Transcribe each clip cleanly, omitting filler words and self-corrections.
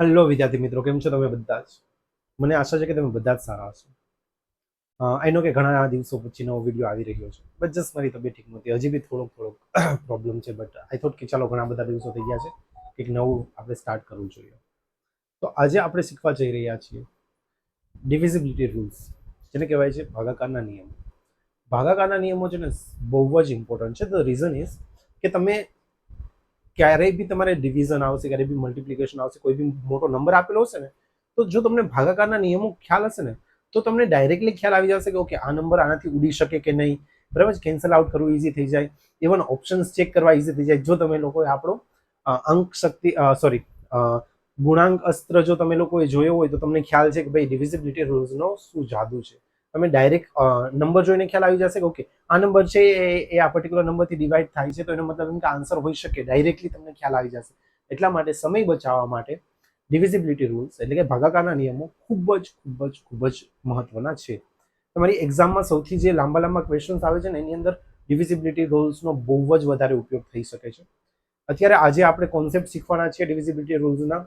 Hello વિદ્યાર્થી મિત્રો, કેમ છો તમે બધા જ? મને આશા છે કે તમે બધા જ સારા હશો. આઈ નો કે ઘણા દિવસો પછી નવો વિડીયો આવી રહ્યો છે, બટ જસ્ટ મારી તબિયત ઠીક નહોતી, હજી બી થોડોક પ્રોબ્લેમ છે, બટ આઈ થોટ કે ચાલો ઘણા બધા દિવસો થઈ ગયા છે, કંઈક નવું આપણે સ્ટાર્ટ કરવું જોઈએ. તો આજે આપણે શીખવા જઈ રહ્યા છીએ ડિવિઝિબિલિટી રૂલ્સ, જેને કહેવાય છે ભાગાકારના નિયમો. ભાગાકારના નિયમો છે ને બહુ જ ઇમ્પોર્ટન્ટ છે. ધ રીઝન ઇઝ કે તમે ક્યારેય બી તમારે ડિવિઝન આવશે, ક્યારેય બી મલ્ટિપ્લિકેશન આવશે, કોઈ બી મોટો નંબર આપેલો હશે ને, તો જો તમને ભાગાકારના નિયમો ખ્યાલ હશે ને, તો તમને ડાયરેક્ટલી ખ્યાલ આવી જશે કે ઓકે આ નંબર આનાથી ઉડી શકે કે નહીં, બરાબર છે. કેન્સલ આઉટ કરવું ઇઝી થઈ જાય, ઇવન ઓપ્શન્સ ચેક કરવા ઇઝી થઈ જાય. જો તમે લોકોએ આપણો અંક શક્તિ ગુણાંક અસ્ત્ર જો તમે લોકોએ જોયો હોય તો તમને ખ્યાલ છે કે ભાઈ ડિવિઝિબિલિટી રૂલ્સનો શું જાદુ છે. તમે ડાયરેક્ટ નંબર જોઈને ખ્યાલ આવી જશે કે ઓકે આ નંબર છે એ આ પર્ટિક્યુલર નંબરથી ડિવાઈડ થાય છે, તો એનો મતલબ એમ કે આન્સર હોઈ શકે. ડાયરેક્ટલી તમને ખ્યાલ આવી જશે. એટલા માટે સમય બચાવવા માટે ડિવિઝિબિલિટી રૂલ્સ એટલે કે ભાગાકારના નિયમો ખૂબ જ મહત્વના છે. તમારી એક્ઝામમાં સૌથી જે લાંબા ક્વેશ્ચન્સ આવે છે ને, એની અંદર ડિવિઝિબિલિટી રૂલ્સનો બહુ જ વધારે ઉપયોગ થઈ શકે છે. અત્યારે આજે આપણે કોન્સેપ્ટ શીખવાના છીએ ડિવિઝિબિલિટી રૂલ્સના,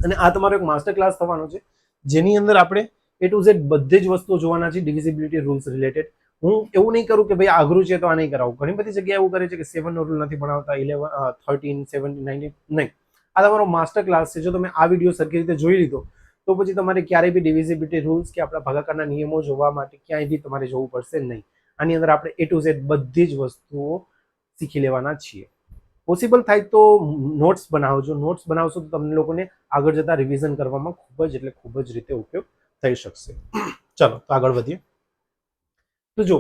અને આ તમારો એક માસ્ટર ક્લાસ થવાનો છે, જેની અંદર આપણે A to Z બધી જ વસ્તુઓ જોવાના છે ડિવિઝિબિલિટી રૂલ્સ રિલેટેડ. હું એવું નહીં કરું કે ભાઈ આઘરું છે તો આ નહીં કરાવું. ઘણી બધી જગ્યાએ એવું કરે છે કે 7 નો રૂલ નથી ભણાવતા, 11, 13, 17, 19 નહીં. આ તમારો માસ્ટર ક્લાસ છે. જો તમે આ વિડીયો સરખી રીતે જોઈ લીધો તો પછી તમારે ક્યારેય બી ડિવિઝિબિલિટી રૂલ્સ કે આપણા ભાગાકારના નિયમો જોવા માટે ક્યાંય બી તમારે જવું પડશે નહીં. આની અંદર આપણે A to Z બધી જ વસ્તુઓ શીખી લેવાના છીએ. પોસિબલ થાય તો નોટ્સ બનાવજો. નોટ્સ બનાવશો તો તમને લોકોને આગળ જતા રિવિઝન કરવામાં ખૂબ જ રીતે ઉપયોગ થઈ શકશે. ચલો તો આગળ વધીએ. તો જો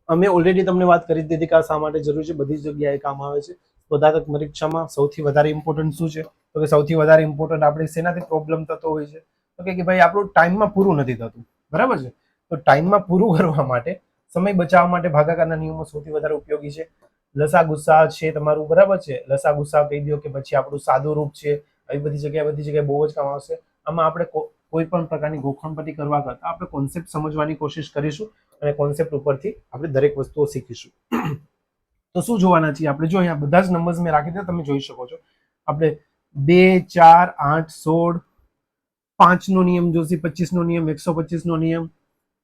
અમે ઓલરેડી તમને વાત કરી દીધી કે આ શા માટે જરૂરી છે, બધી જગ્યાએ કામ આવે છે. સ્પર્ધાત્મક પરીક્ષામાં સૌથી વધારે ઇમ્પોર્ટન્ટ શું છે, તો કે સૌથી વધારે ઇમ્પોર્ટન્ટ આપણે શેનાથી પ્રોબ્લેમ થતો હોય છે, તો કે ભાઈ આપણું ટાઈમમાં પૂરું નથી થતું, બરાબર છે. તો ટાઈમમાં પૂરું કરવા માટે, સમય બચાવવા માટે ભાગાકારના નિયમો સૌથી વધારે ઉપયોગી છે. લસા ગુસ્સા છે તમારું, બરાબર છે. લસા ગુસ્સા કહી દો કે પછી આપણું સાદું રૂપ છે, આવી બધી જગ્યાએ બહુ જ કામ આવશે. આમાં આપણે કોઈ પણ પ્રકારની ગોખણપટ્ટી કરવા કરતા આપણે કોન્સેપ્ટ સમજવાની કોશિશ કરીશું, અને કોન્સેપ્ટ ઉપરથી આપણે દરેક વસ્તુઓ શીખીશું. તો શું જોવાના છીએ આપણે? જો અહીંયા બધા જ નંબર્સ મેં રાખી દીધા, તમે જોઈ શકો છો. આપણે 2, 4, 8, 16, 5 નો નિયમ જોશી, 25 નો નિયમ, 125 નો નિયમ,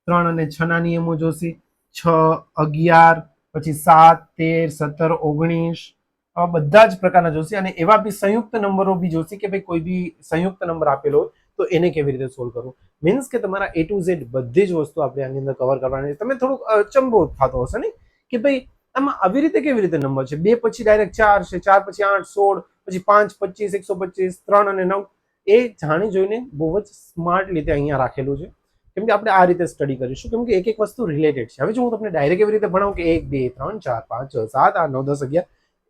3 અને 6 ના નિયમો જોશી, 6, 11, પછી 7, 13, 17, 19, આવા બધા જ પ્રકારના જોશી. અને એવા બી સંયુક્ત નંબરો બી જોશી કે ભાઈ કોઈ બી સંયુક્ત નંબર આપેલો હોય તો એને કેવી રીતે સોલ્વ કરવું. મીન્સ કે તમારા A to Z બધી જ વસ્તુ આપણે આની અંદર કવર કરવાની. તમે થોડુંક અચંબો થતો હશે ને કે ભાઈ આમાં આવી રીતે કેવી રીતે નંબર છે, 2 પછી ડાયરેક્ટ 4 છે, 4 પછી 8, 16, પછી 5, 25, 125, 3 અને 9. એ જાણી જોઈને બહુ જ સ્માર્ટ રીતે અહીંયા રાખેલું છે, કેમ કે આપણે આ રીતે સ્ટડી કરીશું, કેમ કે એક એક વસ્તુ રિલેટેડ છે. હવે જો હું તમને ડાયરેક્ટ એવી રીતે ભણાવું કે 1, 2, 3, 4, 5, 6, 7, 8, 9, 10, 11,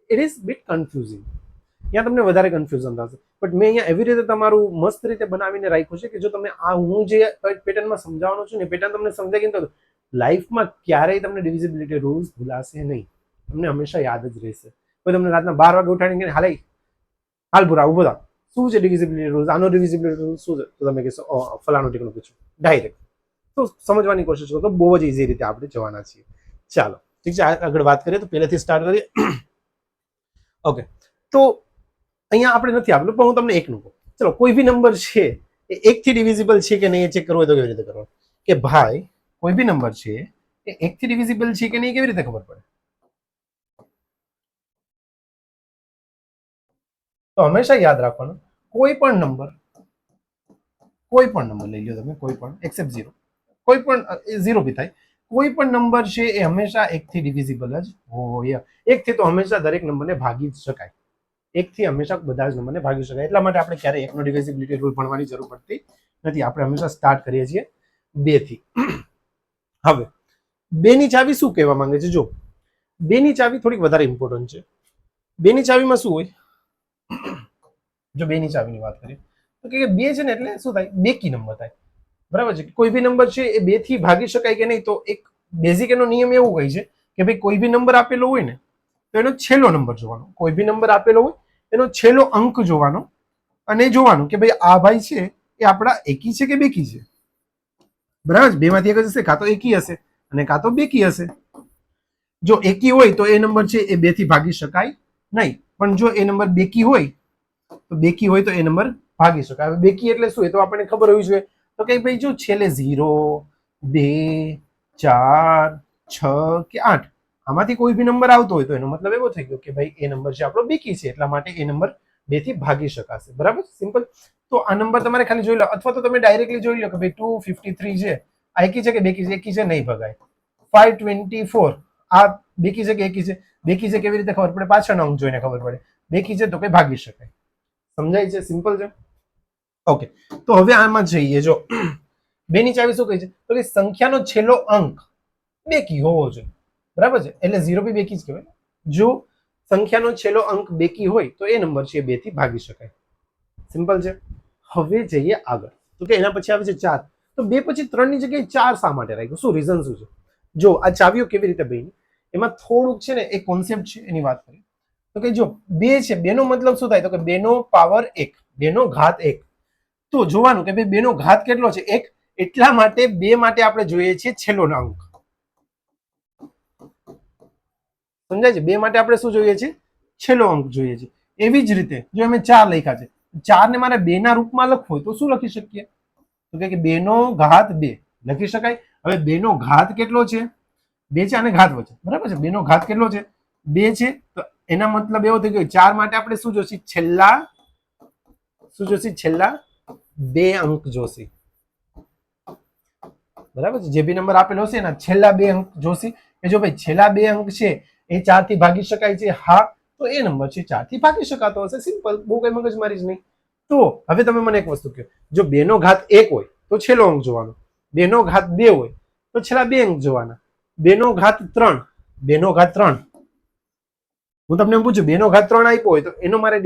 ઇટ ઇઝ બીટ કન્ફ્યુઝિંગ. ત્યાં તમને વધારે કન્ફ્યુઝન થશે. બટ મેં અહીંયા એવી રીતે તમારું મસ્ત રીતે બનાવીને રાખ્યું છે કે જો તમે આ હું જે પેટર્નમાં સમજાવવાનો છું ને, પેટર્ન તમને સમજાય ગઈ તો લાઈફમાં ક્યારેય તમને ડિવિઝિબિલિટી રૂલ્સ ભૂલાશે નહીં. તમને હંમેશા યાદ જ રહેશે. કોઈ તમને રાતના 12 વાગે ઉઠાડીને હાલ ભૂરા ઉભો થા, શું છે ડિવિઝિબિલિટી રૂલ્સ, આનો ડિવિઝિબિલિટી રૂલ્સ શું છે, તો તમે કહેશો ફલાણું ટીકનું પૂછો ડાયરેક્ટ. તો સમજવાની કોશિશ કરો તો બહુ જ ઇઝી રીતે આપણે જવાના છીએ. ચાલો ઠીક છે, આગળ વાત કરીએ તો પહેલેથી સ્ટાર્ટ કરીએ. ઓકે, તો અહીંયા આપણે નથી આપેલું, પણ હું તમને એકનું કહું. ચલો, કોઈ બી નંબર છે એ 1 થી ડિવિઝિબલ છે કે નહીં એ ચેક કરવું હોય તો કેવી રીતે કરવાનું? કે ભાઈ કોઈ બી નંબર છે એ 1 થી ડિવિઝિબલ છે કે નહીં કેવી રીતે ખબર પડે? તો હંમેશા યાદ રાખવાનું, કોઈ પણ નંબર લઈ લો તમે, કોઈ પણ એક્સેપ્ટ 0, કોઈ પણ 0 બી થાય, કોઈ પણ નંબર છે એ હંમેશા 1 થી ડિવિઝિબલ જ હોય. 1 થી તો હંમેશા દરેક નંબરને ભાગી જ શકાય. 1 થી હંમેશા બધા જ નંબરને ભાગી શકાય. એટલા માટે આપણે ક્યારેય 1 નો ડિવિઝિબિલિટી રૂલ ભણવાની જરૂર પડતી નથી. આપણે હંમેશા સ્ટાર્ટ કરીએ છીએ 2 થી. હવે 2 ની ચાવી શું કહેવા માંગે છે? જો 2 ની ચાવી થોડીક વધારે ઇમ્પોર્ટન્ટ છે. 2 ની ચાવીમાં શું હોય? જો 2 ની ચાવીની વાત કરીએ તો કે 2 છે ને એટલે શું થાય? બેકી નંબર થાય, બરાબર છે. કોઈ બી નંબર છે એ 2 થી ભાગી શકાય કે નહીં, તો એક બેઝિક એનો નિયમ એવું કહે છે કે ભાઈ કોઈ બી નંબર આપેલો હોય ને તો એનો છેલ્લો નંબર જોવાનો. કોઈ બી નંબર આપેલો હોય એનો છેલ્લો અંક જોવાનો, અને જોવાનું કે ભાઈ આ ભાઈ છે એ આપણા એકી છે કે બેકી છે, બરાબર. 2 માંથી એક જ હશે, કાં તો એકી હશે અને કાં તો બેકી હશે. જો એકી હોય તો એ નંબર છે એ 2 થી ભાગી શકાય નહીં, પણ જો એ નંબર બેકી હોય તો એ નંબર ભાગી શકાય. હવે બેકી એટલે શું, એ તો આપણને ખબર હોવી જોઈએ. તો કે ભાઈ જો છેલ્લે 0, 2, 4, 6 કે 8 આમાંથી કોઈ બી નંબર આવતો હોય તો એનો મતલબ એવો થઈ ગયો કે ભાઈ એ નંબર છે આપણો બેકી છે, એટલા માટે એ નંબર 2 થી ભાગી શકાશે. બરાબર, સિમ્પલ. તો આ નંબર તમારે ખાલી જોઈ લો, અથવા તો તમે ડાયરેક્ટલી જોઈ લો કે ભાઈ 253 છે, આ એકી છે કે બેકી છે? એકી છે, નહીં ભગાય. 524 આ બેકી છે કે એકી છે? બેકી છે. કેવી રીતે ખબર પડે? પાછળનો અંક જોઈને ખબર પડે. બેકી છે તો કઈ ભાગી શકાય. સમજાય છે? સિમ્પલ છે. ઓકે, તો હવે આમાં જઈએ. જો 2 ની ચાવી શું કહે છે? તો કે સંખ્યાનો છેલ્લો અંક બેકી હોવો જોઈએ. બરાબર છે, એટલે 0 બી બેકી જ કહેવાય. જો સંખ્યાનો છેલ્લો અંક બેકી હોય તો એ નંબર છે 2 થી ભાગી શકાય. સિમ્પલ છે. હવે જઈએ આગળ. તો કે એના પછી આવે છે 4. તો 2 પછી 3 ની જગ્યાએ 4 શા માટે રાખ્યું? શું રીઝન શું છે? જો આ ચાવીઓ કેવી રીતે બની, એમાં થોડુંક છે ને એક કોન્સેપ્ટ છે, એની વાત કરીએ. તો કે જો 2 છે, 2 નો મતલબ શું થાય? તો કે 2 નો પાવર 1, 2 નો ઘાત 1. તો જોવાનું કે ભાઈ 2 નો ઘાત કેટલો છે? 1. એટલા માટે 2 માટે આપણે જોઈએ છીએ છેલ્લો અંક. સમજાય છે? 2 માટે આપણે શું જોઈએ છે? છેલ્લો અંક જોઈએ છે. એવી જ રીતે જો અમે 4 લખ્યા છે, 4 ને મારે 2 ના રૂપમાં લખવું હોય તો શું લખી શકીએ? તો કે 2 નો ઘાત 2 લખી શકાય. હવે 2 નો ઘાત કેટલો છે? 2 છે અને ઘાત વચ્ચે. બરાબર છે, 2 નો ઘાત કેટલો છે? 2 છે. તો એના મતલબ એવો થઈ ગયો 4 માટે આપણે શું જોશે? છેલ્લા 2 અંક જોશે. બરાબર છે, જે બી નંબર આપેલો હશે એના છેલ્લા 2 અંક જોશે. કે જો ભાઈ છેલ્લા 2 અંક છે એ 4 થી ભાગી શકાય છે, હા, તો એ નંબર છે 4 થી ભાગી શકાતો હશે. સિમ્પલ, બહુ કઈ મગજમારી જ નહીં. તો હવે તમે મને એક વસ્તુ કહો, જો 2 નો ઘાત 1 હોય તો છેલ્લો અંક જોવાનો, 2 નો ઘાત 2 હોય તો છેલ્લા 2 અંક જોવાના, 2 નો ઘાત 3, 2 નો ઘાત 3. હું તમને એમ પૂછું 2 નો ઘાત 3 આપ્યો હોય તો એનો મારે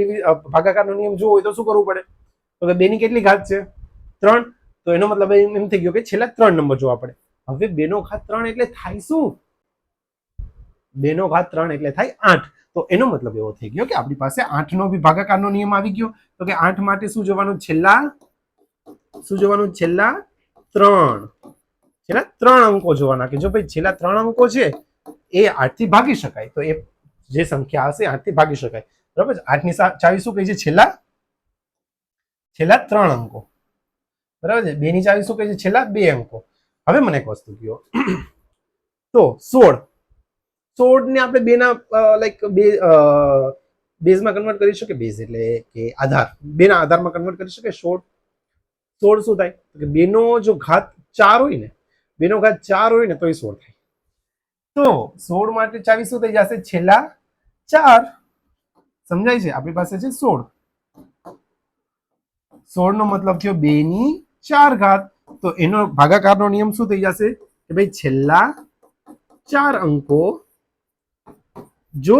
ભાગાકારનો નિયમ જોવો હોય તો શું કરવું પડે? તો કે 2 ની કેટલી ઘાત છે? 3. તો એનો મતલબ એમ થઈ ગયો કે છેલ્લા 3 નંબર જોવા પડે. હવે 2 નો ઘાત 3 એટલે થાય શું? 2 નો ઘાત 3 એટલે થાય 8. તો એનો મતલબ એવો થઈ ગયો કે આપણી પાસે 8 નો બી ભાગાકારનો નિયમ આવી ગયો. તો કે 8 માટે શું જોવાનું? છેલ્લા 3 અંકો જોવાના. કે જો ભાઈ છેલ્લા 3 અંકો છે એ 8 થી ભાગી શકાય, તો એ જે સંખ્યા હશે 8 થી ભાગી શકાય. બરાબર. 8 ની ચાવી શું કહે છે? છેલ્લા 3 અંકો. બરાબર છે. 2 ની ચાવી શું કહે છે? છેલ્લા 2 અંકો. હવે મને એક વસ્તુ કહો, તો 16 ને આપણે 2 ના લાઈક બેઝમાં કન્વર્ટ કરી શકીએ. બેઝ એટલે કે આધાર, 2 ના આધારમાં કન્વર્ટ કરી શકીએ. 16 શું થાય? કે 2 નો જો ઘાત 4 હોય ને, 2 નો ઘાત 4 હોય ને તો એ 16 થાય. તો 16 માટે ચાવી શું થઈ જશે? છેલ્લા 4. સમજાય છે? આપણી પાસે છે 16. 16 નો મતલબ થયો 2 ની 4 ઘાત. તો એનો ભાગાકારનો નિયમ શું થઈ જશે? કે ભાઈ છેલ્લા 4 અંકો જો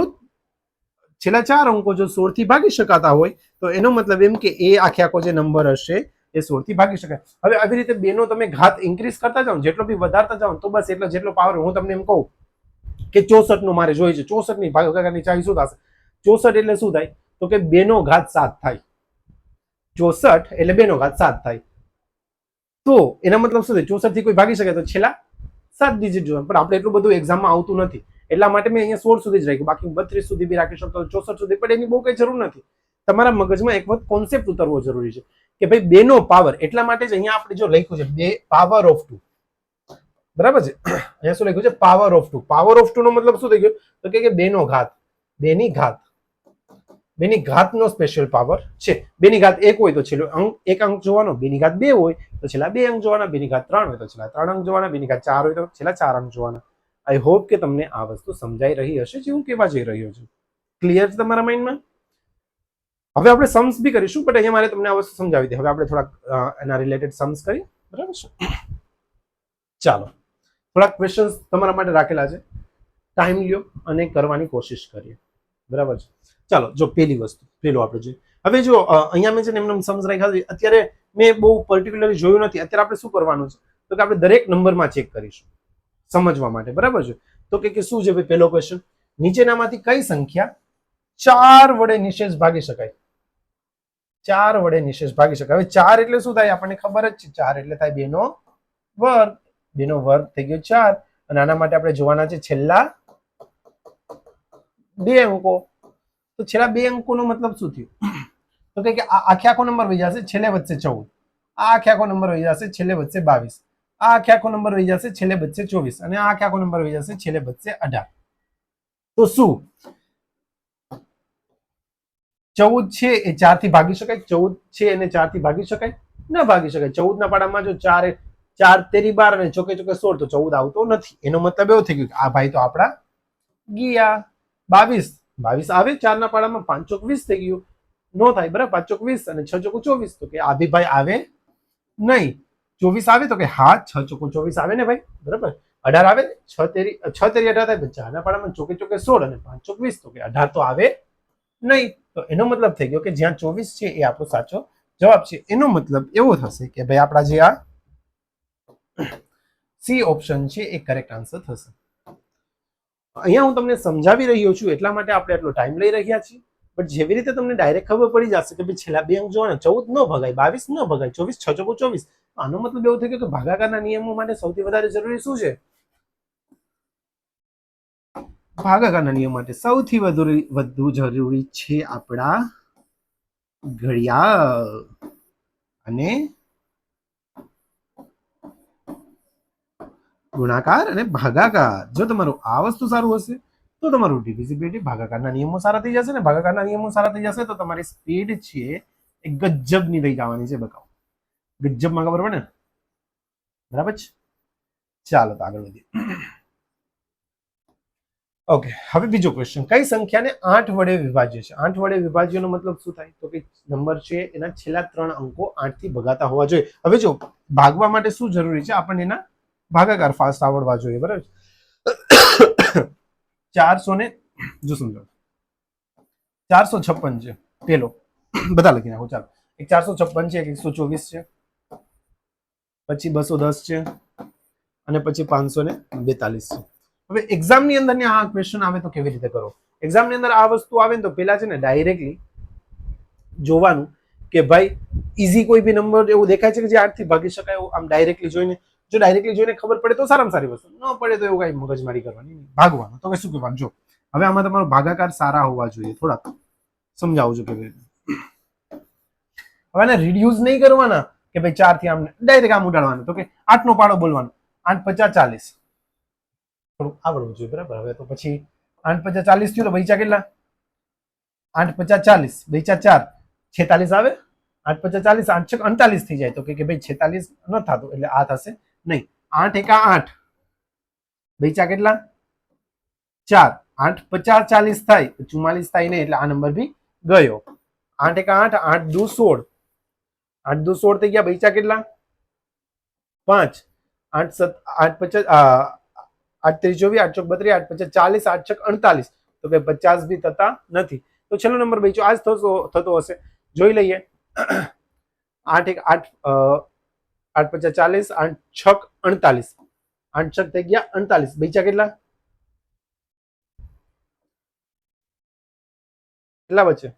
16 થી ભાગી શકાતા હોય તો એનો મતલબ એમ કે એ આખો જે નંબર હશે એ 16 થી ભાગી શકાય. હવે આવી રીતે 2 નો તમે ઘાત ઇન્ક્રીઝ કરતા જાઓ, જેટલો બી વધારતા જાઓ તો બસ એટલો જેટલો પાવર. હું તમને એમ કહું કે 64 નું મારે જોઈએ છે, 64 ની ભાગાકારની ચાવી શું થશે? 64 એટલે શું થાય? તો કે 2 નો ઘાત 7 થાય. 64 એટલે 2 નો ઘાત 7 થાય. તો એના મતલબ શું થાય? 64 થી કોઈ ભાગી શકે તો છેલ્લા 7 ડિજિટ જોવાનું. પણ આપણે એટલું બધું એક્ઝામમાં આવતું નથી, એટલા માટે મેં અહીંયા 16 સુધી જ રાખ્યું. બાકી 32 સુધી બી રાખી શકતો, 64 સુધી, પણ એની બહુ કઈ જરૂર નથી. તમારા મગજમાં એક વખત કોન્સેપ્ટ ઉતરવો જરૂરી છે કે ભાઈ 2 નો પાવર. એટલા માટે જ અહીંયા આપણે જો લખ્યું છે 2 પાવર ઓફ 2. બરાબર છે, અહીંયા શું લખ્યું છે? Power of 2. પાવર ઓફ 2 નો મતલબ શું થઈ ગયો? તો કે 2 નો ઘાત, 2 ની ઘાત, 2 ની ઘાત નો સ્પેશિયલ પાવર છે. 2 ની ઘાત 1 હોય તો છેલ્લો અંક 1 અંક જોવાનો, 2 ની ઘાત 2 હોય તો છેલ્લા 2 અંક જોવાના, 2 ની ઘાત 3 હોય તો છેલ્લા 3 અંક જોવાના, 2 ની ઘાત 4 હોય તો છેલ્લા 4 અંક જોવાના. આઈ હોપ કે તમને આ વસ્તુ સમજાઈ રહી હશે જે હું કહેવા જઈ રહ્યો છું. ક્લિયર છે તમારા માઇન્ડમાં? હવે આપણે सम्स બી કરીશું, બટ અહીંયા મારે તમને આ વસ્તુ સમજાવી દે. હવે આપણે થોડાક એના રિલેટેડ सम्स કરીએ. બરાબર છે? ચાલો, થોડાક ક્વેશ્ચન્સ તમારા માટે રાખેલા છે. ટાઈમ લ્યો અને કરવાની કોશિશ કરીએ. બરાબર છે? ચાલો, જો પેલું આપણે જોઈએ. હવે જો અહીંયા મેં છે ને એમને सम्स રાખ્યા. અત્યારે મેં બહુ પર્ટિક્યુલરલી જોયું નથી. અત્યારે આપણે શું કરવાનું છે? તો કે આપણે દરેક નંબરમાં ચેક કરીશું સમજવા માટે. બરાબર છે? તો કે શું છે ભાઈ પહેલો ક્વેશ્ચન? નીચેનામાંથી કઈ સંખ્યા 4 વડે નિશેષ ભાગી શકાય? 4 વડે નિશેષ ભાગી શકાય. હવે 4 એટલે શું થાય? આપણને ખબર જ છે. 4 એટલે થાય 2 નો વર્ગ. 2 નો વર્ગ થઈ ગયો 4. અને આના માટે આપણે જોવાના છે છેલ્લા 2 અંકો. તો છેલ્લા 2 અંકોનો મતલબ શું થયું? તો કે આખે આખો નંબર વહી જશે, છેલ્લે વધશે 14, આ આખે આખો નંબર વહી જશે, છેલ્લે વધશે 22, આ આખે આખો નંબર વહી જશે, છેલ્લે વધશે 24 અને આ આખે આખો નંબર વહી જશે, છેલ્લે વધશે 18. તો શું 14 છે એ 4 થી ભાગી શકાય? 14 છે એને 4 થી ભાગી શકાય? ન ભાગી શકાય. 14 ના પાડામાં જો 4 4 તેરી 12 અને ચોકે ચોકે 16, તો 14 આવતો નથી. એનો મતલબ એવો થઈ ગયો કે આ ભાઈ તો આપણા ગયા. 22 22 આવે 4 ના પાડામાં, 5 ચોક 20 થઈ ગયું. નો થાય બરાબર, 5 ચોક 20 અને 6 ચોક 24, તો કે આ બી ભાઈ આવે નહીં. 24 આવે તો કે હા 6 ચોક 24 આવે ને ભાઈ, બરાબર. 18 આવે, 6 તેરી 18 થાય, 4 ના પાડામાં ચોકે ચોકે 16 અને 5 ચોક 20, તો કે 18 તો આવે નહીં. તો એનો મતલબ થઈ ગયો કે જ્યાં 24 છે એ આપણો સાચો જવાબ છે. એનો મતલબ એવો થશે કે ભાઈ આપણા જે આ સી ઓપ્શન છે એ કરેક્ટ આન્સર થશે. અહીંયા હું તમને સમજાવી રહ્યો છું એટલા માટે આપણે એટલો ટાઈમ લઈ રહ્યા છીએ. બટ જેવી રીતે તમને ડાયરેક્ટ ખબર પડી જશે કે ભાઈ છેલ્લા બે અંક જોવાના, 14 ન ભગાય, 22 ન ભગાય, 24 6 ચોકો 24, આનો મતલબ એવો થઈ ગયો કે ભાગાકારના નિયમો માટે સૌથી વધારે જરૂરી શું છે? ભાગાકારના નિયમ માટે સૌથી વધુ જરૂરી છે આપણા ઘડિયાળ અને ગુણાકાર અને ભાગાકાર. જો તમારું આ વસ્તુ સારું હશે તો તમારું ડિવિઝિબિલિટી, ભાગાકારના નિયમો સારા થઈ જશે ને ભાગાકારના નિયમો સારા થઈ જશે તો તમારી સ્પીડ છે એ ગજબની થઈ જવાની છે. બતાવો ગજબમાં ખબર પડે ને, બરાબર છે. ચાલો તો આગળ વધીએ. ઓકે, હવે બીજો ક્વેશ્ચન. કઈ સંખ્યાને 8 વડે વિભાજ્ય છે? 8 વડે વિભાજ્યનો મતલબ શું થાય? તો કે નંબર છે એના છેલ્લા 3 અંકો 8 થી ભગાતા હોવા જોઈએ. હવે જો ભાગવા માટે શું જરૂરી છે? આપણને એના ભાગાકાર ફાસ્ટ આવડવા જોઈએ, બરાબર. 400 ને જો સમજો 456 છે પેલો, બધા લખી નાખો. ચાલો, એક 456 છે, એક 124 છે, પછી 210 છે અને પછી 542 છે. હવે એક્ઝામ ની અંદર આ ક્વેશ્ચન આવે તો કેવી રીતે કરો? એક્ઝામ ની અંદર આ વસ્તુ આવે ને તો પેલા છે ને ડાયરેક્ટલી જોવાનું કે ભાઈ ઈઝી કોઈ બી નંબર એવું દેખાય છે કે જે 8 થી ભાગી શકાય, આમ ડાયરેક્ટલી જોઈને, જો ડાયરેક્ટલી જોઈને ખબર પડે તો સારામાં સારી વસ્તુ, ન પડે તો એવું કઈ મગજમારી કરવાની નહીં, ભાગવાનું. તો કે શું કહેવાનું? જો હવે આમાં તમારો ભાગાકાર સારા હોવા જોઈએ, થોડાક સમજાવું છું કેવી રીતે. હવે આને રિડ્યુસ નહીં કરવાના કે ભાઈ 4 થી આમ ડાયરેક્ટ આમ ઉડાડવાનું, તો કે 8 નો પાડો બોલવાનો, 8 50 40, થોડું આવડવું જોઈએ, બરાબર. હવે તો પછી 8 50 40 થયું તો બચ્યા કેટલા? 8 50 40 બચ્યા 4, 46 આવે. 8 50 40, 8 6 48 થઈ જાય. તો કે ભાઈ 46 ન થતું એટલે આ થશે નહીં. 8 એકા 8 બચ્યા કેટલા? 4. 8 50 40 થાય, 44 થાય નહીં એટલે આ નંબર બી ગયો. 8 એકા 8, 8 દુ 16, 8 દુ 16 થઈ ગયા. બચ્યા કેટલા? 5. 8 50 8 3 24, 8 ચોક 32, 8 50 40, 8 6 48, તો કે 50 બી થતા નથી. તો છેલ્લો નંબર બચ્યો આ જ થતો હશે. જોઈ લઈએ. 8 1 8 8 50 40, 8 6 48, 8 6 થઈ ગયા 48, બચ્યા કેટલા? કેટલા બચે?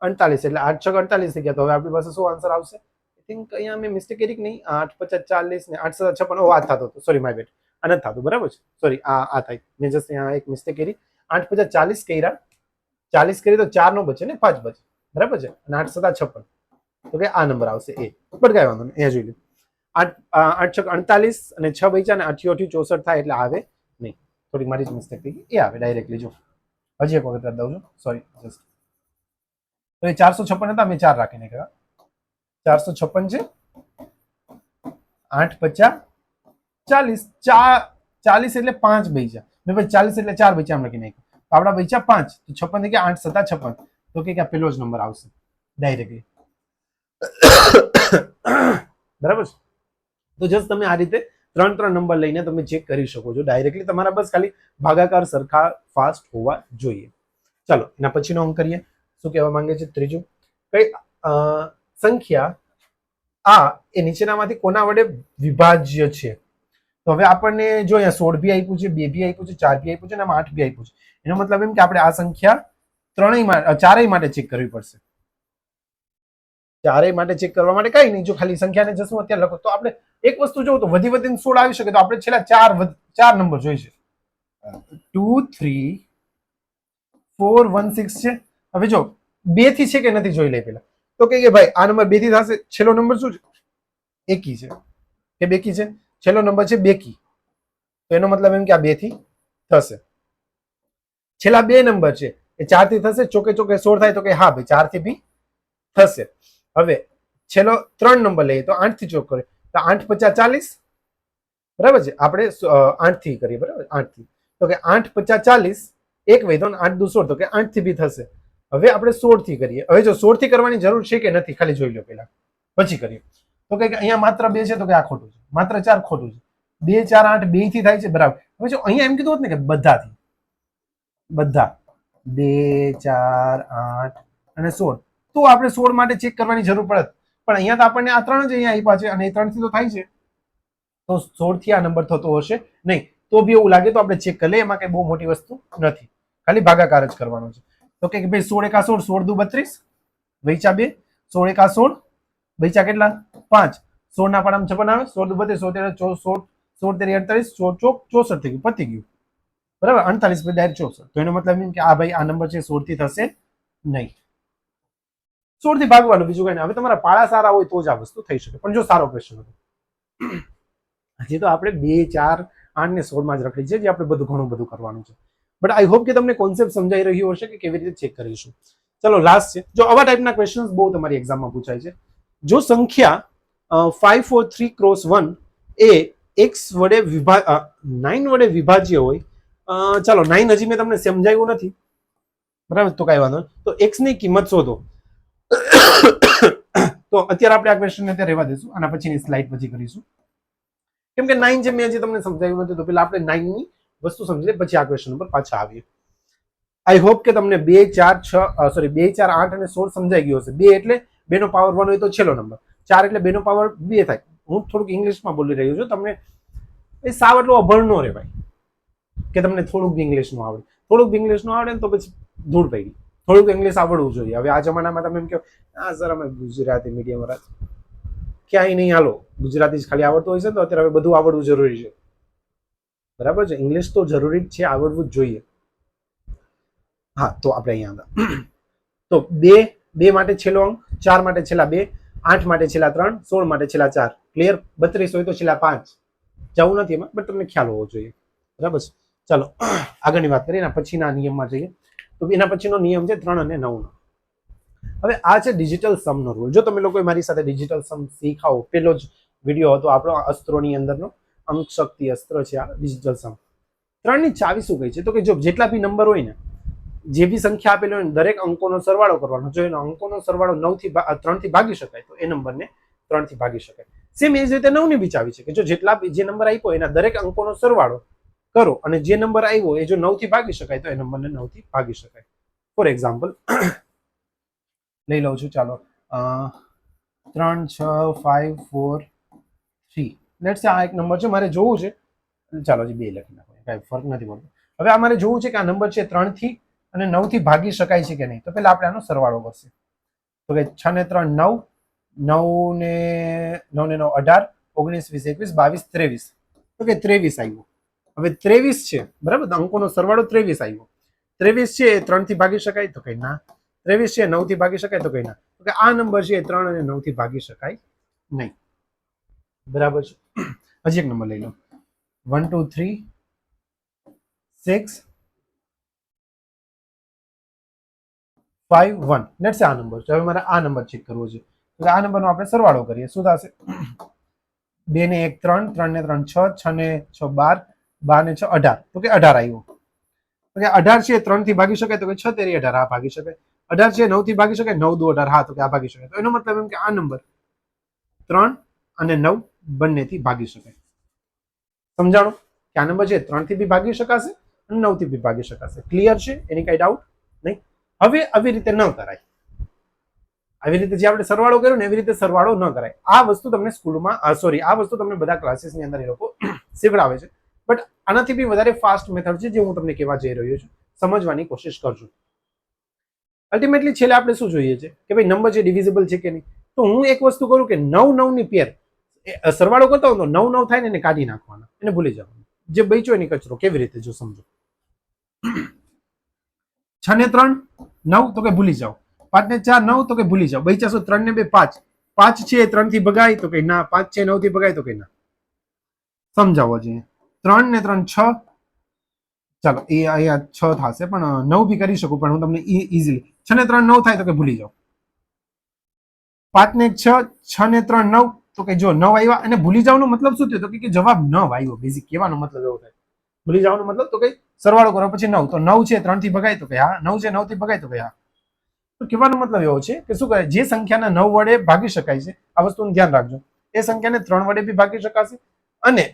48. એટલે 8 6 48 થઈ ગયા. તો હવે આપણી પાસે શું આન્સર આવશે? આઈ થિંક અહીંયા મેં મિસ્ટેક કરી કે નહીં? 8 50 40 ને 8 7 56, આ થતો હતો, સોરી માય બેડ, આ નથી થતું, બરાબર છે, સોરી, આ થાય. મેં જસ્ટ અહીંયા એક મિસ્ટેક કરી. 8 50 40 કર્યા, 40 કરી તો 4 નો બચે ને 5 બચે, બરાબર છે. અને 8 7 56, તો કે આ નંબર આવશે એ. બટ કઈ વાંધો નહીં, અહીંયા જોઈ લો. 8 6 48 અને 6 બચ્યા ને 8 8 64 થાય એટલે આવે નહીં. થોડીક મારી જ મિસ્ટેક થઈ ગઈ, એ આવે ડાયરેક્ટલી. જો હજી એક વખત કરી દઉં છું, સોરી. જસ્ટ તો એ 456 હતા, મેં 4 રાખીને કહ્યા. 456 છે, 8 50 40, 40 એટલે 5 બચ્યા. મેં પછી 40 એટલે 4 બચ્યા આમ લખી નાખ્યું. તો આપણા બચ્યા 5, તો 56 થઈ ગયા. 8 7 56, તો કે પેલો જ નંબર આવશે ડાયરેક્ટલી. બરાબર છે. તો જસ્ટ તમે આ રીતે 3 નંબર લઈને તમે ચેક કરી શકો છો ડાયરેક્ટલી. તમારા બસ ખાલી ભાગાકાર સરખા ફાસ્ટ હોવા જોઈએ. ચાલો એના પછીનો અંક કરીએ. શું કહેવા માંગે છે? ત્રીજું, કઈ સંખ્યા આ એ નીચેનામાંથી કોના વડે વિભાજ્ય છે? તો હવે આપણને જો અહીંયા 16 બી આપ્યું છે, 2 બી આપ્યું છે, 4 બી આપ્યું છે અને 8 બી આપ્યું છે. એનો મતલબ એમ કે આપણે આ સંખ્યા ચારેય માટે ચેક કરવી પડશે. ચારેય માટે ચેક કરવા માટે કઈ નહીં, જો ખાલી સંખ્યાને જશું અત્યારે લખો તો આપણે એક વસ્તુ જોવું તો વધીને 16 આવી શકે, તો આપણે છેલ્લા ચાર નંબર જોઈશે. 2 3 4 1 6 છે. હવે જો 2 થી છે કે નથી જોઈ લે પેલા. તો કે ભાઈ આ નંબર 2 થી થશે. છેલ્લો નંબર શું છે? એકી છે કે બેકી છે? છેલ્લો નંબર છે બેકી. તો એનો મતલબ એમ કે આ 2 થી થશે. છેલ્લા 2 નંબર છે એ 4 થી થશે. ચોકે ચોકે 16 થાય તો કે હા ભાઈ 4 થી બી થશે. હવે છેલ્લો 3 નંબર લઈએ તો 8 થી ચોક કરે તો 8 50 40, બરાબર છે. આપણે 8 થી કરીએ, બરાબર, 8 થી. તો કે 8 50 40, એક વધ્યો ને 8 દુ 16, તો કે 8 થી બી થશે. હવે આપણે 16 થી કરીએ. હવે જો 16 થી કરવાની જરૂર છે કે નથી ખાલી જોઈ લો પેલા, પછી કરીએ. તો કે અહીંયા માત્ર 2 છે તો કે આ ખોટું છે. માત્ર 4 ખોટું છે. 2 4 8 2 થી થાય છે, બરાબર. હવે જો અહીંયા એમ કીધું હોત ને કે બધાથી, બધા 2 4 8 અને 16, તો આપણે 16 માટે ચેક કરવાની જરૂર પડે. પણ અહીંયા તો આપણને આ 3 જ અહીંયા આપ્યા છે અને એ 3 થી તો થાય છે. તો 16 થી આ નંબર થતો હશે નહીં. તો બી એવું લાગે તો આપણે ચેક કરી લઈએ. એમાં કઈ બહુ મોટી વસ્તુ નથી, ખાલી ભાગાકાર જ કરવાનો છે. તો કે ભાઈ 16 એકા 16, 16 દુ 32, વૈચા 2, 16 એકા 16, વૈચા કેટલા? 5. 16 ના પાડામાં 56 આવે, 16 દુ 32, 16 16 તેરી 48, 16 ચોક 64 થઈ ગયું, પતી ગયું, બરાબર. 48 પછી ડાયરેક્ટ 64. તો એનો મતલબ એમ કે આ ભાઈ આ નંબર છે 16 થી થશે નહીં. 16 થી ભાગવાનું, બીજું કઈ નહીં. હવે તમારા પાળા સારા હોય તો જ આ વસ્તુ થઈ શકે. પણ જો સારો ક્વેશ્ચન હતો. હજી તો આપણે 2 4 8 ને 16 માં જ રખડી છે, જે આપણે બધું ઘણું બધું કરવાનું છે. બટ આઈ હોપ કે તમને કોન્સેપ્ટ સમજાઈ રહ્યો હશે કે કેવી રીતે ચેક કરીશું. ચલો લાસ્ટ છે. જો આવા ટાઈપના ક્વેશ્ચન્સ બહુ તમારી એક્ઝામમાં પૂછાય છે. જો સંખ્યા 5 4 3 ક્રોસ 1 એ x વડે 9 વડે વિભાજ્ય હોય, ચાલો 9 હજી મેં તમને સમજાવ્યું નથી, બરાબર, તો કઈ વાંધો નહીં. તો x ની કિંમત શોધો. તો અત્યારે આપણે આ ક્વેશ્ચન ને રહેવા દઈશું, આના પછીની સ્લાઇડ પછી કરીશું. કેમ કે 9 જે મેં હજી તમને સમજાવ્યું નથી, તો પેલા આપણે 9 ની વસ્તુ સમજી લઈએ, પછી આ ક્વેશ્ચન ઉપર પાછા આવીએ. આઈ હોપ કે તમને 2 4 6 સોરી 2 4 8 અને 16 સમજાઈ ગયો હશે. 2 એટલે 2 નો પાવર 1 હોય તો છેલ્લો નંબર. 4 એટલે 2 નો પાવર 2 થાય. હું થોડુંક ઇંગ્લિશમાં બોલી રહ્યો છું. તમને એ સાવ એટલો અભણ નો રહેવાય કે તમને થોડુંક ઇંગ્લિશનું આવડે. થોડુંક ઇંગ્લિશનું આવડે ને તો પછી ધૂળ પડી. થોડુંક ઇંગ્લિશ આવડવું જોઈએ. હવે આ જમાનામાં તમે એમ કહો હા સર અમે ગુજરાતી મીડિયમ વાળા, ક્યાંય નહીં હાલો, ગુજરાતી જ ખાલી આવડતું હોય છે. તો અત્યારે હવે બધું આવડવું જરૂરી છે, બરાબર છે. ઇંગ્લિશ તો જરૂરી જ છે, આવડવું જ જોઈએ. હા, તો આપણે અહીંયા હતા. તો 2 માટે છેલ્લો અંક, 4 માટે છેલ્લા 2, 8 માટે છેલ્લા 3, 16 માટે છેલ્લા 4. ક્લિયર? 32 હોય તો છેલ્લા 5. જવું નથી એમાં, બટ તમને ખ્યાલ હોવો જોઈએ, બરાબર છે. ચાલો આગળની વાત કરીએ. એના પછીના નિયમમાં જઈએ. તો એના પછીનો નિયમ છે 3 અને 9 નો. હવે આ છે ડિજિટલ સમ નો રૂલ. જો તમે લોકો મારી સાથે ડિજિટલ સમ શીખાવો, પેલો જ વિડીયો હતો આપણો અસ્ત્રોની અંદરનો, અંક શક્તિ અસ્ત્ર છે આ ડિજિટલ સમ. 3 ની ચાવી શું કહે છે? તો કે જો જેટલા બી નંબર હોય ને, જે બી સંખ્યા આપેલી હોય ને, દરેક અંકોનો સરવાળો કરવાનો. જો એનો અંકોનો સરવાળો 3 થી ભાગી શકાય તો એ નંબરને 3 થી ભાગી શકાય. સેમ એ જ રીતે 9 ની બી ચાવી છે કે જો જેટલા જે નંબર આપ્યો એના દરેક અંકોનો સરવાળો કરો અને જે નંબર આવ્યો એ જો 9 થી ભાગી શકાય તો એ નંબરને 9 થી ભાગી શકાય. ફોર એક્ઝામ્પલ લઈ લઉં છું. ચાલો 3 6 5 4 3. લેટ્સ સે આ એક નંબર છે, મારે જોવું છે. ચાલો હજી 2 લખી નાખો, કઈ ફરક નથી પડતો. હવે આ મારે જોવું છે કે આ નંબર છે 3 થી અને 9 થી ભાગી શકાય છે કે નહીં. તો પેલા આપણે આનો સરવાળો કરશે. તો કે 6 ને 3 9, 9 ને 9 18, 19 20 21 22 23. તો કે 23 આવ્યો. હવે 23 છે, બરાબર, અંકોનો સરવાળો 23 આવ્યો. 23 છે એ 3 થી ભાગી શકાય? તો કઈ ના. 23 છે 9 થી ભાગી શકાય? તો કઈ ના. તો કે આ નંબર છે 3 અને 9 થી ભાગી શકાય નહીં, બરાબર છે. હજી એક નંબર લઈ લો. 1 2 3 6 5 1. લેટ્સ સે આ નંબર છે. હવે મારે આ નંબર ચેક કરવો છે. તો આ નંબરનો આપણે સરવાળો કરીએ. શું થશે? 2 ને 1 3, 3 ને 3 6, 6 ને 6 12, 12 ને 6 18. તો કે 18 આવ્યો. તો કે 18 છે 3 થી ભાગી શકાય? તો કે 6 તેરી 18, આ ભાગી શકાય. 18 છે 9 થી ભાગી શકાય? 9 દુ 18, હા, તો કે આ ભાગી શકાય. તો એનો મતલબ એમ કે આ નંબર 3 અને 9 બંનેથી ભાગી શકાય. સમજાણો કે આ નંબર છે 3 થી બી ભાગી શકાશે અને 9 થી બી ભાગી શકાશે. ક્લિયર છે? એની કઈ ડાઉટ નહીં? હવે આવી રીતે ન કરાય. આવી રીતે જે આપણે સરવાળો કર્યો ને એવી રીતે સરવાળો ન કરાય. આ વસ્તુ તમને સ્કૂલમાં આ વસ્તુ તમને બધા ક્લાસીસની અંદર એ લોકો શીખડાવે છે. બટ આનાથી બી વધારે ફાસ્ટ મેથડ છે જે હું તમને કહેવા જઈ રહ્યો છું. સમજવાની કોશિશ કરજો. અલ્ટિમેટલી છેલ્લે આપણે શું જોઈએ છે કે ભાઈ નંબર છે ડિવિઝિબલ છે કે નહીં. તો હું એક વસ્તુ કરું કે 9 9 ની પેર સરવાળો કરતા હોય તો 9 9 થાય ને એને કાઢી નાખવાના, એને ભૂલી જવાનું. જે બચ્યો એની કચરો. કેવી રીતે? જો સમજો. 6 ને 3 9, તો કે ભૂલી જાઓ. 5 ને 4 9 તો કે ભૂલી જાઓ. 2 4 3 ને 2 5. 5 છે 3 થી ભગાય તો કે ના. 5 છે 9 થી ભગાય તો કે ના. સમજાવો જોઈએ. 3 ને 3 6. ચાલો એ અહીંયા 6 થશે પણ 9 બી કરી શકું, પણ હું તમને ઈઝીલી 6 ને 3 9 થાય તો કે ભૂલી જાઓ. 5 ને 6 6 ને 3 9 તો કે જો 9 આવ્યા, અને ભૂલી જવાનો મતલબ શું થયો તો કે જવાબ 9 આવ્યો. બેઝિક કહેવાનો મતલબ એવો થાય. ભૂલી જવાનો મતલબ તો કે સરવાળો કરો પછી 9, તો 9 છે 3 થી ભગાય તો કે હા, 9 છે 9 થી ભગાય તો કે હા. તો કહેવાનો મતલબ એવો છે કે શું કહે, જે સંખ્યાના 9 વડે ભાગી શકાય છે, આ વસ્તુનું ધ્યાન રાખજો, એ સંખ્યાને 3 વડે બી ભાગી શકાશે. અને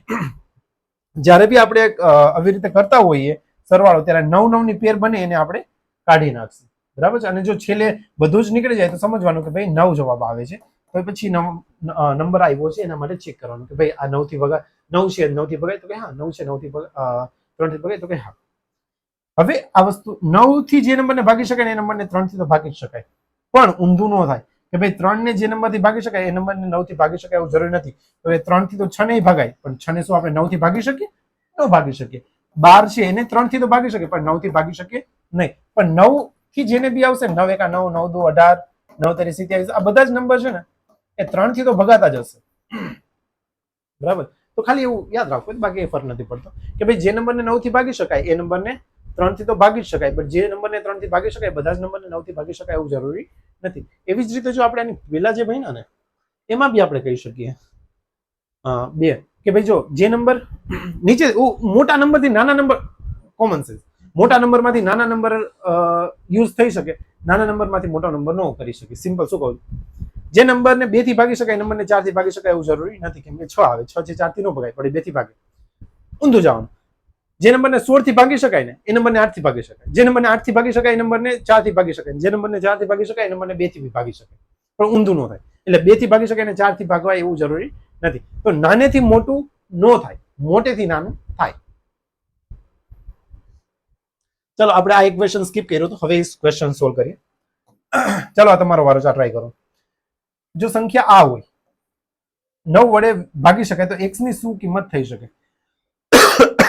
જ્યારે બી આપણે આવી રીતે કરતા હોઈએ સરવાળો, ત્યારે 9 9 ની પેર બને એને આપણે કાઢી નાખશે. બરાબર છે. અને જો છેલ્લે બધું જ નીકળી જાય તો સમજવાનું કે ભાઈ 9 જવાબ આવે છે. તો પછી નંબર આવ્યો છે એના માટે ચેક કરવાનું કે ભાઈ આ 9 થી ભગાય, 9 છે 9 થી ભગાય તો કે હા, 9 છે 9 થી 3 થી ભગાય તો કે હા. હવે આ વસ્તુ 9 થી જે નંબરને ભાગી શકાય એ નંબરને 3 થી તો ભાગી જ શકાય, પણ ઊંધું ન થાય કે ભાઈ 3 ને જે નંબરથી ભાગી શકાય એ નંબરને 9 થી ભાગી શકાય એવું જરૂરી નથી. તો એ 3 થી તો 6 નહીં ભાગાય, પણ 6 ને શું આપણે 9 થી ભાગી શકીએ? ન ભાગી શકીએ. 12 છે એને 3 થી તો ભાગી શકીએ, પણ 9 થી ભાગી શકીએ નહીં. પણ 9 થી જેને બી આવશે, 9 1 9 9 2 18 9 3 27, આ બધા જ નંબર છે ને એ 3 થી તો ભગાતા જ હશે. બરાબર. તો ખાલી એવું યાદ રાખો, બાકી એ ફરક નથી પડતો કે ભાઈ જે નંબરને 9 થી ભાગી શકાય એ નંબરને 3 થી તો ભાગી જ શકાય, પણ જે નંબરને 3 થી ભાગી શકાય બધા જ નંબરને 9 થી ભાગી શકાય એવું જરૂરી નથી. એવી જ રીતે જો આપણે આની પહેલા જે ભણ્યા ને એમાં બી આપણે કહી શકીએ બે કે ભાઈ જો જે નંબર નીચે મોટા નંબરથી નાના નંબર, કોમન સેન્સ, મોટા નંબરમાંથી નાના નંબર યુઝ થઈ શકે, નાના નંબરમાંથી મોટા નંબર ન કરી શકે. સિમ્પલ. શું કહું, જે નંબરને 2 થી ભાગી શકાય નંબરને 4 થી ભાગી શકાય એવું જરૂરી નથી, કેમ કે 6 આવે, 6 છે 4 થી ન ભગાય, પણ 2 થી ભાગે. ઊંધું જવાનું. જે નંબરને 16 થી ભાગી શકાય ને એ નંબરને 8 થી ભાગી શકાય, જે નંબરને 8 થી ભાગી શકાય એ નંબરને 4 થી ભાગી શકાય, જે નંબરને 4 થી ભાગી શકાય એ નંબરને 2 થી ભાગી શકાય, પણ ઊંધું ન થાય. એટલે 2 થી ભાગી શકાય ને 4 થી ભાગવાય એવું જરૂરી નથી. તો નાનેથી મોટું ન થાય, મોટેથી નાનું થાય. ચલો આપણે આ એક ક્વેશ્ચન સ્કીપ કર્યો તો હવે એ ક્વેશ્ચન સોલ્વ કરીએ. ચલો આ તમારો વારો છે, ટ્રાય કરો. જો સંખ્યા આ હોય 9 વડે ભાગી શકાય તો x ની શું કિંમત થઈ શકે?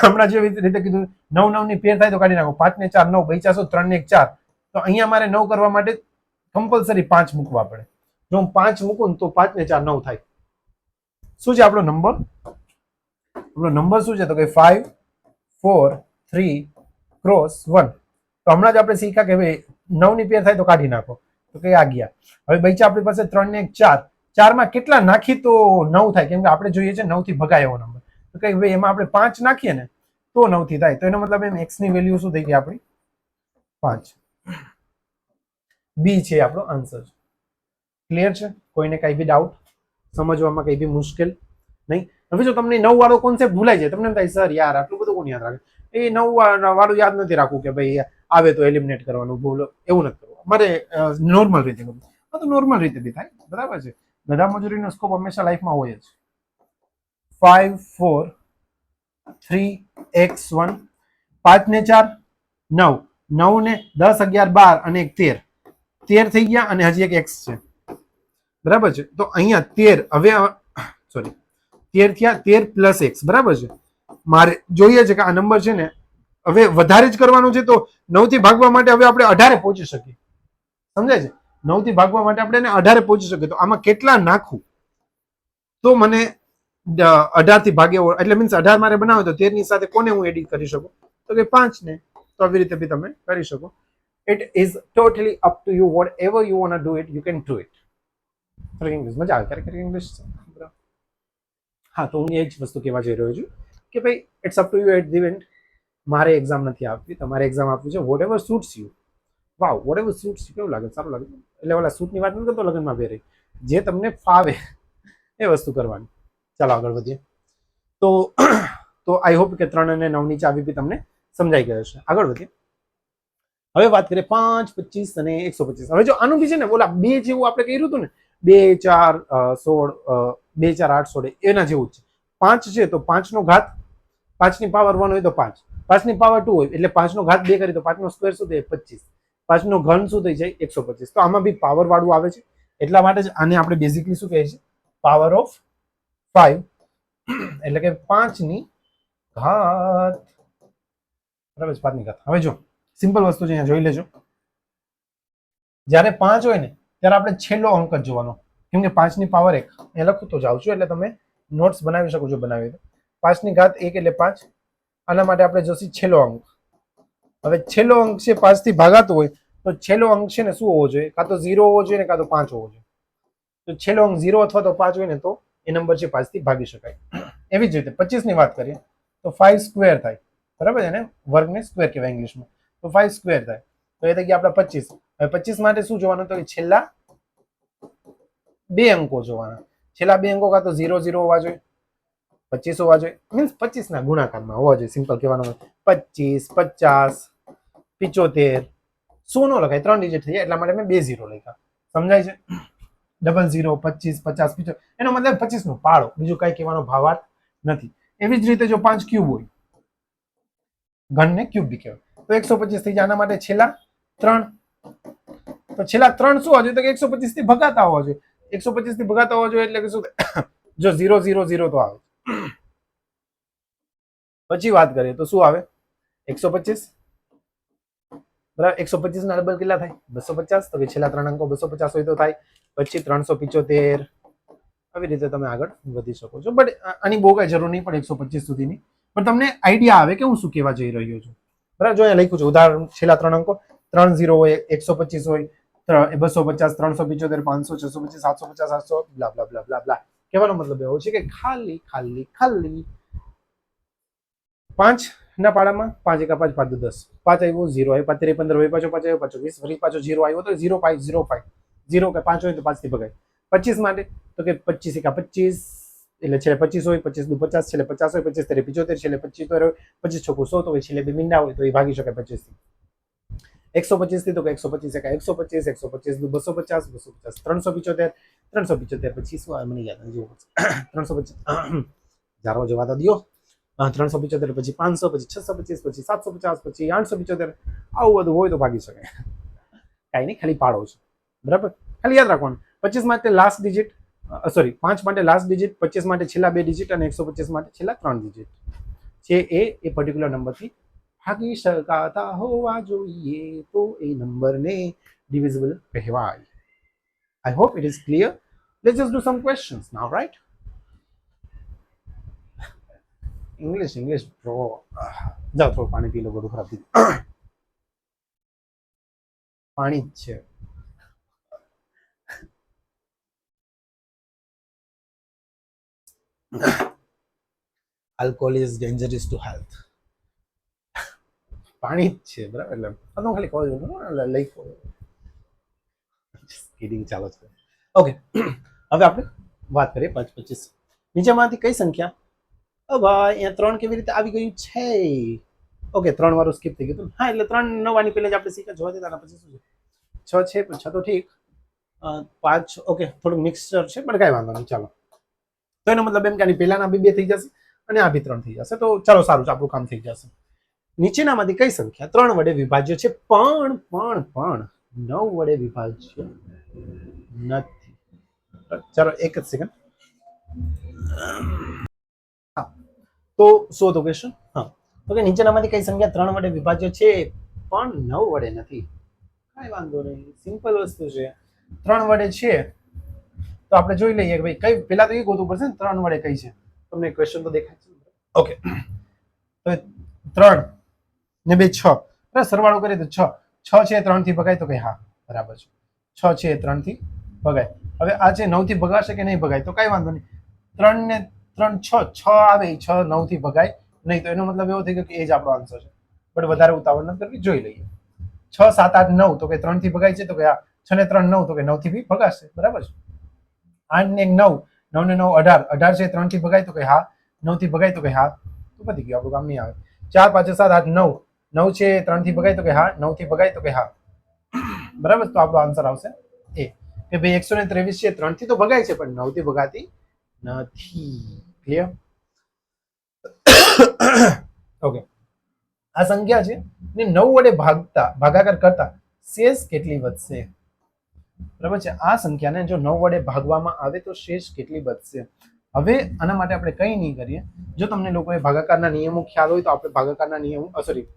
હમણાં જે રીતે કીધું 9 9 ની પેર થાય તો કાઢી નાખો. 5 ને 4 9, 2 4 3 ને 1 4. તો અહીંયા મારે 9 કરવા માટે કમ્પલસરી 5 મૂકવા પડે. જો હું 5 મૂકું તો 5 ને 4 9 થાય. શું છે આપણો નંબર? આપણો નંબર શું છે તો કે 5 4 3 ક્રોસ 1. તો હમણાં જ આપણે શીખ્યા કે ભાઈ 9 ની પેર થાય તો કાઢી નાખો, તો કે આ ગયા. હવે બચ્યા આપણી પાસે 3 ને 1 4. 4 માં કેટલા નાખી તો 9 થાય? કેમ કે આપણે જોઈએ છે 9 થી ભગાય એવો નંબર. તો કે ભાઈ એમાં આપણે 5 નાખીએ ને તો 9 થી થાય. તો એનો મતલબ એમ x ની વેલ્યુ શું થઈ ગઈ આપણી? 5. બી છે આપણો આન્સર. ક્લિયર છે? કોઈને કઈ બી ડાઉટ, સમજવામાં કઈ બી મુશ્કેલ નહીં? હવે જો તમને 9 વાળો કોન્સેપ્ટ ભૂલાઈ જાય, તમને એમ થાય સર યાર આટલું બધું કોણ યાદ રાખે, એ 9 વાળું યાદ નથી રાખવું કે ભાઈ આવે તો એલિમિનેટ કરવાનું, બોલો એવું નથી કરવું. મારે નોર્મલ રીતે કરવું. તો નોર્મલ રીતે બી થાય. બરાબર છે. ગધા મજૂરીનો સ્કોપ હંમેશા લાઈફમાં હોય જ. 5 4 3 x1. 5 ને 4 9, 9 ને 10 11 12 અને 1 13. 13 થઈ ગયા અને હજી એક x છે. બરાબર છે. તો અહીંયા 13, હવે સોરી 13 થયા, 13 પ્લસ x. બરાબર છે. મારે જોઈએ છે કે આ નંબર છે ને હવે વધારે જ કરવાનું છે, તો 9 થી ભાગવા માટે હવે આપણે 18 પહોંચી શકીએ. સમજાય છે? 9 થી ભાગવા માટે આપણે 18 પહોંચી શકીએ. તો આમાં કેટલા નાખવું તો મને 18 થી ભાગે, એટલે મીન્સ 18 મારે બનાવે તો 13 ની સાથે કોને હું એડિટ કરી શકું? તો કે 5 ને. તો આવી રીતે બી તમે કરી શકો. It is totally up to you. Whatever you want to do it, you can do it. English મજા આવે ક્યારેક ઇંગ્લિશ. હા, તો હું એ જ વસ્તુ કહેવા જઈ રહ્યો છું કે ભાઈ it's up to you at the end. મારે એક્ઝામ નથી આપવી, તમારે એક્ઝામ આપવી છે. Whatever suits you. Wow, whatever suits you. કેવું લાગે? સારું લાગે? એટલે ઓલા સૂટની વાત નથી કરતો લગ્નમાં પહેરી, જે તમને ફાવે એ વસ્તુ કરવાની. ચાલો આગળ વધીએ. તો આઈ હોપ કે 3 અને 9 ની ચાવી બી તમને સમજાઈ ગયો છે. આગળ વધીએ. હવે વાત કરીએ 5 25 અને 125. હવે જો આનું બી છે ને ઓલા 2 જેવું આપણે કર્યું હતું ને, 2 4 16 2 4 8 16 એના જેવું જ છે. 5 છે તો 5 નો ઘાત, 5 ની પાવર 1 હોય તો 5, 5 ની પાવર 2 હોય એટલે 5 નો ઘાત 2 કરી તો 5 નો સ્ક્વેર શું થાય? 25. 5 નો ઘન શું થઈ જાય? 125. તો આમાં બી પાવર વાળું આવે છે, એટલા માટે જ આને આપણે બેઝિકલી શું કહે છે? પાવર ઓફ 5, એટલે કે 5 ની ઘાત. બરાબર? 5 ની ઘાત. હવે જો સિમ્પલ વસ્તુ છે, અહીંયા જોઈ લેજો. જ્યારે 5 હોય ને ત્યારે આપણે છેલ્લો અંક જ જોવાનો, કેમ કે 5 ની પાવર 1 એ લખું તો જાઉં છું, એટલે તમે નોટ્સ બનાવી શકો છો, બનાવી દો. 5 ની ઘાત 1 એટલે 5. આના માટે આપણે જોઈશે છેલ્લો અંક. હવે છેલ્લો અંક છે 5 થી ભાગાતો હોય તો છેલ્લો અંક છે ને શું હોવો જોઈએ? કાં તો 0 હોવો જોઈએ ને કાં તો 5 હોવો જોઈએ. તો છેલ્લો અંક 0 અથવા તો 5 હોય ને તો એ નંબર છે 5 થી ભાગી શકાય. એવી જ રીતે 25 ની વાત કરીએ તો 5 સ્ક્વેર થાય, બરાબર છે ને? વર્ગને સ્ક્વેર કહેવાય ઇંગ્લિશમાં. તો 5 સ્ક્વેર થાય તો એ થઈ ગયા આપણા 25. હવે 25 માટે શું જોવાનું? તો છેલ્લા 2 અંકો જોવાના. છેલ્લા 2 અંકો કાં તો 0 0 હોવા જોઈએ, 25 હોવા જોઈએ, મીન્સ 25 ના ગુણાકારમાં હોવા જોઈએ. સિમ્પલ કહેવાનું 25, 50, 75. 100 નો લખાય, 3 ડિજિટ થઈ જાય, એટલા માટે મેં 2 0 લખ્યા. સમજાય છે? 00, 25, 50, 75, એનો મતલબ 25 નો પાડો, બીજું કઈ કહેવાનો ભાવાર્થ નથી. એવી જ રીતે જો 5 ક્યુબ હોય, ઘનને ક્યુબ બી કહેવાય, તો 125 થઈ જાય. આના માટે છેલ્લા 3, તો છેલ્લા 3 શું હોવા જોઈએ? તો 125 થી ભગાતા હોવા જોઈએ. 125 થી ભગાતા હોવા જોઈએ એટલે કે શું? જો 0 0 0 તો આવે. પછી વાત કરીએ તો શું આવે? 125, બરાબર. 125 ના ડબલ કેટલા થાય? 250. તો કે છેલ્લા 3 અંકો 250 હોય તો થાય. પછી 375. આવી રીતે તમે આગળ વધી શકો છો, બટ આની બહુ કઈ જરૂર નહીં પડે 125 સુધીની, પણ તમને આઈડિયા આવે કે હું શું કહેવા જઈ રહ્યો છું, બરાબર. જો અહીંયા લખ્યું છે ઉદાહરણ, છેલ્લા 3 અંકો 30 હોય, 125 હોય, 250, 375, 500, 625, 750, 800, બ્લા બ્લા બ્લા બ્લા બ્લા. કહેવાનો મતલબ એવો છે કે ખાલી ખાલી ખાલી 5 ના પાડામાં 5 એકા 5, 5 દુ 10, 5 આવ્યો, 0 આવ્યો, 5 3 15 હોય, પાછો 5 આવ્યો, પાછો 20, ફરી પાછો 0 આવ્યો, તો 0 5 0 5 0 કે 5 હોય તો 5 થી ભગાય. 25 માટે તો કે 25 એકા 25 એટલે છેલ્લે 25 હોય, 25 દુ 50, છેલ્લે 50 હોય, 25 તેરે 75, છેલ્લે 25 હોય, 25 છોકું 100, તો છેલ્લે બે મીંડા હોય તો એ ભાગી શકે 25 થી. 125 થી તો કે 125 એકા 125, 125 દુ 250, 250 375, 375 પછી શું આવે મને યાદ નથી, 325 જારો જવા તો દો. 375 પછી 500, પછી 625, પછી 750, પછી 875, આવું બધું હોય તો ભાગી શકે. કઈ નહીં, ખાલી પાડો છે, બરાબર. ખાલી યાદ રાખવાનું 25 માટે લાસ્ટ ડિજિટ, સોરી 5 માટે લાસ્ટ ડિજિટ, 25 માટે છેલ્લા 2 ડિજિટ અને 125 માટે છેલ્લા 3 ડિજિટ છે એ પર્ટિક્યુલર નંબરથી ભાગી શકાતા હોવા જોઈએ, તો એ નંબરને ડિવિઝિબલ કહેવાય. I hope it is clear. Let's just do some questions now, right? English bro. જાઓ થોડું પાણી પી લો, બધું ખરાબ થઈ ગયું. પાણી જ છે. Alcohol is dangerous to health. પાણી જ છે, બરાબર. એટલે આ તો ખાલી કહું છું, લઈ કિડિંગ ચાલો છે. ઓકે, હવે આપણે વાત કરીએ 5 25. નીચેમાંથી કઈ સંખ્યા, ભાઈ અહીંયા 3 કેવી રીતે આવી ગયું છે? ઓકે, 3 વાળું સ્કીપ થઈ ગયું. હા, એટલે 3 નવાની પહેલા જ આપણે શીખ્યા, જોવા દેતા પછી શું છે 6 છે, 6 તો ઠીક. 5 ઓકે, થોડું મિક્સચર છે, પણ કઈ વાંધો નહીં, ચાલો. તો એનો મતલબ એમ કે આની પહેલાના બી 2 થઈ જશે અને આ બી 3 થઈ જશે, તો ચાલો સારું છે, આપણું કામ થઈ જશે. નીચેનામાંથી કઈ સંખ્યા 3 વડે વિભાજ્ય છે પણ 9 વડે વિભાજ્ય નથી? ચાલો એક જ સેકન્ડ. તો શોધો ક્વેશ્ચન. હા, તો કે નીચેનામાંથી કઈ સંખ્યા 3 વડે વિભાજ્ય છે પણ 9 વડે નથી? કઈ વાંધો નહીં, સિમ્પલ વસ્તુ છે. 3 વડે છે તો આપણે જોઈ લઈએ કે ભાઈ કઈ, પેલા તો એ ગોતવું પડશે ને 3 વડે કઈ છે. તમને ક્વેશ્ચન તો દેખાય છે. ઓકે, તો 3 ને 2 6, સરવાળો કરીએ તો 6 છે 3 થી ભગાય, તો કે હા બરાબર છે, 6 છે 3 થી ભગાય. હવે આ છે 9 થી ભગાશે કે નહીં ભગાય? તો કઈ વાંધો નહીં, 3 ને 3 6 આવે, 6 9 થી ભગાય નહીં, તો એનો મતલબ એવો થઈ ગયો કે એ જ આપણો આન્સર છે. પણ વધારે ઉતાવળ ન કરવી, જોઈ લઈએ. 6 7 8 9 તો કે 3 થી ભગાય છે, તો કે હા. 6 ને 3 9, તો કે 9 થી બી ભગાશે, બરાબર છે. 8 ને 9, 9 ને 9 18, 18 છે 3 થી ભગાય, તો કે હા. 9 થી ભગાય, તો કે હા. તો પતી ગયું, આપણું કામ નહીં આવે. 4 5 7 8 9, 9 છે 3 થી ભગાય, તો કે હા. 9 થી ભગાય, તો કે હા, બરાબર. તો આપણો આન્સર આવશે એ, કે ભાઈ 123 છે 3 થી તો ભગાય છે પણ 9 થી ભગાતી નથી. ક્લિયર? ઓકે, આ સંખ્યા છે ને 9 વડે ભાગાકાર કરતા શેષ કેટલી વધશે? બરાબર છે. આ સંખ્યાને જો 9 વડે ભાગવામાં આવે તો શેષ કેટલી વધશે? હવે આના માટે આપણે કંઈ નહીં કરીએ. જો તમને લોકોએ ભાગાકારના નિયમો ખ્યાલ હોય તો આપણે ભાગાકારના નિયમો, સોરી,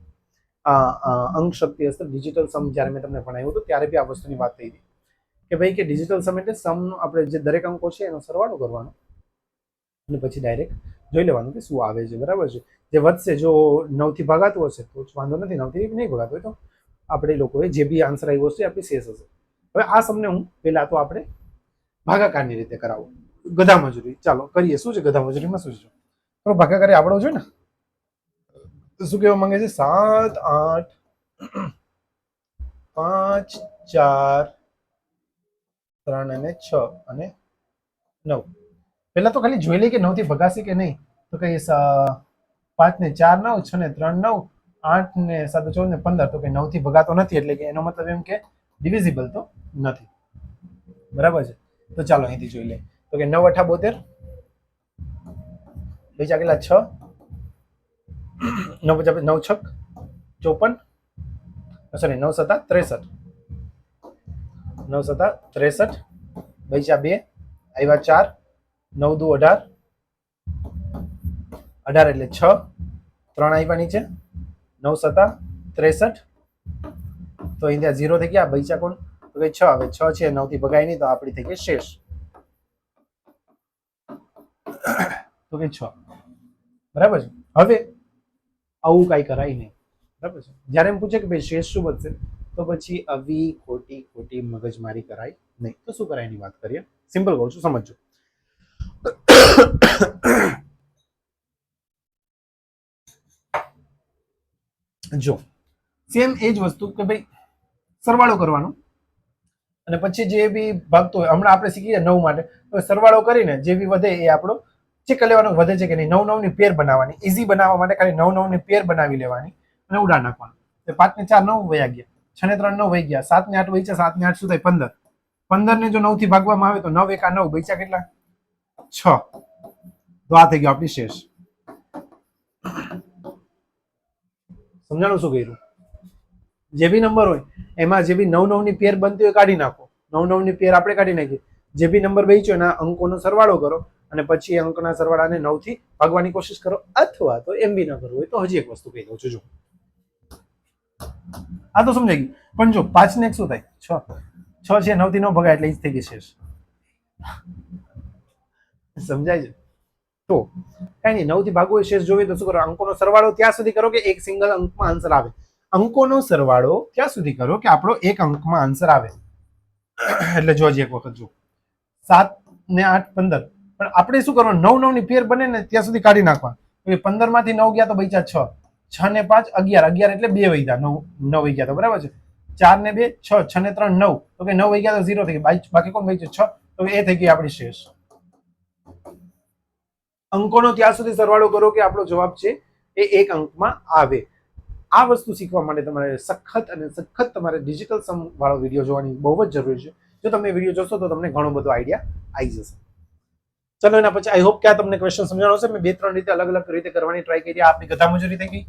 અંક શક્તિ હશે ડિજિટલ સમ જ્યારે મેં તમને ભણાવ્યું હતું ત્યારે બી આ વસ્તુની વાત થઈ હતી કે ભાઈ કે ડિજિટલ સમ એટલે સમનો આપણે જે દરેક અંકો છે એનો સરવાળો કરવાનો અને પછી ડાયરેક્ટ જોઈ લેવાનું કે શું આવે છે, બરાબર છે. જે વધશે જો 9 થી ભાગાતું હશે તો વાંધો નથી, 9 થી નહીં ભાગાતું હોય તો આપણે લોકોએ જે બી આન્સર આવ્યો હશે આપણી શેષ હશે. હવે આ સમને હું પહેલા તો આપણે ભાગાકારની રીતે કરાવું. ગધા મજૂરી ચાલો કરીએ. શું છે ગધા મજૂરીમાં? શું છે તો ભાગાકારી આવડવો જોઈએ ને. તો શું કહેવા માંગે છે? 7 8 5 4 3 અને 6 અને 9. પહેલા તો ખાલી જોઈ લઈએ કે 9 થી ભગાશે કે નહીં. તો કઈ 5 ને 4 9, 6 ને 3 9, 8 ને 7 14 ને 15. તો કઈ 9 થી ભગાતો નથી એટલે કે એનો મતલબ એમ કે ડિવિઝિબલ તો નથી, બરાબર છે. તો ચાલો અહીંથી જોઈ લઈએ. તો કે 9 8 72, બીજા કેટલા 6, 9 50 9 6 54, સોરી 9 7 63, 9 7 63, બીજા 2 આવ્યા 4, 9 2 18, 18 એટલે 6, 3 આવ્યા નીચે, 9 7 63. તો અહીંયા 0 થઈ ગયા. બીજા કોણ? તો કે 6. હવે 6 છે 9 થી ભગાય નહીં તો આપણી થઈ ગઈ શેષ. તો કે 6, બરાબર છે. હવે આવું કઈ કરાય નહીં, બરાબર છે. જ્યારે એમ પૂછે કે ભાઈ શેષ શું બનશે તો પછી આવી ખોટી મગજમારી કરાય નહીં. તો શું કરાય એની વાત કરીએ. સિમ્પલ કહું છું, સમજજો. જો સેમ એ જ વસ્તુ કે ભાઈ સરવાળો કરવાનો અને પછી જે બી ભાગતો હોય, હમણાં આપણે શીખીએ 9 માટે તો સરવાળો કરીને જે બી વધે એ આપણો ચેક કરી લેવાનો વધે છે કે નહીં. 9 9 ની પેર બનાવવાની, ઇઝી બનાવવા માટે ખાલી 9 9 ની પેર બનાવી લેવાની અને ઉડા નાખવાનું. 5 ને 4 9 વયા ગયા, 6 ને 3 9 વહી ગયા, 7 ને 8 વહી 7 ને 8 શું થાય 15. 15 ને જો 9 થી ભાગવામાં આવે તો 9 1 9 બચ્યા કેટલા 6. તો આ થઈ ગયો આપણી શેષ. સમજાણું શું કર્યું? જે બી નંબર હોય એમાં જે બી 9 9 ની પેર બનતી હોય કાઢી નાખો. 9 9 ની પેર આપણે કાઢી નાખીએ. જે બી નંબર બચ્યો એના અંકોનો સરવાળો કરો અને પછી અંકના સરવાળાને 9 થી ભાગવાની કોશિશ કરો, અથવા તો એમ બી ન કરવું હોય તો હજી એક વસ્તુ કહી દઉં છું. જો આ તો સમજાઈ ગયું, પણ જો 5 ને 1 શું થાય 6 છે 9 થી 9 ભગાય એટલે એ જ થઈ ગઈ શેષ. સમજાય છે? તો કઈ નહીં, 9 થી ભાગવું હોય શેષ જોવી તો શું કરો? અંકોનો સરવાળો ત્યાં સુધી કરો કે એક સિંગલ અંકમાં આન્સર આવે. અંકોનો સરવાળો ત્યાં સુધી કરો કે આપણો એક અંકમાં આન્સર આવે. એટલે જોજે એક વખત જો 7 ને 8 15, પણ આપણે શું કરવાનું 9 9 ની પેર બને ને ત્યાં સુધી કાઢી નાખવા. 15 માંથી 9 ગયા તો બચ્યા 6, 6 ને 5 11, 11 એટલે 2 વહી ગયા, 9 વહી ગયા તો બરાબર છે. 4 ને 2 6, 6 ને 3 9, તો કે 9 વહી ગયા તો 0 થઈ ગયા. બાકી કોણ બચ્યું 6, તો એ થઈ ગઈ આપણી શેષ. અંકોનો ત્યાં સુધી સરવાળો કરો કે આપણો જવાબ છે એ એક અંકમાં આવે. આ વસ્તુ શીખવા માટે તમારે સખત તમારે ડિજિટલ સમ વાળો વિડીયો જોવાની બહુ જ જરૂરી છે. જો તમે વિડીયો જોશો તો તમને ઘણો બધો આઈડિયા આવી જશે. ચલો એના પછી આઈ હોપ કે આ તમને ક્વેશ્ચન સમજાણો હશે. મેં 2-3 રીતે અલગ અલગ રીતે કરવાની ટ્રાય કરી. આપણી ગધા મજૂરી થઈ ગઈ,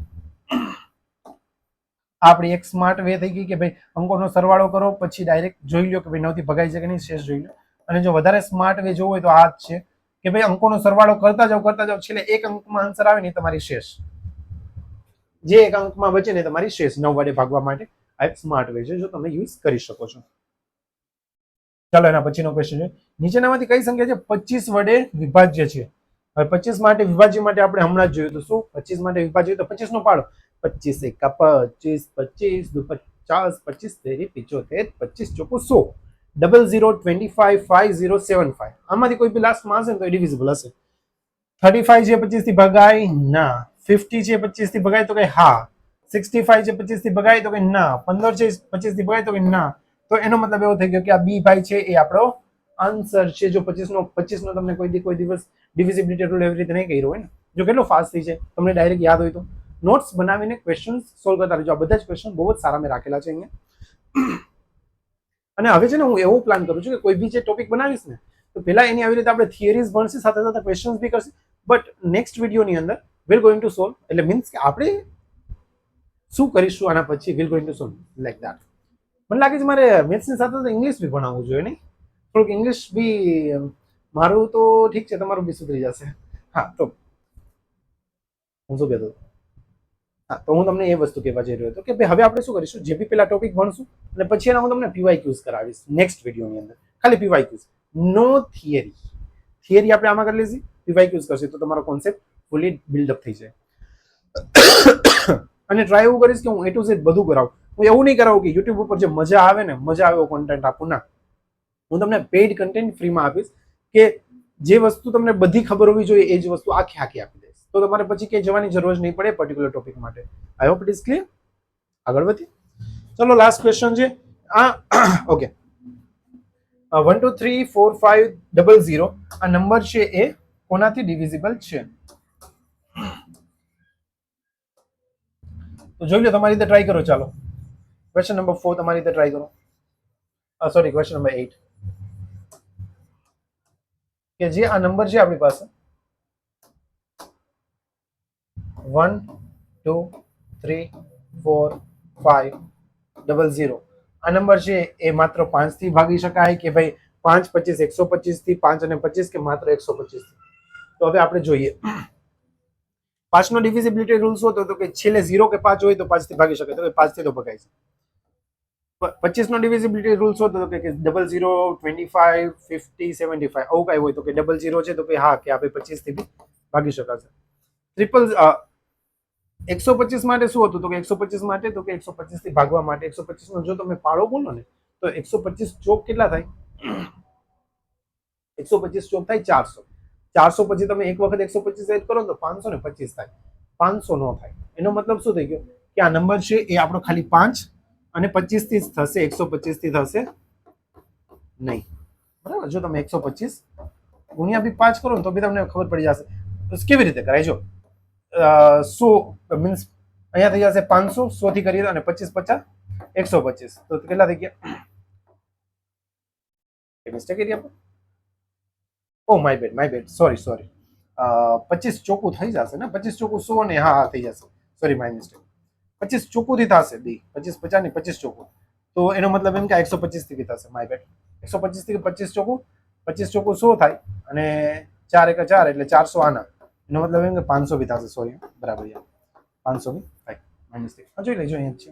આપણી એક સ્માર્ટ વે થઈ ગઈ કે ભાઈ અંકોનો સરવાળો કરો પછી ડાયરેક્ટ જોઈ લો કે ભાઈ 9 થી ભગાઈ છે કે નહીં, શેષ જોઈ લો. અને જો વધારે સ્માર્ટ વે જોવું હોય તો આ જ છે કે ભાઈ અંકોનો સરવાળો કરતા જાઓ છેલ્લે એક અંકમાં આન્સર આવે ને તમારી શેષ. જે એક અંકમાં બચે ને તમારી શેષ 9 વડે ભાગવા માટે આ એક સ્માર્ટ વે છે, જો તમે યુઝ કરી શકો છો. ચાલો એના પછીનો ક્વેશ્ચન છે, નીચેનામાંથી કઈ સંખ્યા છે 25 વડે વિભાજ્ય છે? હવે 25 માટે વિભાજ્ય માટે આપણે હમણાં જ જોયું તો શું 25 માટે વિભાજ્ય તો 25 નો પાડો. 25 એકા 25, 25 દુ 50, 25 તેરી 75, 25 ચોકુ 100, 00 25 5075. આમાંથી કોઈ બી લાસ્ટમાં હશે ને તો ડિવિઝિબલ હશે. 35 છે 25 થી ભગાય ના, 50 છે 25 થી ભગાય તો કે હા, 65 છે 25 થી ભગાય તો કે ના, 15 છે 25 થી ભગાય તો કે ના. તો એનો મતલબ એવો થઈ ગયો કે આ બી ભાઈ છે એ આપણો આન્સર છે. જો 25 નો તમને કોઈ દિવસ ડિવિઝિબિલિટી રૂલ એવી રીતે નહીં કર્યો હોય ને, જો કેટલો ફાસ્ટ થઈ છે તમને ડાયરેક્ટ યાદ હોય તો નોટ્સ બનાવીને ક્વેશ્ચન સોલ્વ કરતા રહેજો. આ બધા જ ક્વેશ્ચન બહુ જ સારા મેં રાખેલા છે અહીંયા. અને હવે છે ને હું એવો પ્લાન કરું છું કે કોઈ બી જે ટોપિક બનાવીશ ને તો પહેલા એની આવી રીતે આપણે થિયરીઝ ભણશે, સાથે સાથે ક્વેશ્ચન્સ બી કરશે. બટ નેક્સ્ટ વિડીયોની અંદર વિલ ગોઈંગ ટુ સોલ્વ, એટલે મીન્સ કે આપણે શું કરીશું આના પછી will going to solve like that. મને લાગે છે મારે મેથ્સની સાથે સાથે ઇંગ્લિશ બી ભણાવવું જોઈએ નહીં? થોડુંક ઇંગ્લિશ બી મારું તો ઠીક છે, તમારું બી સુધરી જશે. હા તો હું શું કહેતો હા, તો હું તમને એ વસ્તુ કહેવા જઈ રહ્યો હતો કે ભાઈ હવે આપણે શું કરીશું, જે બી પેલા ટોપિક ભણશું અને પછી એના હું તમને પીવાયક્યુઝ કરાવીશ નેક્સ્ટ વિડીયોની અંદર, ખાલી પીવાયક્યુઝ, નો થિયરી. થિયરી આપણે આમાં કરી લઈશું, પીવાયક્યુઝ કરશે તો તમારો કોન્સેપ્ટ ફૂલી બિલ્ડઅપ થઈ જાય. અને ટ્રાય એવું કરીશ કે હું A to Z બધું કરાવું. હું એવું નહીં કરાવું કે યુટ્યુબ ઉપર જે મજા આવે ને, મજા આવે એવો કોન્ટેન્ટ આપું ના. હું તમને પેઇડ કન્ટેન્ટ ફ્રીમાં આપીશ કે જે વસ્તુ તમને બધી ખબર હોવી જોઈએ એ જ વસ્તુ આખી આપી દઈશ, તો તમારે પછી ક્યાંય જવાની જરૂર જ નહીં પડે પર્ટિક્યુલર ટોપિક માટે. I hope it is clear. આગળ વધીએ. ચલો લાસ્ટ ક્વેશ્ચન છે ઓકે. 1 2 3 4 5 0 આ નંબર છે એ કોનાથી ડિવિઝિબલ છે? તો જોઈ લો, તમારી રીતે ટ્રાય કરો. ચાલો ક્વેશ્ચન નંબર 4 તમારી રીતે ટ્રાય કરો. સોરી, ક્વેશ્ચન નંબર 8 કે જે આ નંબર છે આપણી પાસે 1 2 3 4 5 0 આ નંબર છે એ માત્ર 5 થી ભાગી શકાય કે ભાઈ 5 25 125 થી 5 અને 25 કે માત્ર 125 થી? તો હવે આપણે જોઈએ 5 નો ડિવિઝિબિલિટી રૂલ શું હતો? તો કે છેલ્લે 0 કે 5 હોય તો 5 થી ભાગી શકાય, તો 5 થી તો ભગાય છે. 25 નો ડિવિઝિબિલિટી રૂલ શું હતો? કે 00 25 50 75 આવું કઈ હોય તો કે 00 છે તો કે હા કે આપણે 25 થી બી ભાગી શકાશે. 125 માટે શું હતું? તો કે 125 માટે તો કે 125 થી ભાગવા માટે 125 નો જો તમે પાડો બોલો ને તો 125 ચોક કેટલા થાય? 125 ચોક થાય 400. 400 પછી તમે એક વખત 125 એડ કરો તો 525 થાય. 500 નો થાય. એનો મતલબ શું થઈ ગયો કે આ નંબર છે એ આપણો ખાલી 5 અને 25 થી થશે, 125 થી થશે નહીં. બરાબર? જો તમે 125 ગુણ્યા બી 5 કરો ને તો બી તમને ખબર પડી જશે. તો કેવી રીતે કરાય? જો 100 મીન્સ અહીંયા થઈ જશે 500, 100 થી કરીએ અને 25 50 125 તો કેટલા થઈ ગયા? મિસ્ટેક કરી આપણે. ઓ માય બેડ, સોરી 25 ચોખ્ખું થઈ જશે ને, 25 ચોખ્ખું 100 ને હા થઈ જશે, સોરી માય મિસ્ટેક. 25 ચોખ્ખું થી થશે બી 25 50 ને 25 ચોખ્ખું, તો એનો મતલબ એમ કે 125 થી બી થશે. My bed. 125 થી 25 ચોખ્ખું, 25 ચોખ્ખું 100 થાય અને 4 1 4 એટલે 400 આના, એનો મતલબ એમ કે 500 બી થશે. સોરી, બરાબર, 500 બી થાય. My mistake. જોઈ લેજો, અહીંયા છે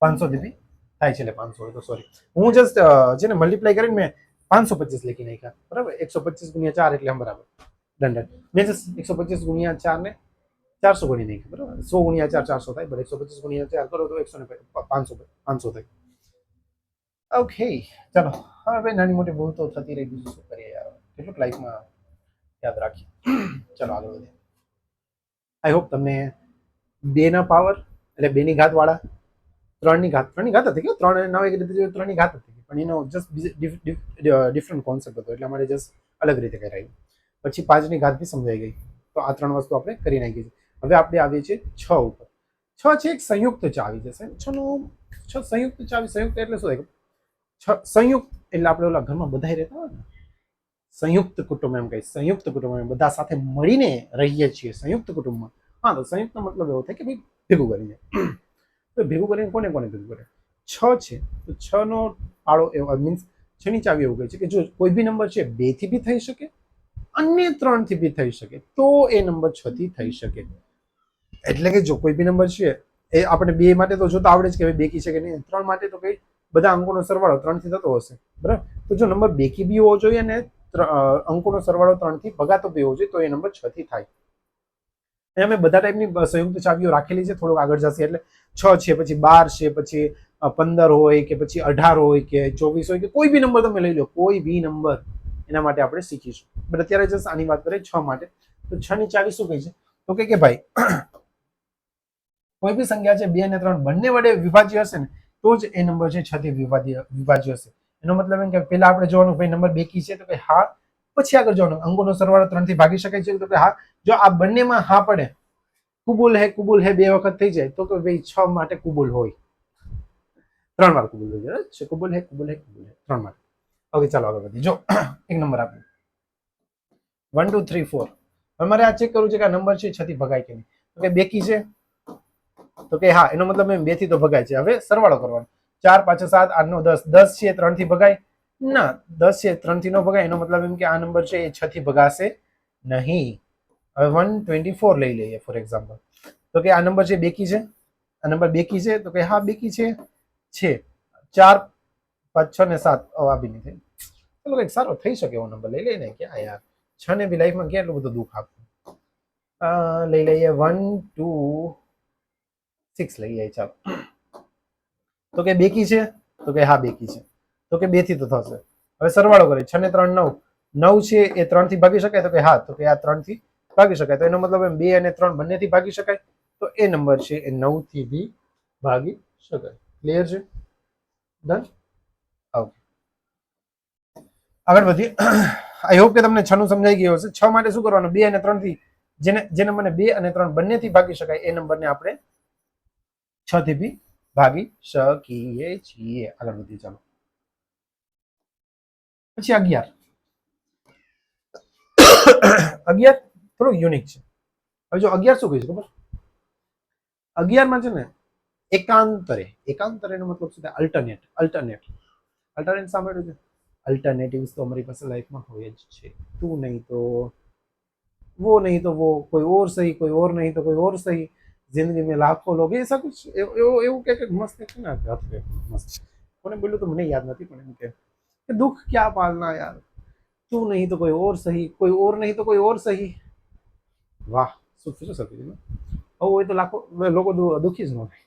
500 થી બી થાય છે એટલે 500 તો સોરી, હું જસ્ટ છે ને મલ્ટીપ્લાય કરીને મેં 525 લખી નાખ્યા. બરાબર? 125 ગુણ્યા 4 એટલે બરાબર દંડ. મેં જસ્ટ 125 ગુણ્યા 4 ને 400 ગણી નાખ્યું. બરાબર? 100 ગુણ્યા 4 400 થાય, બટ 125 ગુણ્યા 4 કરો તો 500 થાય. ઓકે, ચાલો હવે ભાઈ નાની મોટી ભૂલ તો થતી રહી, બીજું શું કરીએ યાર, કેટલુંક લાઈફમાં યાદ રાખીએ. ચલો આગળ વધીએ. આઈ હોપ તમને 2 ના પાવર એટલે 2 ની ઘાત વાળા 3 ની ઘાત હતી કે 3 9 એક રીતે 3 ની ઘાત હતી, પણ એનો જસ્ટ ડિફરન્ટ કોન્સેપ્ટ હતો એટલે અમારે જસ્ટ અલગ રીતે કરાયું. પછી 5 ની ઘાત બી સમજાઈ ગઈ. તો આ 3 વસ્તુ આપણે કરી નાખી છે. હવે આપણે આવીએ છીએ 6 ઉપર. 6 છે એક સંયુક્ત ચાવી જશે. 6 સંયુક્ત ચાવી. સંયુક્ત એટલે શું થાય? સંયુક્ત એટલે આપણે ઓલા ઘરમાં બધા રહેતા હોય ને, સંયુક્ત કુટુંબ એમ કહીએ. સંયુક્ત કુટુંબ બધા સાથે મળીને રહીએ છીએ સંયુક્ત કુટુંબમાં. હા, તો સંયુક્ત મતલબ એવો થાય કે ભાઈ ભેગું કરીને. તો ભેગું કરીને કોને ભેગું કરે? 6 છે તો 6 નો પાળો એવો મીન્સ 6 ની ચાવી એવું કહે છે કે જો કોઈ બી નંબર છે 2 થી બી થઈ શકે અને 3 થી બી થઈ શકે તો એ નંબર 6 થી થઈ શકે. એટલે કે જો કોઈ બી નંબર છે એ આપણે 2 માટે તો જોતા આવડે જ કે બેકી છે કે નહીં, 3 માટે તો કઈ બધા અંકોનો સરવાળો 3 થી થતો હશે. બરાબર? તો જો નંબર બેકી બી હોવો જોઈએ અને અંકોનો સરવાળો 3 થી ભગાતો બી હોવો જોઈએ તો એ નંબર 6 થી થાય. અમે બધા ટાઈપની સંયુક્ત ચાવીઓ રાખેલી છે. થોડુંક આગળ જશે એટલે 6 છે, પછી 12 છે, પછી 15 હોય કે પછી 18 હોય કે 24 હોય કે કોઈ બી નંબર તમે લઈ લો, કોઈ બી નંબર એના માટે આપણે શીખીશું. બટ અત્યારે જસ્ટ આની વાત કરીએ 6 માટે. તો 6 ની ચાવી શું કહે છે? તો કે ભાઈ કોઈ બી સંખ્યા છે 2 અને 3 બંને વડે વિભાજ્ય હશે ને તો જ એ નંબર છે 6 થી વિભાજ્ય હશે. એનો મતલબ એમ કે પેલા આપણે જોવાનું ભાઈ નંબર બેકી છે તો કે હા, પછી આગળ જોવાનું અંકોનો સરવાળો 3 થી ભાગી શકાય છે તો કે હા. જો આ બંનેમાં હા પડે, કુબુલ હે 2 વખત થઈ જાય તો કે ભાઈ 6 માટે કુબુલ હોય. 3 વાર કુબુલ હોય છે. કુબુલ હે 3 વાર. ઓકે, ચાલો આગળ વધીએ. જો એક નંબર આપ્યો 1 2 3 4. અમારે આ ચેક કરવું છે કે આ નંબર છે 6 થી ભગાય કે નહીં. તો કે બેકી છે તો કે હા, એનો મતલબ એમ 2 થી તો ભગાય છે. હવે સરવાળો કરવાનો. 4 5 7 8 9 10. 10 છે 3 થી ભગાય ના, 10 છે 3 થી ન ભગાય. એનો મતલબ એમ કે આ નંબર છે એ 6 થી ભગાશે નહીં. હવે 124 લઈ લઈએ ફોર એક્ઝામ્પલ. તો કે આ નંબર છે બેકી છે, આ નંબર બેકી છે, તો કે હા બેકી છે. 4 5 6 ને 7 આ બી નહીં થાય. ચલો કંઈક સારો થઈ શકે એવો નંબર લઈ લઈને. ક્યાં યાર 6 ને બી લાઈફમાં ક્યાં એટલું બધું દુઃખ આપવું. લઈ લઈએ 1 2 6 લઈ લઈએ. ચાલો તો કે બેકી છે, તો કે હા બેકી છે, તો કે 2 થી તો થશે. હવે સરવાળો કરીએ. 6 ને 3 9, 9 છે એ 3 થી ભાગી શકાય, તો કે હા, તો કે આ 3 થી ભાગી શકાય. તો એનો મતલબ એમ 2 અને 3 બંનેથી ભાગી શકાય. તો એ નંબર છે એ 9 થી બી ભાગી શકાય. ક્લિયર છે? ડન. ઓકે, આગળ વધીએ. આઈ હોપ કે તમને 6 નું સમજાઈ ગયું હશે. 6 માટે શું કરવાનું? 2 અને 3 થી જે નંબરને 2 અને 3 બંનેથી ભાગી શકાય એ નંબરને આપણે 6 થી બી ભાગી શકીએ છીએ. આગળ વધીએ. ચાલો પછી 11. 11 થોડું યુનિક છે. હવે જો 11 શું કહે છે ખબર? 11 માં છે ને એકાંતરે નો મતલબ શું થાય? અલ્ટરનેટ સાંભળ્યું છે? अल्टरनेटिव्स तो हमारी पास लाइफ में हो જ तू नहीं तो वो नहीं तो वो, कोई और सही, कोई और नहीं तो कोई और सही, जिंदगी में लाखों लोग, ऐसा कुछ એવું કે મસ્ત છે ને. મસ્ત કોને બોલ્યું તો મને યાદ નથી, પણ એમ કે दुख क्या पालना यार, तू नहीं तो कोई और सही, कोई और नहीं तो कोई और सही. વાહ, શું ફિલોસોફી છે ને. આવું હોય તો લાખો લોકો દુઃખી જ ન થાય.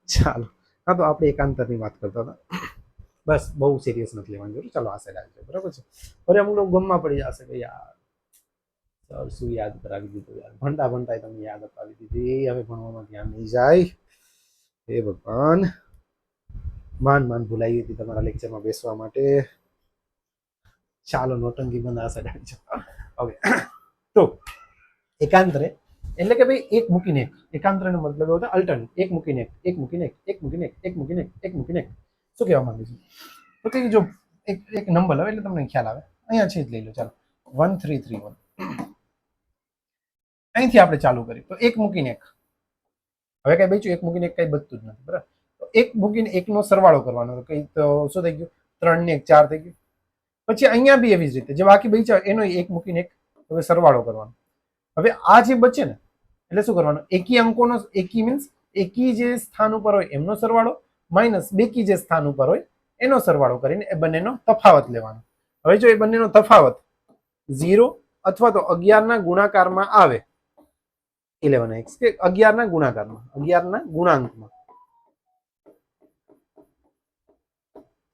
ચાલો, હા તો આપણે એકાંતરની વાત કરતા હતા. બસ બહુ સિરિયસ નથી લેવાની જરૂર. ચાલો આ સાઈડ આવી જાય. બરાબર છે? હવે અમુક લોકો ગમમાં પડી જશે કે યાર સર શું યાદ કરાવી દીધું યાર, ભણતા ભણતા તમે યાદ અપાવી દીધી, હવે ભણવામાં ધ્યાન નહીં જાય. હે ભગવાન, માંડ ભૂલાઈ હતી તમારા લેક્ચરમાં બેસવા માટે. ચાલો નોટંકી બંધ. આ સાઈડ આવી જાઓ. હવે તો એકાંતરે એટલે કે ભાઈ એક મૂકીને એક. એકાંતરેનો મતલબ એવો થાય અલ્ટરનેટ. એક મૂકીને એક, એક મૂકીને એક, એક મૂકીને એક, એક મૂકીને એક, એક મૂકીને એક. શું કહેવા માંગુ છું? તો કે જો એક નંબર આવે એટલે તમને ખ્યાલ આવે. અહીંયા છે જ લઈ લો. ચાલો 1331. અહીંથી આપણે ચાલુ કરીએ તો એક મૂકીને એક. હવે કઈ બચ્યું? એક મૂકીને એક કઈ બચતું જ નથી. બરાબર? તો એક મૂકીને એકનો સરવાળો કરવાનો. કઈ તો શું થઈ ગયું? 3 ને 1 4 થઈ ગયું. પછી અહીંયા બી એવી જ રીતે જે બાકી બચ્યા એનો એક મૂકીને એક હવે સરવાળો કરવાનો. હવે આ જે બચે ને એટલે શું કરવાનું? એકી અંકોનો, એકી મીન્સ એકી જે સ્થાન ઉપર હોય એમનો સરવાળો માઇનસ બેકી જે સ્થાન ઉપર હોય એનો સરવાળો કરીને એ બંનેનો તફાવત લેવાનો. હવે જો એ બંનેનો તફાવત 0 અથવા તો 11 ના ગુણાકારમાં આવે, 11x કે 11 ના ગુણાકારમાં, 11 ના ગુણાંકમાં,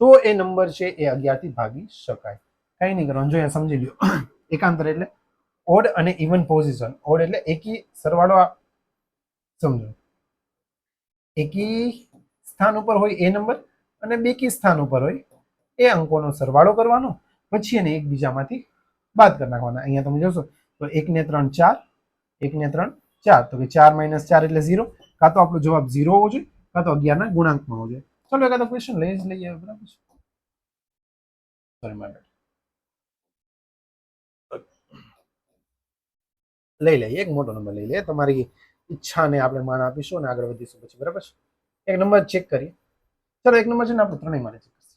તો એ નંબર છે એ 11 થી ભાગી શકાય. કઈ નહીં કરવાનું, જો અહીંયા સમજી લ્યો. એકાંતર એટલે ઓડ અને ઇવન પોઝિશન. ઓડ એટલે એકી સરવાળો, સમજો એકી સ્થાન ઉપર હોય એ નંબર અને બેકી સ્થાન ઉપર હોય એ અંકોનો સરવાળો કરવાનો, પછી એને એકબીજામાંથી બાદ કરી નાખવાના. અહીંયા તમે જોશો તો 1 ને 3 4, 1 ને 3 4, તો કે 4 - 4 એટલે 0. કાં તો આપણો જવાબ 0 હોવો જોઈએ, કાં તો 11 ના ગુણાંકમાં હોવો જોઈએ. ચલો એકાદો ક્વેશ્ચન લઈ જ લઈએ. બરાબર છે? Sorry my bad. લઈ લઈએ એક મોટો નંબર લઈ લઈએ. તમારી ઈચ્છાને આપણે માન આપીશું અને આગળ વધીશું પછી. બરાબર છે? એક નંબર ચેક કરીએ. ચલો એક નંબર છે ને આપણે ત્રણેય માટે ચેક કરશે.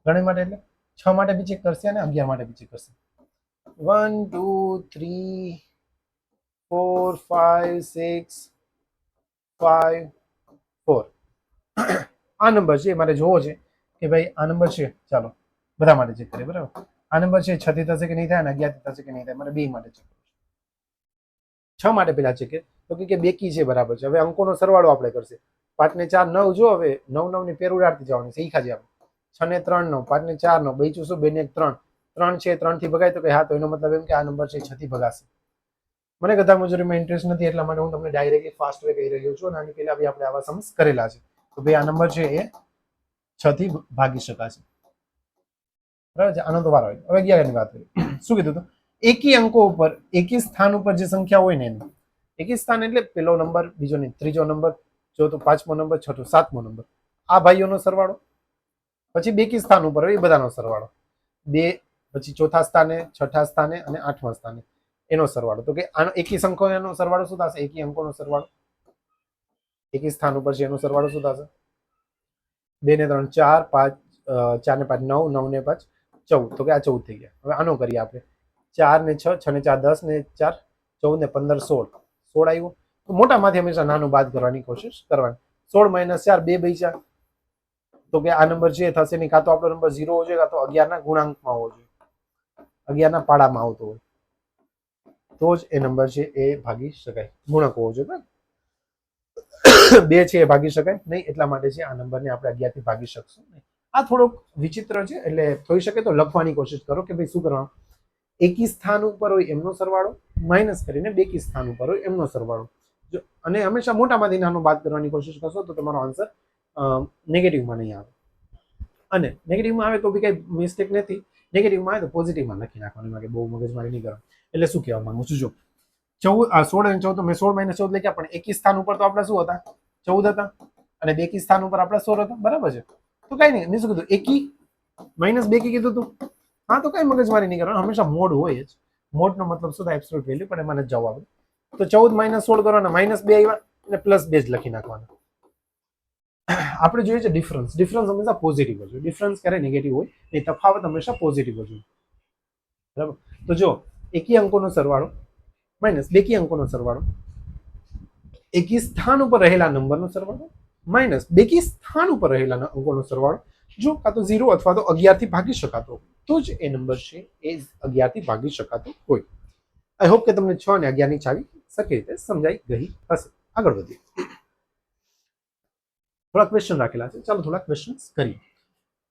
ત્રણેય માટે એટલે 6 માટે બી ચેક કરશે અને 11 માટે બી ચેક કરશે. 1 2 3 4 5 6 5 4. આ નંબર છે મારે જોવો છે કે ભાઈ આ નંબર છે. ચાલો બધા માટે ચેક કરીએ. બરાબર? આ નંબર છે 6 થી થશે કે નહીં થાય અને 11 થી થશે કે નહીં થાય. મારે બે માટે ચેક કરવું. 6 માટે પેલા ચેક તો કે બેકી છે. બરાબર છે? હવે અંકોનો સરવાળો આપણે કરશે. 5 ને 4 9. જો હવે 9 9 ની પેર ઉડાડતી જવાની. શીખા છે આપણે. 6 ને 3 9, 5 ને 4 9, બચ્યું શું? 2 ને 1 3. 3 છે, 3 થી ભગાય તો કે હા, તો એનો મતલબ એમ કે આ નંબર છે 6 થી ભગાશે. મને ગધા મજૂરીમાં ઇન્ટરેસ્ટ નથી એટલા માટે હું તમને ડાયરેક્ટલી ફાસ્ટ વે કહી રહ્યો છું. અને આની પહેલા બી આપણે આવા સમ્સ કરેલા છે. તો ભાઈ આ નંબર છે એ 6 થી ભાગી શકાશે. બરાબર છે? આનો તો વારો હોય. હવે 11 ની વાત કરીએ. શું કીધું હતું? એકી અંકો ઉપર, એકી સ્થાન ઉપર જે સંખ્યા હોય ને એનું એકી સ્થાન એટલે પેલો નંબર, બીજો નહીં, ત્રીજો નંબર, ચોથો, પાંચમો નંબર, છઠ્ઠો, સાતમો નંબર, આ ભાઈઓનો સરવાળો. પછી બેકી સ્થાન ઉપર હોય એ બધાનો સરવાળો. બે પછી ચોથા સ્થાને, છઠ્ઠા સ્થાને અને આઠમા સ્થાને એનો સરવાળો. તો કે આનો એકી સંખ્યાનો સરવાળો શું થશે? એકી અંકોનો સરવાળો. એકી સ્થાન ઉપર છે એનો સરવાળો શું થશે? 2 ને 3 4, 5 4 ને 5 9, 9 ને 5 14. તો કે આ 14 થઈ ગયા. હવે આનો કરીએ આપણે. 4 ને 6, 6 ને 4 10 ને 4 14 ને 15 16. 16 આવ્યું. તો મોટામાંથી હંમેશા નાનું બાદ કરવાની કોશિશ કરવાની. 16 - 4 2 બચ્યા, તો કે આ નંબર જે થશે નહીં, કાં તો આપણો નંબર 0 હોવો જોઈએ, કાં તો 11 ના ગુણાંકમાં હોવો જોઈએ, 11 ના પાડામાં આવતો હોય તો જ એ નંબર છે એ ભાગી શકાય. ગુણક હોવો જોઈએ, 2 છે એ ભાગી શકાય નહીં, એટલા માટે છે આ નંબરને આપણે 11 થી ભાગી શકશું નહીં. આ થોડોક વિચિત્ર છે, એટલે થઈ શકે તો લખવાની કોશિશ કરો કે ભાઈ શું કરવાનું. એકી સ્થાન ઉપર હોય એમનો સરવાળો માઇનસ કરીને બેકી સ્થાન ઉપર હોય એમનો સરવાળો, અને હંમેશા મોટામાંથી નાનો બાદ કરવાની કોશિશ કરશો તો તમારો આન્સર નેગેટિવમાં નહીં આવે. અને નેગેટિવમાં આવે તો બી કઈ મિસ્ટેક નથી, નેગેટિવમાં આવે તો પોઝિટિવમાં લખી નાખવાનું, કે બહુ મગજમારી નહીં કરવાની. એટલે શું કહેવા માંગુ છું, જો 16 અને 14 મેં 16 - 14 લખ્યા, પણ એકી સ્થાન ઉપર તો આપણે શું હતા, 14 હતા, અને બેકી સ્થાન ઉપર આપણે 16 હતા, બરાબર છે. તો કઈ નહીં, શું કીધું, એકી માઇનસ બેકી કીધું તું. હા, તો કઈ મગજમારી નહીં કરવાનું, હંમેશા મોડ હોય જ. મોડનો મતલબ શું થાય, એબ્સોલ્યુટ વેલ્યુ, પણ એમાં જવાબ આવે તો 14 - 16 કરવાના, -2 આવ્યા અને +2 જ લખી નાખવાના. આપણે જોઈએ છે ડિફરન્સ હંમેશા પોઝિટિવ હોય, ડિફરન્સ ક્યારે નેગેટિવ હોય એ તફાવત હંમેશા પોઝિટિવ હોય, બરાબર. તો જો એકી અંકોનો સરવાળો માઇનસ બેકી અંકોનો સરવાળો, એકી સ્થાન ઉપર રહેલા નંબરનો સરવાળો માઇનસ બેકી સ્થાન ઉપર રહેલા અંકોનો સરવાળો, જો કાં તો 0 અથવા તો 11 થી ભાગી શકાતો તો જ એ નંબર છે એ 11 થી ભાગી શકાતો હોય. આઈ હોપ કે તમને 6 અને 11 ની ચાવી સરખી રીતે સમજાઈ ગઈ હશે. આગળ વધીએ, થોડા ક્વેશ્ચન રાખેલા છે, ચાલો થોડા ક્વેશ્ચન કરીએ.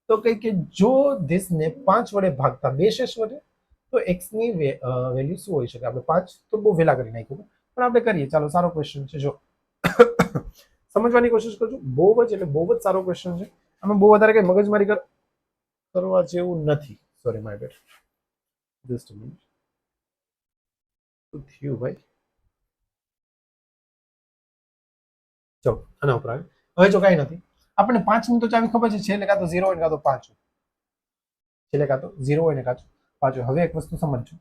તો કઈ કે જો ધીસને 5 વડે ભાગતા બે શેષ વધે તો x ની વેલ્યુ શું હોઈ શકે. આપણે 5 તો બહુ વહેલા કરી નાખ્યું, પણ આપણે કરીએ. ચાલો, સારો ક્વેશ્ચન છે, જો સમજવાની કોશિશ કરજો. બહુ જ એટલે બહુ જ સારો ક્વેશ્ચન છે, આમાં બહુ વધારે કઈ મગજમારી કરવા જેવું નથી. Sorry, my bad. Just a minute. શું થયું ભાઈ? ચલો, આના ઉપર આવે. હવે જો કઈ નથી, આપણને 5 ની તો ચાવી ખબર છે, છેલ્લે કાં તો 0 હોય ને કાં તો 5 હોય, છેલ્લે કાં તો 0 હોય ને કાં તો 5 હોય. હવે એક વસ્તુ સમજજો,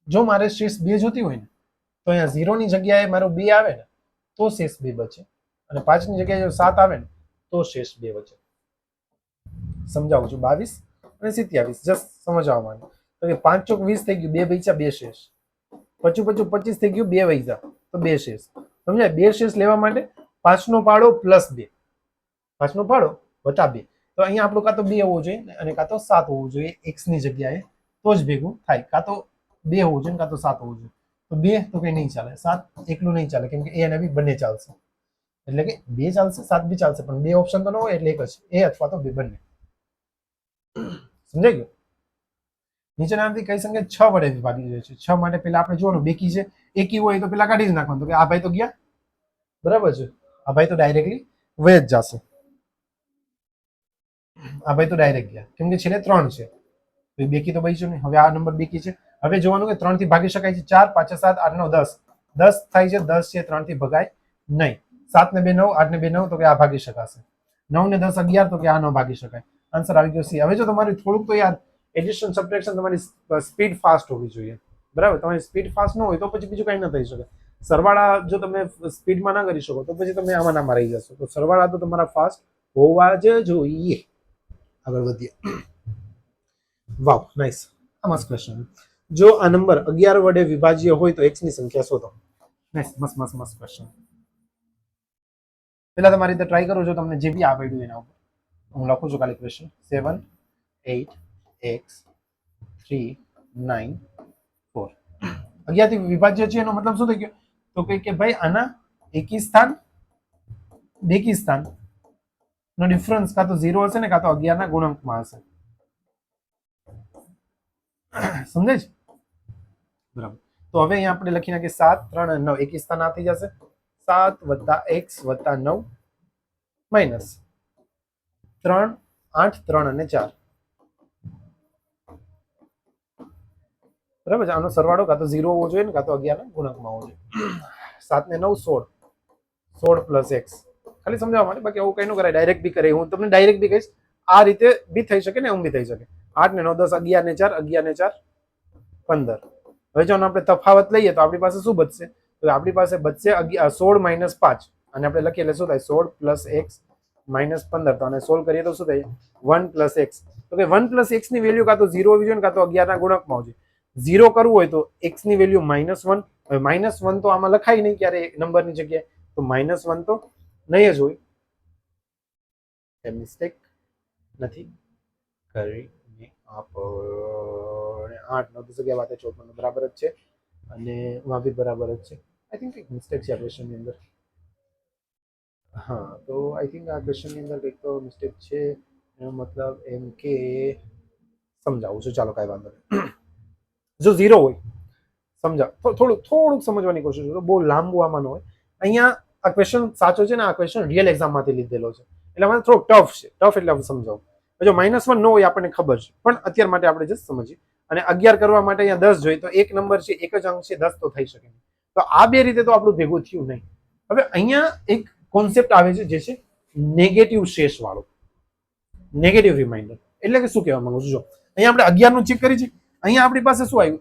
જો મારે શેષ 2 જોતી હોય ને તો અહીંયા 0 ની જગ્યાએ મારો 2 આવે ને તો શેષ 2 બચે, અને 5 ની જગ્યાએ જો 7 આવે ને તો શેષ 2 બચે. સમજાવું છું, 22 અને 27 જસ્ટ સમજાવવા માંગે તો કે 5 ચોક 20 થઈ ગયું, 2 બચ્યા 2 શેષ, 25 25 થઈ ગયું, 2 વૈજા તો 2 શેષ. સમજાય? 2 શેષ લેવા માટે 5 નો પાડો પ્લસ 2, 5 નો પાડો વત્તા 2, તો અહીંયા આપણું કાં તો 2 હોવું જોઈએ અને કાં તો 7 હોવું જોઈએ x ની જગ્યાએ, તો જ ભેગું થાય. કાં તો 2 હોવું જોઈએ કાં તો 7 હોવું જોઈએ. તો 2 તો કઈ નહીં ચાલે, 7 એકલું નહીં ચાલે, કેમ કે a અને b બંને ચાલશે. એટલે કે 2 ચાલશે, 7 બી ચાલશે, પણ 2 ઓપ્શન તો ન હોય, એટલે એક જ, a અથવા તો b બંને. સમજાઈ ગયું? નીચેનામાંથી કઈ સંખ્યા 6 વડે વિભાગી જાય છે. 6 માટે પેલા આપણે જોવાનું, બેકી છે, એકી હોય તો પેલા કાઢી જ નાખવાનું. તો કે આ ભાઈ તો ગયા, બરાબર છે, આ ભાઈ તો ડાયરેક્ટલી વહી જ જશે, આ ભાઈ તો ડાયરેક્ટ ગયા, કેમ કે છેલ્લે 3 છે, તો બેકી તો બચ્યું નહીં. હવે આ નંબર બેકી છે. હવે જોવાનું કે 3 થી ભાગી શકાય છે. 4 5 7 8 9 10, 10 થાય છે, 10 છે, 3 થી ભગાય નહીં. 7 ને 2 9, 8 ને 2 9, તો કે આ ભાગી શકાશે. 9 ને 10 11, તો કે આ ન ભાગી શકાય. આન્સર આવી ગયો સી. હવે જો તમારી થોડુંક તો યાર એડિશન સબટ્રેક્શન તમારી સ્પીડ ફાસ્ટ હોવી જોઈએ, બરાબર. તમારી સ્પીડ ફાસ્ટ ન હોય તો પછી બીજું કઈ ન થઈ શકે. સરવાળા જો તમે સ્પીડમાં ના કરી શકો તો પછી તમે આમાં નામાં રહી જશો. તો સરવાળા તો તમારા ફાસ્ટ હોવા જ જોઈએ. આગળ વધીએ. વાવ, નાઇસ. આ મસ્ત ક્વેશ્ચન. જો આ નંબર 11 વડે વિભાજ્ય હોય તો x ની સંખ્યા શોધો. નાઇસ, મસ્ત મસ્ત મસ્ત ક્વેશ્ચન. પેલા તમારી રીતે ટ્રાય કરો, જો તમને જે બી આવડ્યું એના ઉપર. હું લખું છું ખાલી ક્વેશ્ચન. 7 8 x 3 9 4. 11 થી વિભાજ્ય છે, એનો મતલબ શું થઈ ગયો? તો કે ભાઈ આના એકી સ્થાન બેકી સ્થાન નો ડિફરન્સ કાં તો 0 હશે ને કાં તો 11 ના ગુણાંકમાં હશે. સમજે છે? બરાબર. તો હવે અહીંયા આપણે લખી નાખીએ 7 3 અને 9, એકી સ્થાન આ થઈ જશે 7 + x + 9 માઇનસ 3 8 3 અને 4, બરાબર છે. આનો સરવાળો કાં તો 0 હોવો જોઈએ ને કાં તો 11 ના ગુણાંકમાં હોવો જોઈએ. 7 ને 9 16, 16 + x, ખાલી સમજાવવા માટે, બાકી આવું કઈ ન કરાય, ડાયરેક્ટ બી કરે. હું તમને ડાયરેક્ટ બી કહીશ, આ રીતે બી થઈ શકે ને એમ બી થઈ શકે. 8 ને 9 10, 11 ને 4, 11 ને 4 15. હવે જો આપણે તફાવત લઈએ તો આપણી પાસે શું બચશે? તો આપણી પાસે બચશે 16 - 5, અને આપણે લખીએ એટલે શું થાય? 16 + x - 15. તો આને સોલ્વ કરીએ તો શું થાય? 1 + x. તો કે 1 + x ની વેલ્યુ કાં તો 0 હોવી જોઈએ ને કાં તો 11 ના ગુણાંકમાં હોવી જોઈએ. 0 કરવું હોય તો x ની વેલ્યુ -1, હવે -1 તો આમાં લખાય નહીં ક્યારે નંબરની જગ્યાએ, તો -1 તો નહીં જ હોય. એ મિસ્ટેક નથી કરી આપણે 8 9 જગ્યા વાતે 54 બરાબર જ છે અને વહાં બી બરાબર જ છે. આઈ થિંક એક મિસ્ટેક છે આ ક્વેશ્ચનની અંદર. હા, તો આઈ થિંક આ ક્વેશ્ચનની અંદર કંઈક તો મિસ્ટેક છે. એનો મતલબ એમ કે સમજાવું છું, ચાલો કાંઈ વાંધો નહીં. જો 0 હોય સમજાવ થોડુંક સમજવાની કોશિશ કરો, બહુ લાંબુ આમાં ન હોય. અહીંયા આ ક્વેશ્ચન સાચો છે ને, આ ક્વેશ્ચન રિયલ એક્ઝામમાંથી લીધેલો છે એટલે મને થોડોક ટફ છે. ટફ એટલે આપણે સમજાવું. જો -1 ન હોય આપણને ખબર છે, પણ અત્યાર માટે આપણે જસ્ટ સમજીએ. અને 11 કરવા માટે અહીંયા 10 જોઈએ, તો એક નંબર છે, એક જ અંક છે, 10 તો થઈ શકે નહીં. તો આ બે રીતે તો આપણું ભેગું થયું નહીં. હવે અહીંયા એક કોન્સેપ્ટ આવે છે જે છે નેગેટિવ શેષ વાળો, નેગેટિવ રિમાઇન્ડર. એટલે કે શું કહેવા માંગુ છું, જો અહીંયા આપણે 11 નું ચેક કરી છે, અહીંયા આપણી પાસે શું આવ્યું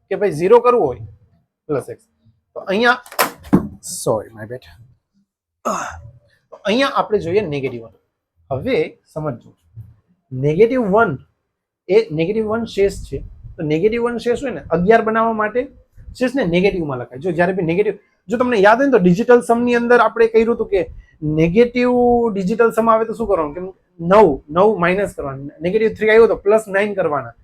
કે ભાઈ 0 કરવું હોય +x, તો અહીંયા સોરી માય બેડ, અહીંયા આપણે જોઈએ -1. હવે સમજો -1 એ -1 શેષ છે, તો -1 શેષ હોય ને 11 બનાવવા માટે શેષને નેગેટિવમાં લખાય. જો જ્યારે બી નેગેટિવ, જો તમને યાદ હોય ને તો ડિજિટલ સમની અંદર આપણે કહ્યું હતું કે નેગેટિવ ડિજિટલ સમ આવે તો શું કરવાનું, કે 9 માઇનસ કરવાનું, -3 આવ્યો તો +9 કરવાના.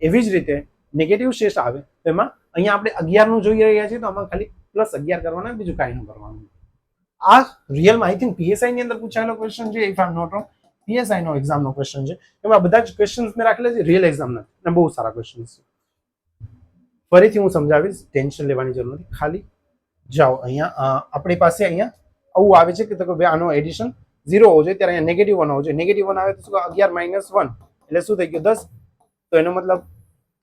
એવી જ રીતે નેગેટિવ શેષ આવે તો એમાં અહીંયા આપણે 11 નું જોઈ રહ્યા છીએ, તો આમાં ખાલી +11 કરવાના, બીજું કાંઈ ન કરવાનું. આ રિયલમાં આઈ થિંક પીએસઆઈ ની અંદર પૂછાયેલો ક્વેશ્ચન છે, if I am not wrong. PSI નો એક્ઝામનો ક્વેશ્ચન છે. એમાં બધા જ ક્વેશ્ચન્સ મેં રાખેલા છે રિયલ એક્ઝામના, અને બહુ સારા ક્વેશ્ચન્સ છે. ફરીથી હું સમજાવીશ, ટેન્શન લેવાની જરૂર નથી. ખાલી જાઓ, અહીંયા આપણી પાસે અહીંયા આવું આવે છે કે ભાઈ આનો એડિશન 0 હોવો જોઈએ, ત્યારે અહીંયા -1 હોવો જોઈએ. -1 આવે તો શું, 11 - 1 એટલે શું થઈ ગયું 10. તો એનો મતલબ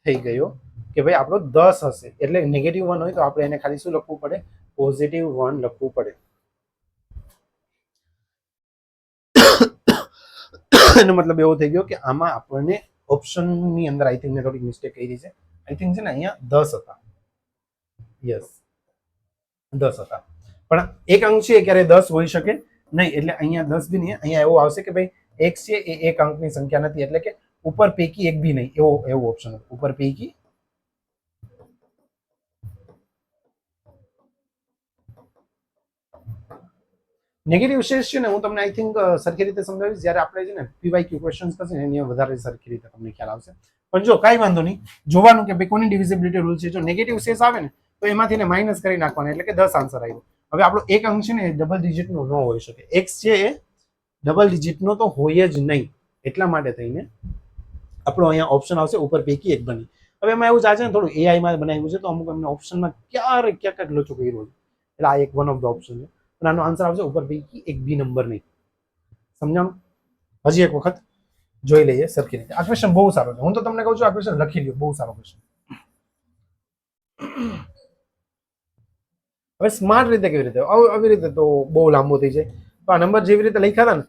થઈ ગયો કે ભાઈ આપણો 10 હશે. એટલે -1 હોય તો આપણે એને ખાલી શું લખવું પડે, +1 લખવું પડે. એનો મતલબ એવો થઈ ગયો કે આમાં આપણને ઓપ્શનની અંદર આઈ થિંક મેં થોડીક મિસ્ટેક કરી છે. આઈ થિંક છે ને અહીંયા 10 હતા, યસ 10 હતા, પણ એક અંક છે ક્યારે 10 હોઈ શકે નહીં. એટલે અહીંયા 10 બી નહીં, અહીંયા એવું આવશે કે ભાઈ x છે એ એક અંકની સંખ્યા નથી, એટલે કે ઉપર પૈકી એક બી નહીં, એવો ઓપ્શન હતો. ઉપર પૈકી નેગેટિવ શેષ છે ને, હું તમને આઈ થિંક સરખી રીતે સમજાવીશ જ્યારે આપણે છે ને પીવાયક્યુ ક્વેશ્ચન્સ કરશે ને, એની વધારે સરખી રીતે તમને ખ્યાલ આવશે. પણ જો કાંઈ વાંધો નહીં, જોવાનું કે ભાઈ કોની ડિવિઝિબિલિટી રૂલ છે. જો નેગેટિવ શેષ આવે ને તો એમાંથી એને માઇનસ કરી નાખવાના, એટલે કે 10 આન્સર આવ્યો. હવે આપણો એક અંક છે ને એ ડબલ ડિજિટનો ન હોઈ શકે, x છે એ ડબલ ડિજિટનો તો હોય જ નહીં. એટલા માટે થઈને આપણો અહીંયા ઓપ્શન આવશે ઉપર પૈકી એક બની. હવે એમાં એવું છે ને થોડું એઆઈમાં બનાવ્યું છે, તો અમુક એમને ઓપ્શનમાં ક્યાંક લોચો કર્યો છે, એટલે આ એક વન ઓફ ધ ઓપ્શન છે. પણ આનો આન્સર આવશે ઉપર પૈકી એક બી નંબર નહીં. સમજાણું? હજી એક વખત જોઈ લઈએ સરખી રીતે. આ ક્વેશ્ચન બહુ સારો છે, હું તો તમને કહું છું આ ક્વેશ્ચન લખી લ્યો, બહુ સારો ક્વેશ્ચન. હવે સ્માર્ટ રીતે કેવી રીતે, આવી રીતે તો બહુ લાંબો થઈ જાય. તો આ નંબર જેવી રીતે લખ્યા હતા ને,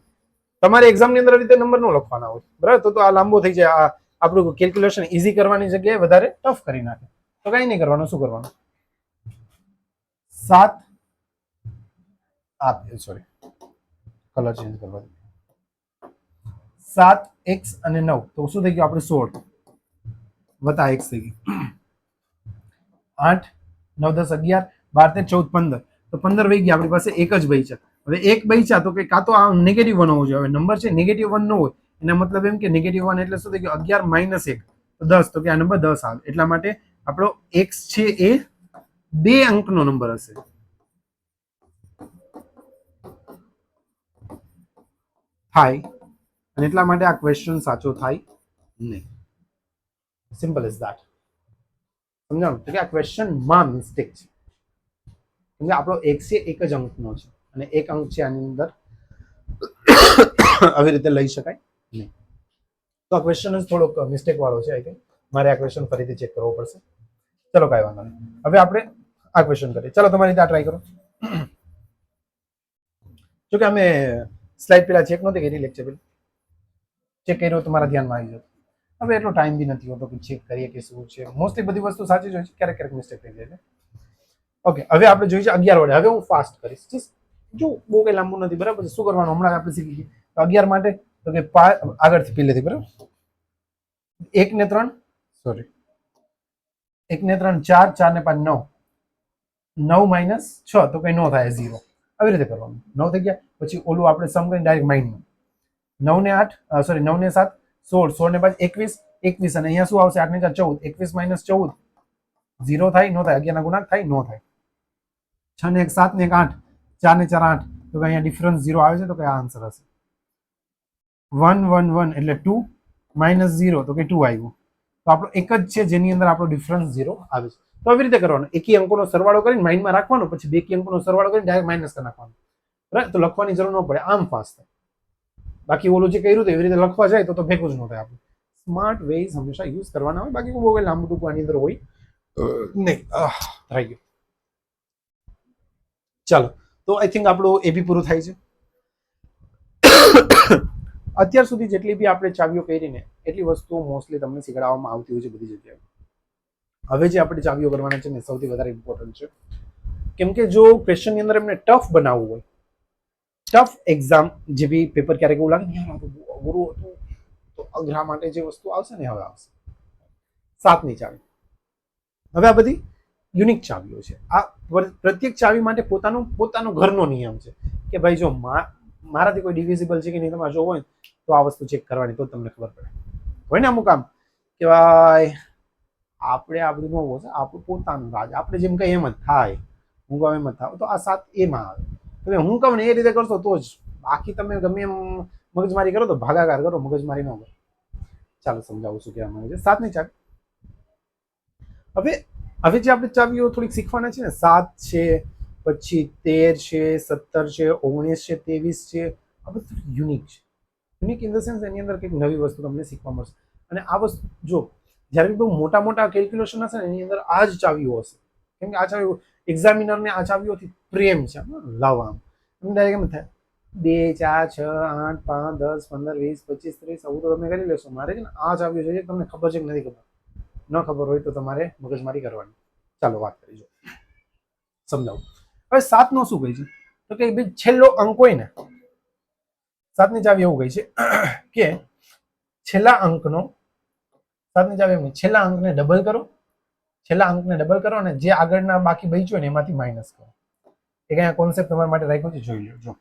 તમારી એક્ઝામની અંદર રીતે નંબર ન લખવાના હોય, બરાબર? તો આ લાંબો થઈ જાય. આ આપણું કેલ્ક્યુલેશન ઇઝી કરવાની જગ્યાએ વધારે ટફ કરી નાખે. તો કઈ નહીં કરવાનું, શું કરવાનું, 7 કલર ચેન્જ કરવા, 7x અને 9 તો શું થઈ ગયું આપણે 16 વત્તા x થઈ ગયું 8 9 10 11 12 13 14 15, તો 15 વહી ગયા, આપણી પાસે એક જ બચ્યા. હવે એક બચ્યા તો કે કાં તો આ -1 હોવો જોઈએ. હવે નંબર છે -1 ન હોય, એના મતલબ એમ કે -1 એટલે શું થઈ ગયું 11 - 1 તો 10, તો કે આ નંબર 10 આવે. એટલા માટે આપણો x છે એ 2 અંકનો નંબર હશે. થાય, અને એટલા માટે આ ક્વેશ્ચન સાચો થાય નહીં. Simple is that. સમજાણું? તો કે આ ક્વેશ્ચનમાં મિસ્ટેક છે, કેમ કે આપણો x છે એક જ અંકનો છે, અને એક અંક છે આની અંદર આવી રીતે લઈ શકાય નહીં. તો આ ક્વેશ્ચન જ થોડોક મિસ્ટેક વાળો છે. આઈ થિંક મારે આ ક્વેશ્ચન ફરીથી ચેક કરવો પડશે. ચલો કાંઈ વાંધો નહીં, હવે આપણે આ ક્વેશ્ચન કરીએ. ચલો તમારી રીતે આ ટ્રાય કરો. જો કે અમે સ્લાઇડ પેલા ચેક નહોતી કરી, લેક્ચર પેલા ચેક કર્યો તમારા ધ્યાનમાં આવી જતો. હવે એટલો ટાઈમ બી નથી હોતો કે ચેક કરીએ કે શું છે. મોસ્ટલી બધી વસ્તુ સાચી જ હોય છે, ક્યારેક મિસ્ટેક થઈ જાય છે. ઓકે, હવે આપણે જોઈએ છે 11 વડે. હવે હું ફાસ્ટ કરીશ, જો બહુ કઈ લાંબુ નથી, બરાબર? શું કરવાનું હમણાં આપણે શીખી ગયા. તો 11 માટે તો કે આગળથી પહેલેથી, બરાબર? 1 ને 3 સોરી 1 ને 3 4, 4 ને 5 9, 9 માઇનસ 6 તો કઈ ન થાય 0. આવી રીતે કરવાનું. 9 થઈ ગયા પછી ઓલું આપણે સમ કરીને ડાયરેક્ટ માઇનસ 9 ને 8 સોરી 9 ને 7 16, 16 ને 5 21, 21 અને અહીંયા શું આવશે 8 ને 4 14, 21 માઇનસ 14 0 થાય ન થાય, 11 ના ગુણાકાર થાય ન થાય. 6 ને 1 7 ને 1 8, 4 ને 4 8 તો અહીંયા ડિફરન્સ 0 આવે છે તો કે આ આન્સર હશે. 1 1 1 એટલે 2 માઇનસ 0 તો કે 2 આવ્યું. તો આપણો એક જ છે જેની અંદર આપણો ડિફરન્સ 0 આવે છે. તો આવી રીતે કરવાનું, એકી અંકોનો સરવાળો કરીને માઇન્ડમાં રાખવાનો, પછી બેકી અંકોનો સરવાળો કરીને ડાયરેક્ટ માઇનસ કરી નાખવાનો. રાઈટ, તો લખવાની જરૂર ન પડે, આમ ફાસ્ટ થાય. બાકી ઓલું જે કર્યું એવી રીતે લખવા જાય તો ભેગું જ ન થાય. આપણે સ્માર્ટ વેઝ હંમેશા યુઝ કરવાના હોય, બાકી બહુ લાંબુ ટૂંકું આની અંદર હોય નહીં. થઈ ગયું. ચાલો, તો આઈ થિંક આપણું એ બી પૂરું થાય છે. અત્યાર સુધી જેટલી બી આપણે ચાવીઓ કરીને એટલી વસ્તુઓ મોસ્ટલી તમને શીખવાડવામાં આવતી હોય છે બધી જગ્યાએ. હવે જે આપણે ચાવીઓ કરવાના છે ને સૌથી વધારે ઇમ્પોર્ટન્ટ છે, કેમ કે જો ક્વેશ્ચનની અંદર એમને ટફ બનાવવું હોય, ટફ એક્ઝામ જે બી પેપર ક્યારેક એવું લાગે યાર આ તો બહુ અઘરું હતું, તો અઘરા માટે જે વસ્તુ આવશે ને હવે આવશે 7ની ચાવી. હવે આ બધી યુનિક ચાવીઓ છે. આ પ્રત્યેક ચાવી માટે પોતાનો ઘરનો નિયમ છે કે ભાઈ જો મારાથી કોઈ ડિવિઝિબલ છે કે નહીં તમારે જોવો હોય તો આ વસ્તુ ચેક કરવાની, તો તમને ખબર પડે. હોય ને અમુક આમ કે ભાઈ આપણે આ બધું ન હોય, આપણું પોતાનું રાજ, આપણે જેમ કઈ એમ જ થાય, હું કહું એમ જ થાય, તો આ 7 એમાં આવે. તમે હું કહું ને એ રીતે કરશો તો જ, બાકી તમે ગમે એમ મગજમારી કરો તો ભાગાકાર કરો, મગજમારી ન કરો. ચાલો સમજાવું છું કહેવા માંગે છે. 7ની ચાવી. હવે જે આપણે ચાવીઓ થોડીક શીખવાના છે ને, 7 છે, પછી 13 છે, 17 છે, 19 છે, 23 છે, આ બધું યુનિક છે. યુનિક ઇન ધ સેન્સ એની અંદર કંઈક નવી વસ્તુ તમને શીખવા મળશે. અને આ વસ્તુ જો જ્યારે બહુ મોટા મોટા કેલ્ક્યુલેશન હશે ને એની અંદર આ જ ચાવીઓ હશે, કેમ કે આ ચાવીઓ એક્ઝામિનરને આ ચાવીઓથી પ્રેમ છે, લવ. આમ એમ ડાયરેક્ટ એમ થાય 2 4 6 8 5 10 15 20 25 30 આવું તો તમે કરી લેશો. મારે છે ને આ ચાવીઓ જોઈએ, તમને ખબર છે કે નથી ખબર? ન ખબર હોય તો તમારે મગજમારી કરવાની. ચાલો વાત કરીશું, સમજાવું. હવે 7 નો શું કહે છે તો કે ભાઈ છેલ્લો અંક હોય ને, 7ની ચાવી એવું કહે છે કે છેલ્લા અંકનો, 7ની ચાવી એમ છેલ્લા અંકને ડબલ કરો, છેલ્લા અંકને ડબલ કરો અને જે આગળના બાકી બચ્યું ને એમાંથી માઇનસ કરો. એક અહીંયા કોન્સેપ્ટ તમારા માટે રાખ્યો છે, જોઈ લો. જો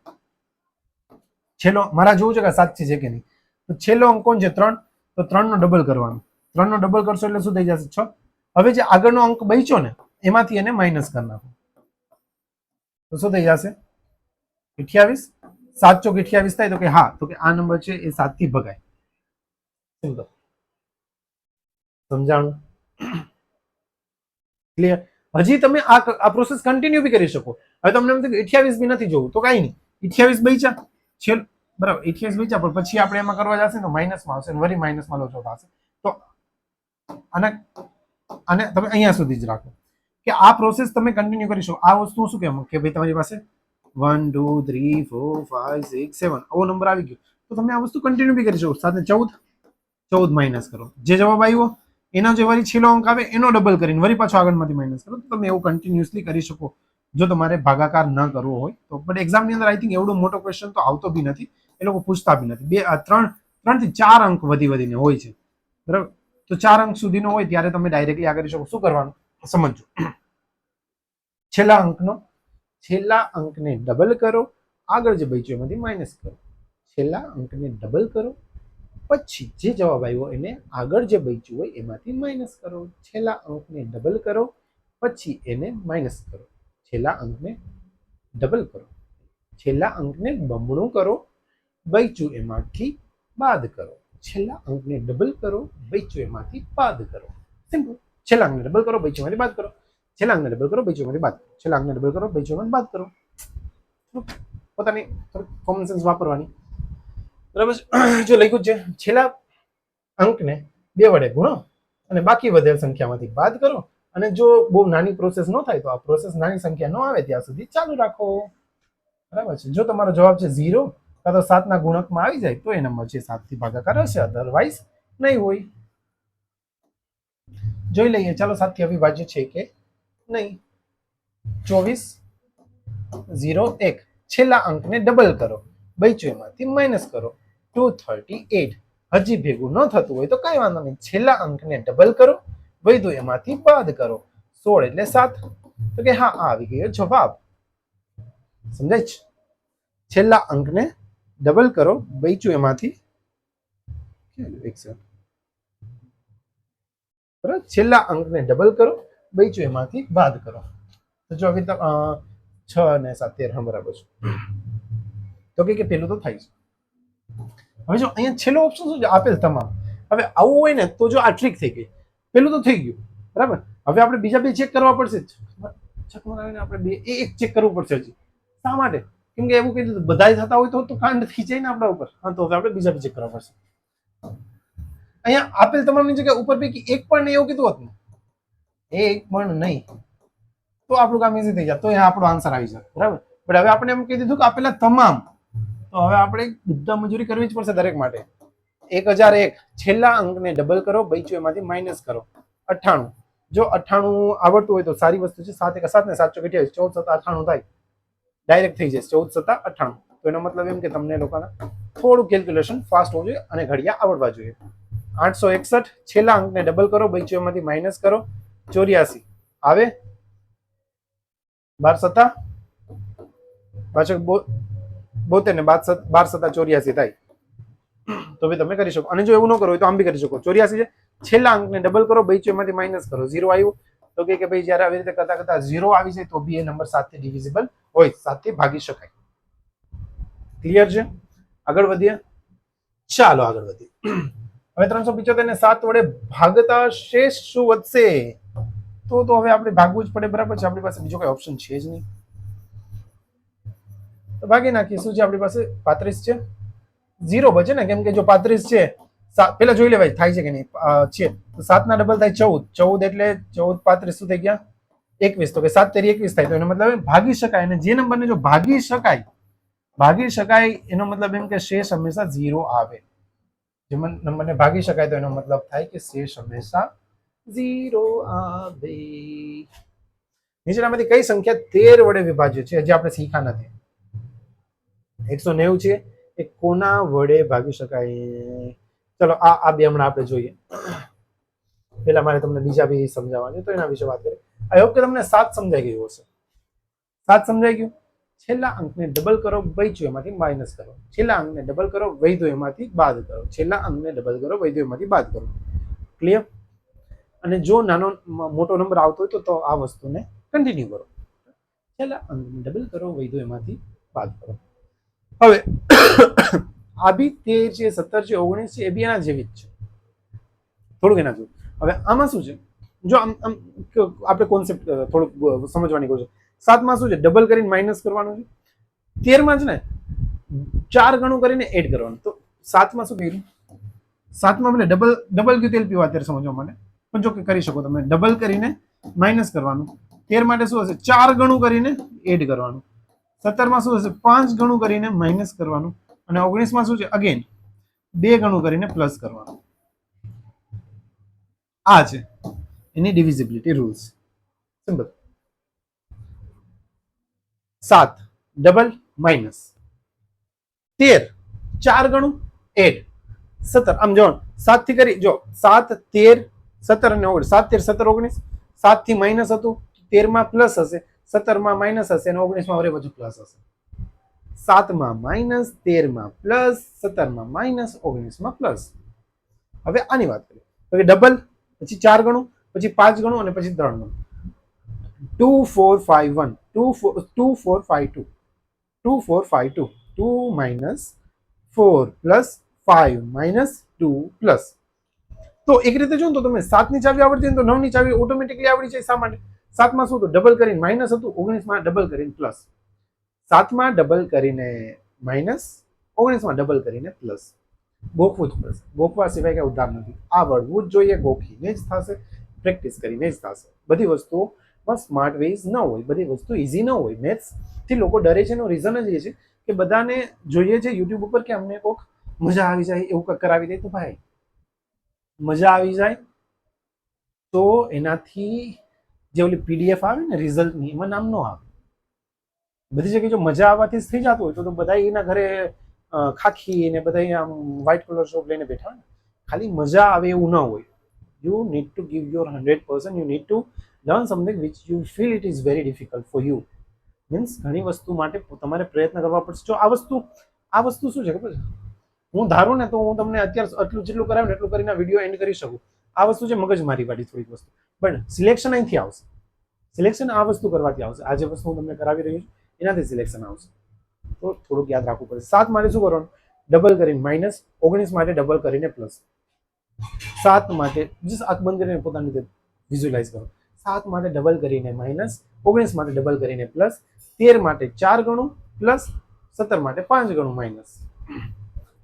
છેલ્લો મારા જોવું છે કે 7 છે કે નહીં, તો છેલ્લો અંક કોણ છે 3, તો 3 નો ડબલ કરવાનો. 3 નો ડબલ કરશો એટલે શું થઈ જશે 6. હવે જે આગળનો અંક બચ્યો ને એમાંથી એને માઇનસ કરી નાખો તો શું થઈ જશે 28. 7 ચોક 28 થાય તો કે હા, તો કે આ નંબર છે એ 7 થી ભગાય. સિમ્પલ. સમજાણું? ક્લિયર? હજી તમે આ પ્રોસેસ કન્ટિન્યુ બી કરી શકો. હવે તમને એમ થાય કે 28 બી નથી જોવું તો કઈ નહીં, 28 બચ્યા છેલ્લો બરાબર 28 બચ્યા, પણ પછી આપણે એમાં કરવા જશે તો માઇનસમાં આવશે, વરી માઇનસમાં લોચો થશે. તો અને તમે અહીંયા સુધી જ રાખો કે આ પ્રોસેસ તમે કન્ટિન્યુ કરી શકો. આ વસ્તુ શું કહેવાય કે ભાઈ તમારી પાસે 1 2 3 4 5 6 7 આવો નંબર આવી ગયો તો તમે આ વસ્તુ કન્ટિન્યુ બી કરી શકો. સાથે 14 માઇનસ કરો, જે જવાબ આવ્યો એના જે વળી છેલ્લો અંક આવે એનો ડબલ કરીને વળી પાછો આગળમાંથી માઇનસ કરો. તો તમે એવું કન્ટિન્યુઅસલી કરી શકો જો તમારે ભાગાકાર ન કરવો હોય તો. બટ એક્ઝામની અંદર આઈ થિંક એવડો મોટો ક્વેશ્ચન તો આવતો બી નથી, એ લોકો પૂછતા બી નથી. 3 થી 4 અંક વધીને હોય છે, બરાબર? તો 4 અંક સુધીનો હોય ત્યારે તમે ડાયરેક્ટલી આ કરી શકો. શું કરવાનું સમજો, છેલ્લા અંકને ડબલ કરો, આગળ જે બચ્યું એમાંથી માઇનસ કરો. છેલ્લા અંકને ડબલ કરો, પછી જે જવાબ આવ્યો એને આગળ જે બચ્યું હોય એમાંથી માઇનસ કરો. છેલ્લા અંકને ડબલ કરો, પછી એને માઇનસ કરો. છેલ્લા અંકને ડબલ કરો, છેલ્લા અંકને બમણું કરો, બચ્યું એમાંથી બાદ કરો. છેલ્લા અંકને ડબલ કરો, બચ્યું એમાંથી બાદ કરો. સિમ્પલ. છેલ્લા અંકને ડબલ કરો, બચ્યું એમાંથી બાદ કરો. છેલ્લા અંકને ડબલ કરો, બચ્યું એમાંથી બાદ કરો. છેલ્લા અંકને ડબલ કરો, બચ્યું એમાંથી બાદ કરો. પોતાની કોમન સેન્સ વાપરવાની, બરાબર? જો લખ્યું છે છેલ્લા અંકને 2 વડે ગુણો અને બાકી વધેલ સંખ્યામાંથી બાદ કરો. અને જો બહુ નાની પ્રોસેસ ન થાય તો આ પ્રોસેસ નાની સંખ્યા ન આવે ત્યાં સુધી ચાલુ રાખો, બરાબર છે? જો તમારો જવાબ છે 0 કાં તો 7 ના ગુણકમાં આવી જાય તો એ નંબર છે 7 થી ભાગાકાર હશે, અધરવાઇઝ નહીં હોય. જોઈ લઈએ. ચાલો 7 થી અવિભાજ્ય છે કે નહીં. 24 0 1, છેલ્લા અંકને ડબલ કરો, બચ્યું એમાંથી માઇનસ કરો. 238. હજી ભેગું ન થતું હોય તો કઈ વાંધો નહીં, છેલ્લા અંકને ડબલ કરો, વધ્યો એમાંથી બાદ કરો. 16 એટલે 7. તો કે હા આ આવી ગયો જવાબ. સમજાય છે? છેલ્લા અંકને ડબલ કરો, બચ્યું એમાંથી બરાબર, છેલ્લા અંકને ડબલ કરો, બચ્યું એમાંથી બાદ કરો. તો જો હવે 6 અને 7 13 બરાબર છે. તો કે પેલું તો થાય છે. હવે જો અહીંયા છેલ્લો ઓપ્શન શું છે? આપેલ તમામ. હવે આવું હોય ને તો જો આ ટ્રીક થઈ ગઈ. પેલું તો થઈ ગયું બરાબર. હવે આપણે બીજા બે ચેક કરવા પડશે. આપણે બે એક ચેક કરવું પડશે હજી. શા માટે? કેમ કે એવું કીધું બધાય થતા હોય તો કાંડ થઈ જાય ને આપણા ઉપર. હા, તો હવે આપણે બીજા બે ચેક કરવા પડશે. અહીંયા આપેલ તમામની જગ્યાએ ઉપર પૈકી એક પણ નહીં એવું કીધું હોત ને, એક પણ નહીં, તો આપણું કામ ઈઝી થઈ જાય. તો અહીંયા આપણો આન્સર આવી જાય બરાબર. પણ હવે આપણે એમ કહી દીધું કે આપેલા તમામ, તો હવે આપણે બધા મજૂરી કરવી જ પડશે દરેક માટે. 1001 છેલ્લા અંકને ડબલ કરો, બચ્યું એમાંથી માઇનસ કરો. 98. જો 98 આવડતું હોય તો સારી વસ્તુ છે. 7 1 7 ને 7 ચોક 28, 14 7 98 થાય, ડાયરેક્ટ થઈ જાય 14 7 98. તો એનો મતલબ એમ કે તમને લોકોને થોડું કેલ્ક્યુલેશન ફાસ્ટ હોવું જોઈએ અને ઘડિયા આવડવા જોઈએ. 861 છેલ્લા અંકને ડબલ કરો, બચ્યું એમાંથી માઇનસ કરો. 84 આવે, 12 7 પાછળ 72 ને 12 7 84 થાય. તો બી તમે કરી શકો. અને જો એવું ન કરો હોય તો આમ બી કરી શકો. 84 છે, છેલ્લા અંકને ડબલ કરો, બચ્યું એમાંથી માઇનસ કરો. 0 આવ્યું તો કે ભાઈ જયારે આવી રીતે કરતા કરતા 0 આવી જાય તો બી એ નંબર 7 થી ડિવિઝિબલ હોય, 7 થી ભાગી શકાય. ક્લિયર છે? આગળ વધીએ. ચાલો આગળ વધીએ. હવે 375 ને 7 વડે ભાગતા શેષ શું વધશે? તો હવે આપણે ભાગવું જ પડે બરાબર છે. આપણી પાસે બીજો કોઈ ઓપ્શન છે જ નહીં. તો ભાગી નાખીએ. શું છે આપણી પાસે? 35 છે. 0 બચે ને, કેમ કે જો 35 છે, પેલા જોઈ લેવાય થાય છે કે નહીં છે. તો 7 ના ડબલ થાય 14. 14 એટલે 14 35 શું થઈ ગયા? 21. તો કે 7 તેરી 21 થાય. તો એનો મતલબ ભાગી શકાય. અને જે નંબરને જો ભાગી શકાય એનો મતલબ એમ કે શેષ હંમેશા 0 આવે. જે નંબરને ભાગી શકાય તો એનો મતલબ થાય કે શેષ હંમેશા 0 આવે. નીચેનામાંથી કઈ સંખ્યા 13 વડે વિભાજ્ય છે? હજી આપણે શીખ્યા નથી. 190 છે, એ કોના વડે ભાગી શકાય? ચલો આ બે હમણાં આપણે જોઈએ. પેલા મારે તમને બીજા બી સમજાવવા છે, તો એના વિશે વાત કરીએ. આઈ હોપ કે તમને 7 સમજાઈ ગયું હશે. 7 સમજાઈ ગયું. છેલ્લા અંકને ડબલ કરો, બચ્યું એમાંથી માઇનસ કરો. છેલ્લા અંકને ડબલ કરો, વધ્યો એમાંથી બાદ કરો. છેલ્લા અંકને ડબલ કરો, વધ્યો એમાંથી બાદ કરો. ક્લિયર? અને જો નાનો મોટો નંબર આવતો હોય તો આ વસ્તુને કન્ટિન્યુ કરો. છેલ્લા અંકને ડબલ કરો, વધ્યો એમાંથી બાદ કરો. હવે આ બી 13 છે, 17 છે, 19 છે, એ બી એના જેવી જ છે. થોડુંક એના જેવું. હવે આમાં શું છે? જો આમ આપણે કોન્સેપ્ટ થોડુંક સમજવાની કોશિશ. 7 માં શું છે? ડબલ કરીને માઇનસ કરવાનું છે. 13 માં છે ને 4 ગણું કરીને એડ કરવાનું. તો 7 માં શું કર્યું? 7 માં આપણે ડબલ ગયું તેલ પીવા, અત્યારે સમજવા માટે. પણ જો કે કરી શકો તમે. ડબલ કરીને માઇનસ કરવાનું. 13 માટે શું હશે? 4 ગણું કરીને એડ કરવાનું. 17 માં શું હશે? 5 ગણું કરીને માઇનસ કરવાનું. અને 19 માં શું છે? અગેન 2 ગણું કરીને પ્લસ કરવાનું. આ છે એની ડિવિઝિબિલિટી રૂલ્સ. સિમ્પલ. 7 ડબલ માઇનસ, 13 4 ગણું એડ, 17 આમ જો 7 થી કરી જો 7 13 17 અને 19, 7 13 17 19. 7 થી માઇનસ હતું, 13 માં પ્લસ હશે, 17 માં માઇનસ હશે અને 19 માં વરે બધું પ્લસ હશે. 7 માં માઇનસ, 13 માં પ્લસ, 17 માં માઇનસ, 19 માં પ્લસ. હવે આની વાત કરીએ તો ડબલ, પછી 4 ગણું, પછી 5 ગણું અને પછી 3 ગણું. 2 4 5 1 2 4 5 2 2 4 5 2 2 minus 4 plus 5 minus 2 plus. તો એક રીતે જો તો તમે 7 ની ચાવી આવડતી હોય તો 9 ની ચાવી ઓટોમેટિકલી આવડી જાય. શા માટે? 7 માં શું હતું? ડબલ કરીને માઇનસ હતું, 19 માં ડબલ કરીને પ્લસ. 7 માં ડબલ કરીને માઇનસ, 19 માં ડબલ કરીને પ્લસ. ગોખવું જ પડશે. ગોખવા સિવાય કઈ ઉધાર નથી. આવડવું જ જોઈએ. ગોખીને જ થશે, પ્રેક્ટિસ કરીને જ થશે. બધી વસ્તુઓ સ્માર્ટ વેઝ ન હોય, બધી વસ્તુ ઇઝી ન હોય. મેથ્સ થી લોકો ડરે છે એનું રીઝન જ એ છે કે બધાને જોઈએ છે યુટ્યુબ ઉપર કે અમને કોઈક મજા આવી જાય, એવું કંઈક કરાવી દે. તો ભાઈ મજા આવી જાય તો એનાથી જે ઓલી પીડીએફ આવે ને રિઝલ્ટની, એમાં નામ ન આવે. બધી જગ્યાએ જો મજા આવવાથી જ થઈ જતું હોય તો બધા એના ઘરે ખાખી ને બધા આમ વ્હાઈટ કલર શોપ લઈને બેઠા હોય. ખાલી મજા આવે એવું ન હોય. You need to give your 100%. You need to learn something which you feel it is very difficult for you. Means ઘણી વસ્તુ માટે તમારે પ્રયત્ન કરવા પડશે. જો આ વસ્તુ શું છે ખબર છે, હું ધારું ને તો હું તમને અત્યારે આટલું જેટલું કરાવ્યું ને એટલું કરીને વિડીયો એન્ડ કરી શકું. આ વસ્તુ છે મગજમારી વાળી થોડીક વસ્તુ, પણ સિલેક્શન અહીંથી આવશે. સિલેક્શન આ વસ્તુ કરવાથી આવશે. આ જે વસ્તુ હું તમને કરાવી રહ્યું છું એનાથી સિલેક્શન આવશે. તો થોડુંક યાદ રાખવું પડે. 7 માટે શું કરવાનું? ડબલ કરીને માઇનસ, 19 માટે ડબલ કરીને પ્લસ. 7 માટે જસ્ટ આંખ બંધ કરીને પોતાની રીતે વિઝ્યુઅલાઇઝ કરો. 7 માટે ડબલ કરીને માઇનસ, 19 માટે ડબલ કરીને પ્લસ, 13 માટે 4 ગણું પ્લસ, 17 માટે 5 ગણું માઇનસ.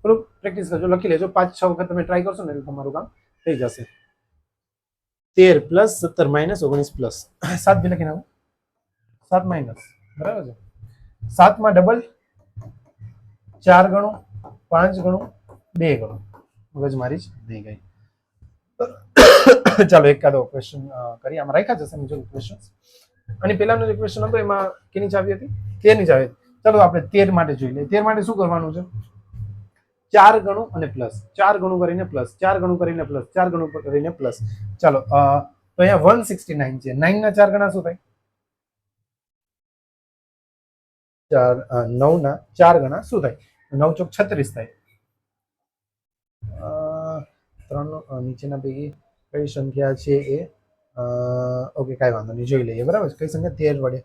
થોડુંક પ્રેક્ટિસ કરજો, લખી લેજો. 5-6 વખત તમે ટ્રાય કરશો ને એટલે તમારું કામ થઈ જશે. 13 પ્લસ 17 માઇનસ 19 પ્લસ 7 બી લખી નાખો. 7 માઇનસ, બરાબર છે. 7 માં ડબલ 4 ગણું, 5 ગણું, 2 ગણું. મગજમારી જ નહીં ગઈ. ચાલો એકાદો ક્વેશ્ચન કરીએ. આમાં રાખ્યા જશે બીજો ક્વેશ્ચન. અને પેલાનો જે ક્વેશ્ચન હતો એમાં કેની ચાવી હતી? 13 ની ચાવી. ચાલો આપણે 13 માટે જોઈ લઈએ. 13 માટે શું કરવાનું છે? 4 ગણું અને પ્લસ, 4 ગણું કરીને પ્લસ, 4 ગણું કરીને પ્લસ, 4 ગણું કરીને પ્લસ. ચાલો તો અહીંયા 169 છે. 9 ના 4 ગણા શું થાય? 9 ના 4 ગણા શું થાય? 9 ચોક 36 થાય. 3 નીચેના પૈકી કઈ સંખ્યા છે એ? ઓકે, કાંઈ વાંધો નહીં, જોઈ લઈએ. બરાબર છે. કઈ સંખ્યા? 13 વડે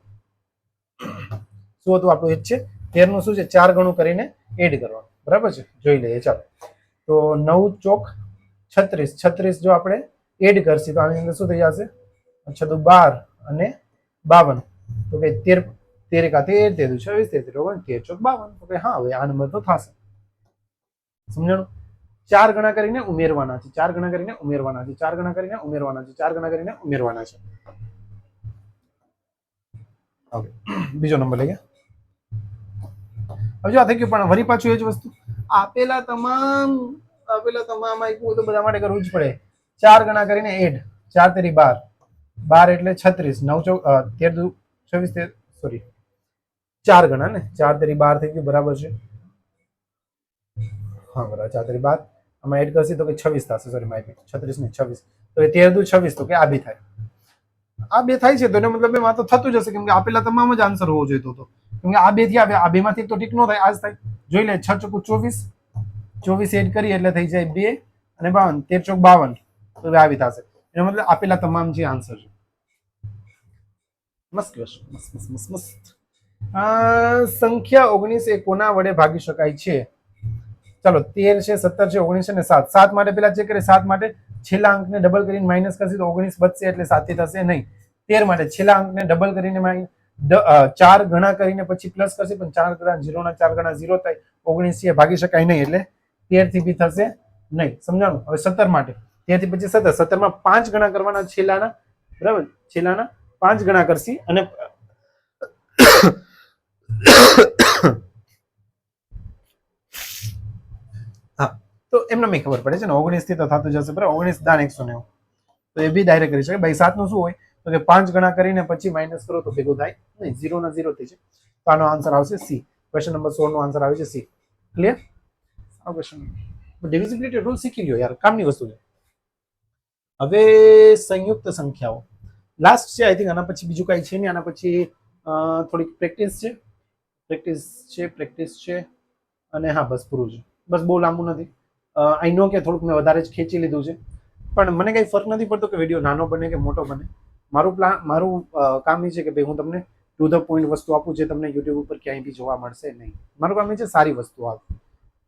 શું હતું આપણું? એ જ છે. 13 નું શું છે? 4 ગણું કરીને એડ કરવાનું. બરાબર છે, જોઈ લઈએ. ચાલો તો 9 ચોક 36, 36 જો આપણે એડ કરશી તો આની અંદર શું થઈ જશે? 6 12 અને 52. તો કે 13 13 એકા 13, 13 26, 13 13 ચોક 52. તો કે હા, હવે આ નંબર તો થશે. સમજાણું? 4 ગણા કરીને ઉમેરવાના છે, 4 ગણા કરીને ઉમેરવાના છે, 4 ગણા કરીને ઉમેરવાના છે, 4 ગણા કરીને ઉમેરવાના છે. ઓકે, બીજો નંબર લઈએ. હવે જો આ થઈ ગયું, પણ વરી પાછું એ જ વસ્તુ આપેલા તમામ આપ્યું તો બધા માટે કરવું જ પડે. 4 ગણા કરીને એડ, 4 તેરી 12, 12 એટલે 36, 9 ચોક 13 26, સોરી 4 ગણા ને, 4 તેરી 12 થઈ ગયું. બરાબર છે, હા બરાબર. 4 તેરી 12 આમાં એડ કરશી તો કે 26 થશે. સોરી માય 36 ને 26, તો એ 13 દુ 26, તો કે આ બી થાય. આ બે થાય છે તો એનો મતલબ એમાં તો થતું જશે, કેમ કે આપેલા તમામ જ આન્સર હોવો જોઈએ. તો કેમ કે આ બે થી આવે, આ બે માંથી તો ટીક નો થાય, આજ થાય. જોઈ લે, 6 ચોક 24, 24 એડ કરી એટલે થઈ જાય 2 અને 52, 13 ચોક 52, તો આવી થશે. એનો મતલબ આપેલા તમામ જે આન્સર છે. મસ્ત ક્વેશ્ચન, મસ્ત મસ્ત મસ્ત. સંખ્યા 19 એ કોના વડે ભાગી શકાય છે? ચાલો 13 છે, 17 છે, 19 છે ને 7. 7 માટે પેલા ચેક કરીએ. 7 માટે છેલ્લા અંકને ડબલ કરીને માઇનસ કરશે તો 19 બચશે, એટલે 7 થી થશે નહીં. 13 માટે છેલ્લા અંકને ડબલ કરીને 4 ગણા કરીને પછી પ્લસ કરશે, પણ 4 ગણા 0 ના 4 ગણા 0 થાય. 19 થી ભાગી શકાય નહીં, એટલે 13 થી બી થશે નહીં. સમજાણું? હવે 17 માટે 13 થી પછી 17, 17 માં 5 ગણા કરવાના છેલ્લાના. બરાબર, છેલ્લાના 5 ગણા કરશી અને તો એમને મેં ખબર પડે છે ને 19 થી તો થતું જશે. બરાબર, 19 દાન 190, તો એ બી ડાયરેક્ટ કરી શકે. ભાઈ 7 નું શું હોય તો કે 5 ગણા કરીને પછી માઇનસ કરો તો ભેગું થાય નહીં, 0 ના 0 થઈ છે. તો આનો આન્સર આવશે સી. ક્વેશ્ચન નંબર 16 નો આન્સર આવે છે સી. ક્લિયર? આ ક્વેશ્ચન ડિવિઝિબિલિટી રૂલ શીખી લ્યો યાર, કામની વસ્તુ છે. હવે સંયુક્ત સંખ્યાઓ લાસ્ટ છે આઈ થિંક. આના પછી બીજું કાંઈ છે નહીં. આના પછી થોડીક પ્રેક્ટિસ છે અને હા બસ પૂરું છે. બસ બહુ લાંબુ નથી. આઈ નો કે થોડુંક મેં વધારે જ ખેંચી લીધું છે, પણ મને કંઈ ફરક નથી પડતો કે વિડીયો નાનો બને કે મોટો બને. મારું કામ એ છે કે ભાઈ હું તમને ટુ ધ પોઈન્ટ વસ્તુ આપું, જે તમને યુટ્યુબ ઉપર ક્યાંય બી જોવા મળશે નહીં. મારું કામ એ છે સારી વસ્તુ આપું.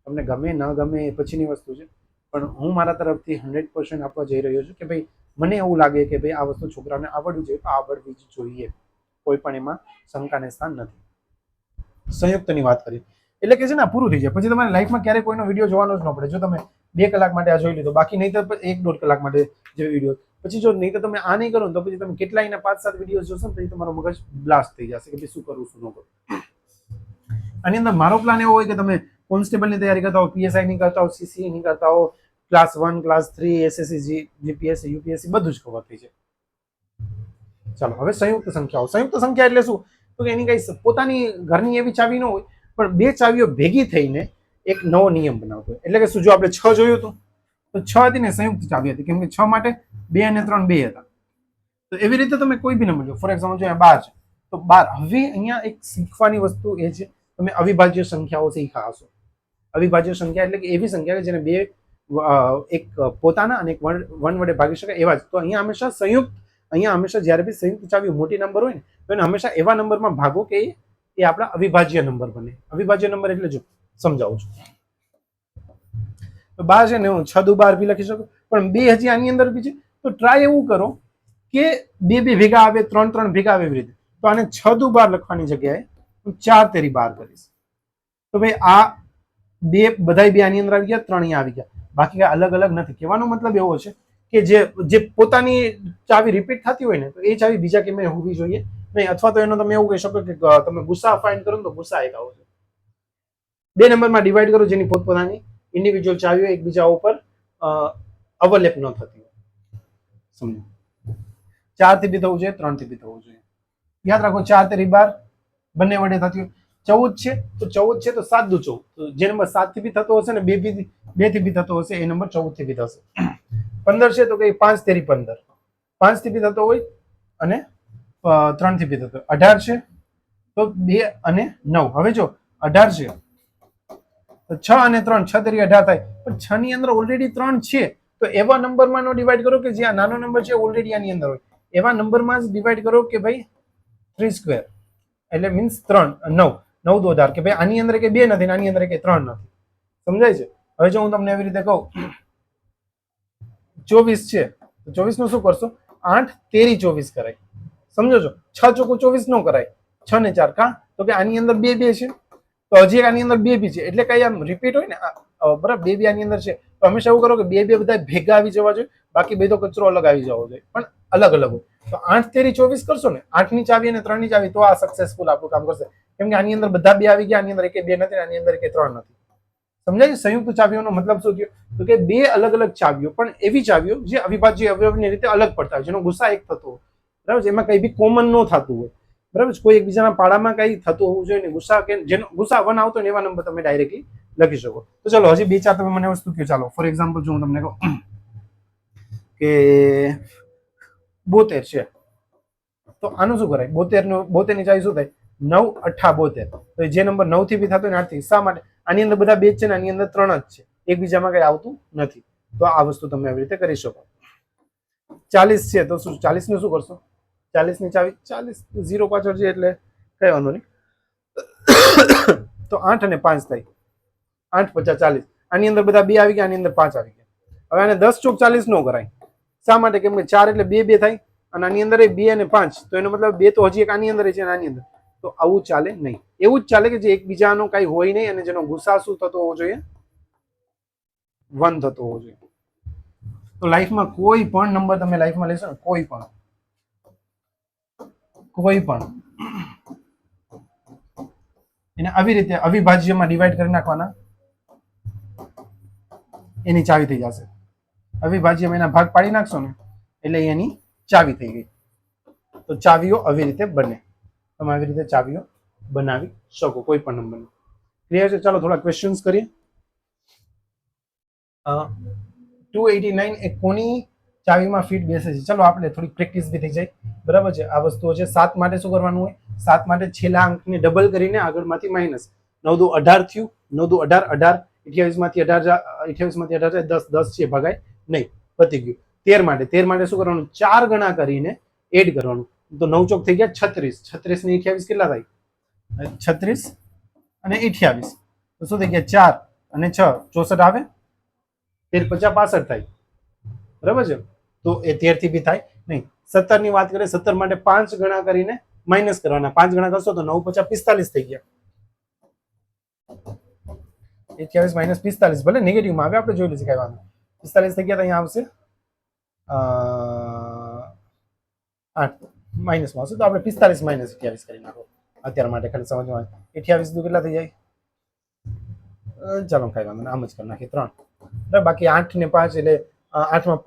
તમને ગમે ન ગમે એ પછીની વસ્તુ છે, પણ હું મારા તરફથી 100% આપવા જઈ રહ્યો છું કે ભાઈ મને એવું લાગે કે ભાઈ આ વસ્તુ છોકરાને આવડવું જોઈએ તો આવડવી જ જોઈએ. કોઈ પણ એમાં શંકાને સ્થાન નથી. સંયુક્તની વાત કરીએ એટલે કે છે ને પૂરું થઈ જાય. પછી તમારી લાઈફમાં ક્યારેય કોઈનો વિડીયો જોવાનો જ ન પડે. જો તમે 2 કલાક માટે આ જોઈ લીધો, બાકી નહીં તો 1-1.5 કલાક માટે જે વિડીયો, પછી જો નહીં તો તમે આ નહીં કરો તો પછી તમે કેટલાયના 5-7 વિડીયો જોશો ને પછી તમારો મગજ બ્લાસ્ટ થઈ જશે કે ભાઈ શું કરવું શું ન કરવું. આની અંદર મારો પ્લાન એવો હોય કે તમે કોન્સ્ટેબલની તૈયારી કરતા હો, પીએસઆઈ ની કરતા હો, સીસી ની કરતા હો, class 1, class 3, SSC, GPSC, UPSC બધું જ કવર થઈ જાય. ચાલો હવે સંયુક્ત સંખ્યાઓ. સંયુક્ત સંખ્યા એટલે શું તો કે એની કઈ પોતાની ઘરની એવી ચાવી ન હોય, પણ 2 ચાવીઓ ભેગી થઈને એક નવો નિયમ બનાવતો હોય. એટલે કે શું, જો આપણે 6 જોયું હતું તો 6 હતી ને સંયુક્ત ચાવી હતી, કેમ કે 6 માટે 2 અને 3 2 હતા. તો એવી રીતે તમે કોઈ બી નંબર લો. ફોર એક્ઝામ્પલ જો 12 છે તો 12. હવે અહીંયા એક શીખવાની વસ્તુ એ છે, તમે અવિભાજ્ય સંખ્યાઓ શીખ્યા હશો. અવિભાજ્ય સંખ્યા એટલે કે એવી સંખ્યા કે જેને બે એક પોતાના અને એક વન વડે ભાગી શકાય એવા જ. તો અહીંયા હંમેશા સંયુક્ત, અહીંયા હંમેશા જ્યારે બી સંયુક્ત ચાવી મોટી નંબર હોય ને તો એને હંમેશા એવા નંબરમાં ભાગો કે એ આપણા અવિભાજ્ય નંબર બને. અવિભાજ્ય નંબર એટલે જો સમજાવું છું. તો 12 છે ને હું 6 દુ 12 બી લખી શકું, પણ 2 હજી આની અંદર બી છે. તો ટ્રાય એવું કરો કે 2 ભેગા આવે, 3 ભેગા આવે એવી રીતે. તો આને 6 દુ 12 લખવાની જગ્યાએ હું 4 તેરી 12 કરીશ. તો ભાઈ આ બે બધાય બે આની અંદર આવી ગયા, 3 અહીંયા આવી ગયા, બાકી અલગ અલગ નથી. કહેવાનો મતલબ એવો છે કે જે પોતાની ચાવી રિપીટ થતી હોય ને તો એ ચાવી બીજા કેમે હોવી જોઈએ નહીં. અથવા તો એનો તમે એવું કહી શકો કે તમે ગુસ્સા ફાઇન્ડ કરો તો ગુસ્સા એક આવો છે. 2 નંબરમાં ડિવાઈડ કરો જેની પોતપોતાની ઇન્ડિવિજ્યુઅલ ચાવીઓ એકબીજા ઉપર ઓવરલેપ ન થતી હોય. સમજો 4 થી બી થવું જોઈએ, 3 થી બી થવું જોઈએ. યાદ રાખો 4 તેરી 12 બંને વડે થતી હોય. 14 છે તો 14 છે તો 7 દુ 14. તો જે નંબર 7 થી બી થતો હશે ને 2 થી બી થતો હશે એ નંબર 14 થી બી થશે. 15 છે તો કે 5 તેરી 15, 5 થી બી થતો હોય અને 3 થી બી થતો. 18 છે તો 2 અને 9. હવે જો 18 છે તો 6 અને 3, 6 તેરી 18 થાય, પણ 6 ની અંદર ઓલરેડી 3 છે. તો એવા નંબરમાં નો ડિવાઈડ કરો કે જે આ નાનો નંબર છે ઓલરેડી આની અંદર હોય. એવા નંબરમાં જ ડિવાઈડ કરો કે ભાઈ 3 સ્ક્વેર એટલે મીન્સ 3 9 9 દુ 18 કે ભાઈ આની અંદર કે 2 નથી, આની અંદર કે 3 નથી. સમજાય છે? હવે જો હું તમને એવી રીતે કહું 24 છે તો 24 નું શું કરશો? 8 તેરી 24 કરાય. સમજો છો? 6 ચોકો 24 નો કરાય. 6 ને 4 કા તો કે આની અંદર 2 2 છે તો હજી આની અંદર 2 બી છે એટલે કઈ આમ રિપીટ હોય ને બરાબર. 2 બી આની અંદર છે તો હંમેશા એવું કરો કે 2 2 બધા ભેગા આવી જવા જોઈએ, બાકી બધો કચરો અલગ આવી જવો જોઈએ, પણ અલગ અલગ હોય. તો 8 તેરી 24 કરશો ને, 8 ની ચાવી અને 3 ની ચાવી, તો આ સક્સેસફુલ આપણું કામ કરશે. કેમ કે આની અંદર બધા 2 આવી ગયા, આની અંદર એક 2 નથી, આની અંદર એક 3 નથી. સમજાય? સંયુક્ત ચાવીઓનો મતલબ શું થયો? તો કે 2 અલગ અલગ ચાવીઓ, પણ એવી ચાવીઓ જે અવિભાજ્ય અવયવની રીતે અલગ પડતા હોય, જેનો ગુસા એક થતો હોય. બરાબર છે? એમાં કઈ બી કોમન ન થતું હોય. બરાબર છે? કોઈ એકબીજાના પાડામાં કઈ થતું હોવું જોઈએ ને. ગુસા કે જેનો ગુસા 1 આવતો ને એવા નંબર તમે ડાયરેક્ટલી લખી શકો. તો ચલો હજી 2 4 તમે મને વસ્તુ કહો. ચાલો ફોર એક્ઝામ્પલ જો હું તમને કહું કે 72 છે તો આનું શું કરાય? 72 ની ચાવી શું થાય? 9 8 72. તો જે નંબર 9 થી બી થતો ને 8 થી, શા માટે? આની અંદર બધા 2 છે ને આની અંદર 3 જ છે, એકબીજામાં કઈ આવતું નથી. તો આ વસ્તુ તમે આવી રીતે કરી શકો. 40 છે તો શું 40 નું શું કરશો? 40 ની ચાવી 40 0 પાછળ છે એટલે કઈ વાંધો નહીં. તો 8 અને 5 થાય, 8 50 40. આની અંદર બધા 2 આવી ગયા, આની અંદર 5 આવી ગયા. હવે આને 10 ચોક 40 નો કરાય. શા માટે? કેમ કે 4 એટલે 2 2 થાય અને આની અંદર 2 અને 5, તો એનો મતલબ 2 તો હજી એક આની અંદર છે અને આની અંદર. તો આવું ચાલે નહીં. એવું જ ચાલે કે જે એકબીજાનો કઈ હોય નહીં અને જેનો ગુસા શું થતો હોવો જોઈએ? 1 થતો હોવો જોઈએ. તો લાઈફમાં કોઈ પણ નંબર તમે લાઈફમાં લેશો ને, કોઈ પણ એને આવી રીતે અવિભાજ્યમાં ડિવાઈડ કરી નાખવાના, એની ચાવી થઈ જશે. અવિભાજ્યમાં એના ભાગ પાડી નાખશો ને એટલે એની ચાવી થઈ ગઈ. તો ચાવીઓ આવી રીતે બને. તમે આવી રીતે ચાવીઓ બનાવી શકો કોઈ પણ નંબરની. ક્લિયર છે? ચાલો થોડા ક્વેશ્ચન્સ કરીએ. 289 એ કોની ચાવીમાં ફિટ બેસે છે? ચલો આપણે થોડી પ્રેક્ટિસ બી થઈ જાય. બરાબર છે? આ વસ્તુઓ છે. 7 માટે શું કરવાનું હોય? 7 માટે છેલ્લા અંકને ડબલ કરીને આગળમાંથી માઇનસ. 9 દુ 18 થયું, 9 દુ 18 18, 28 માંથી 18 10 10 છે ભગાય નહીં, પતી ગયું. 13 માટે શું કરવાનું? 4 ગણા કરીને એડ કરવાનું. તો 9 ચોક થઈ ગયા 36, 36 ને 28 કેટલા થાય? 36 અને 28 તો શું થઈ ગયા? 4 અને 6 64 આવે, 13 50 65 થાય. બરાબર છે? તો એ 13 થી બી થાય નહીં. 17 ની વાત કરીએ, 17 માટે 5 ગણા કરીને માઇનસ કરવાના. 5 ગણા કરશો તો 9 50 45 થઈ ગયા. 28 માઇનસ 45, ભલે નેગેટિવમાં આવે, આપણે જોઈ લઈશું, કઈ વાંધો. 45 થઈ ગયા તો અહીંયા આવશે 8 માઇનસમાં આવશે. તો આપણે 45 માઇનસ 28 કરી નાખો અત્યાર માટે, ખાલી સમજવા. 28 દુ કેટલા થઈ જાય? ચાલો કઈ વાંધો નહીં, આમ જ કરી નાખીએ 3. બરાબર? બાકી 8 ને 5 એટલે 8 માં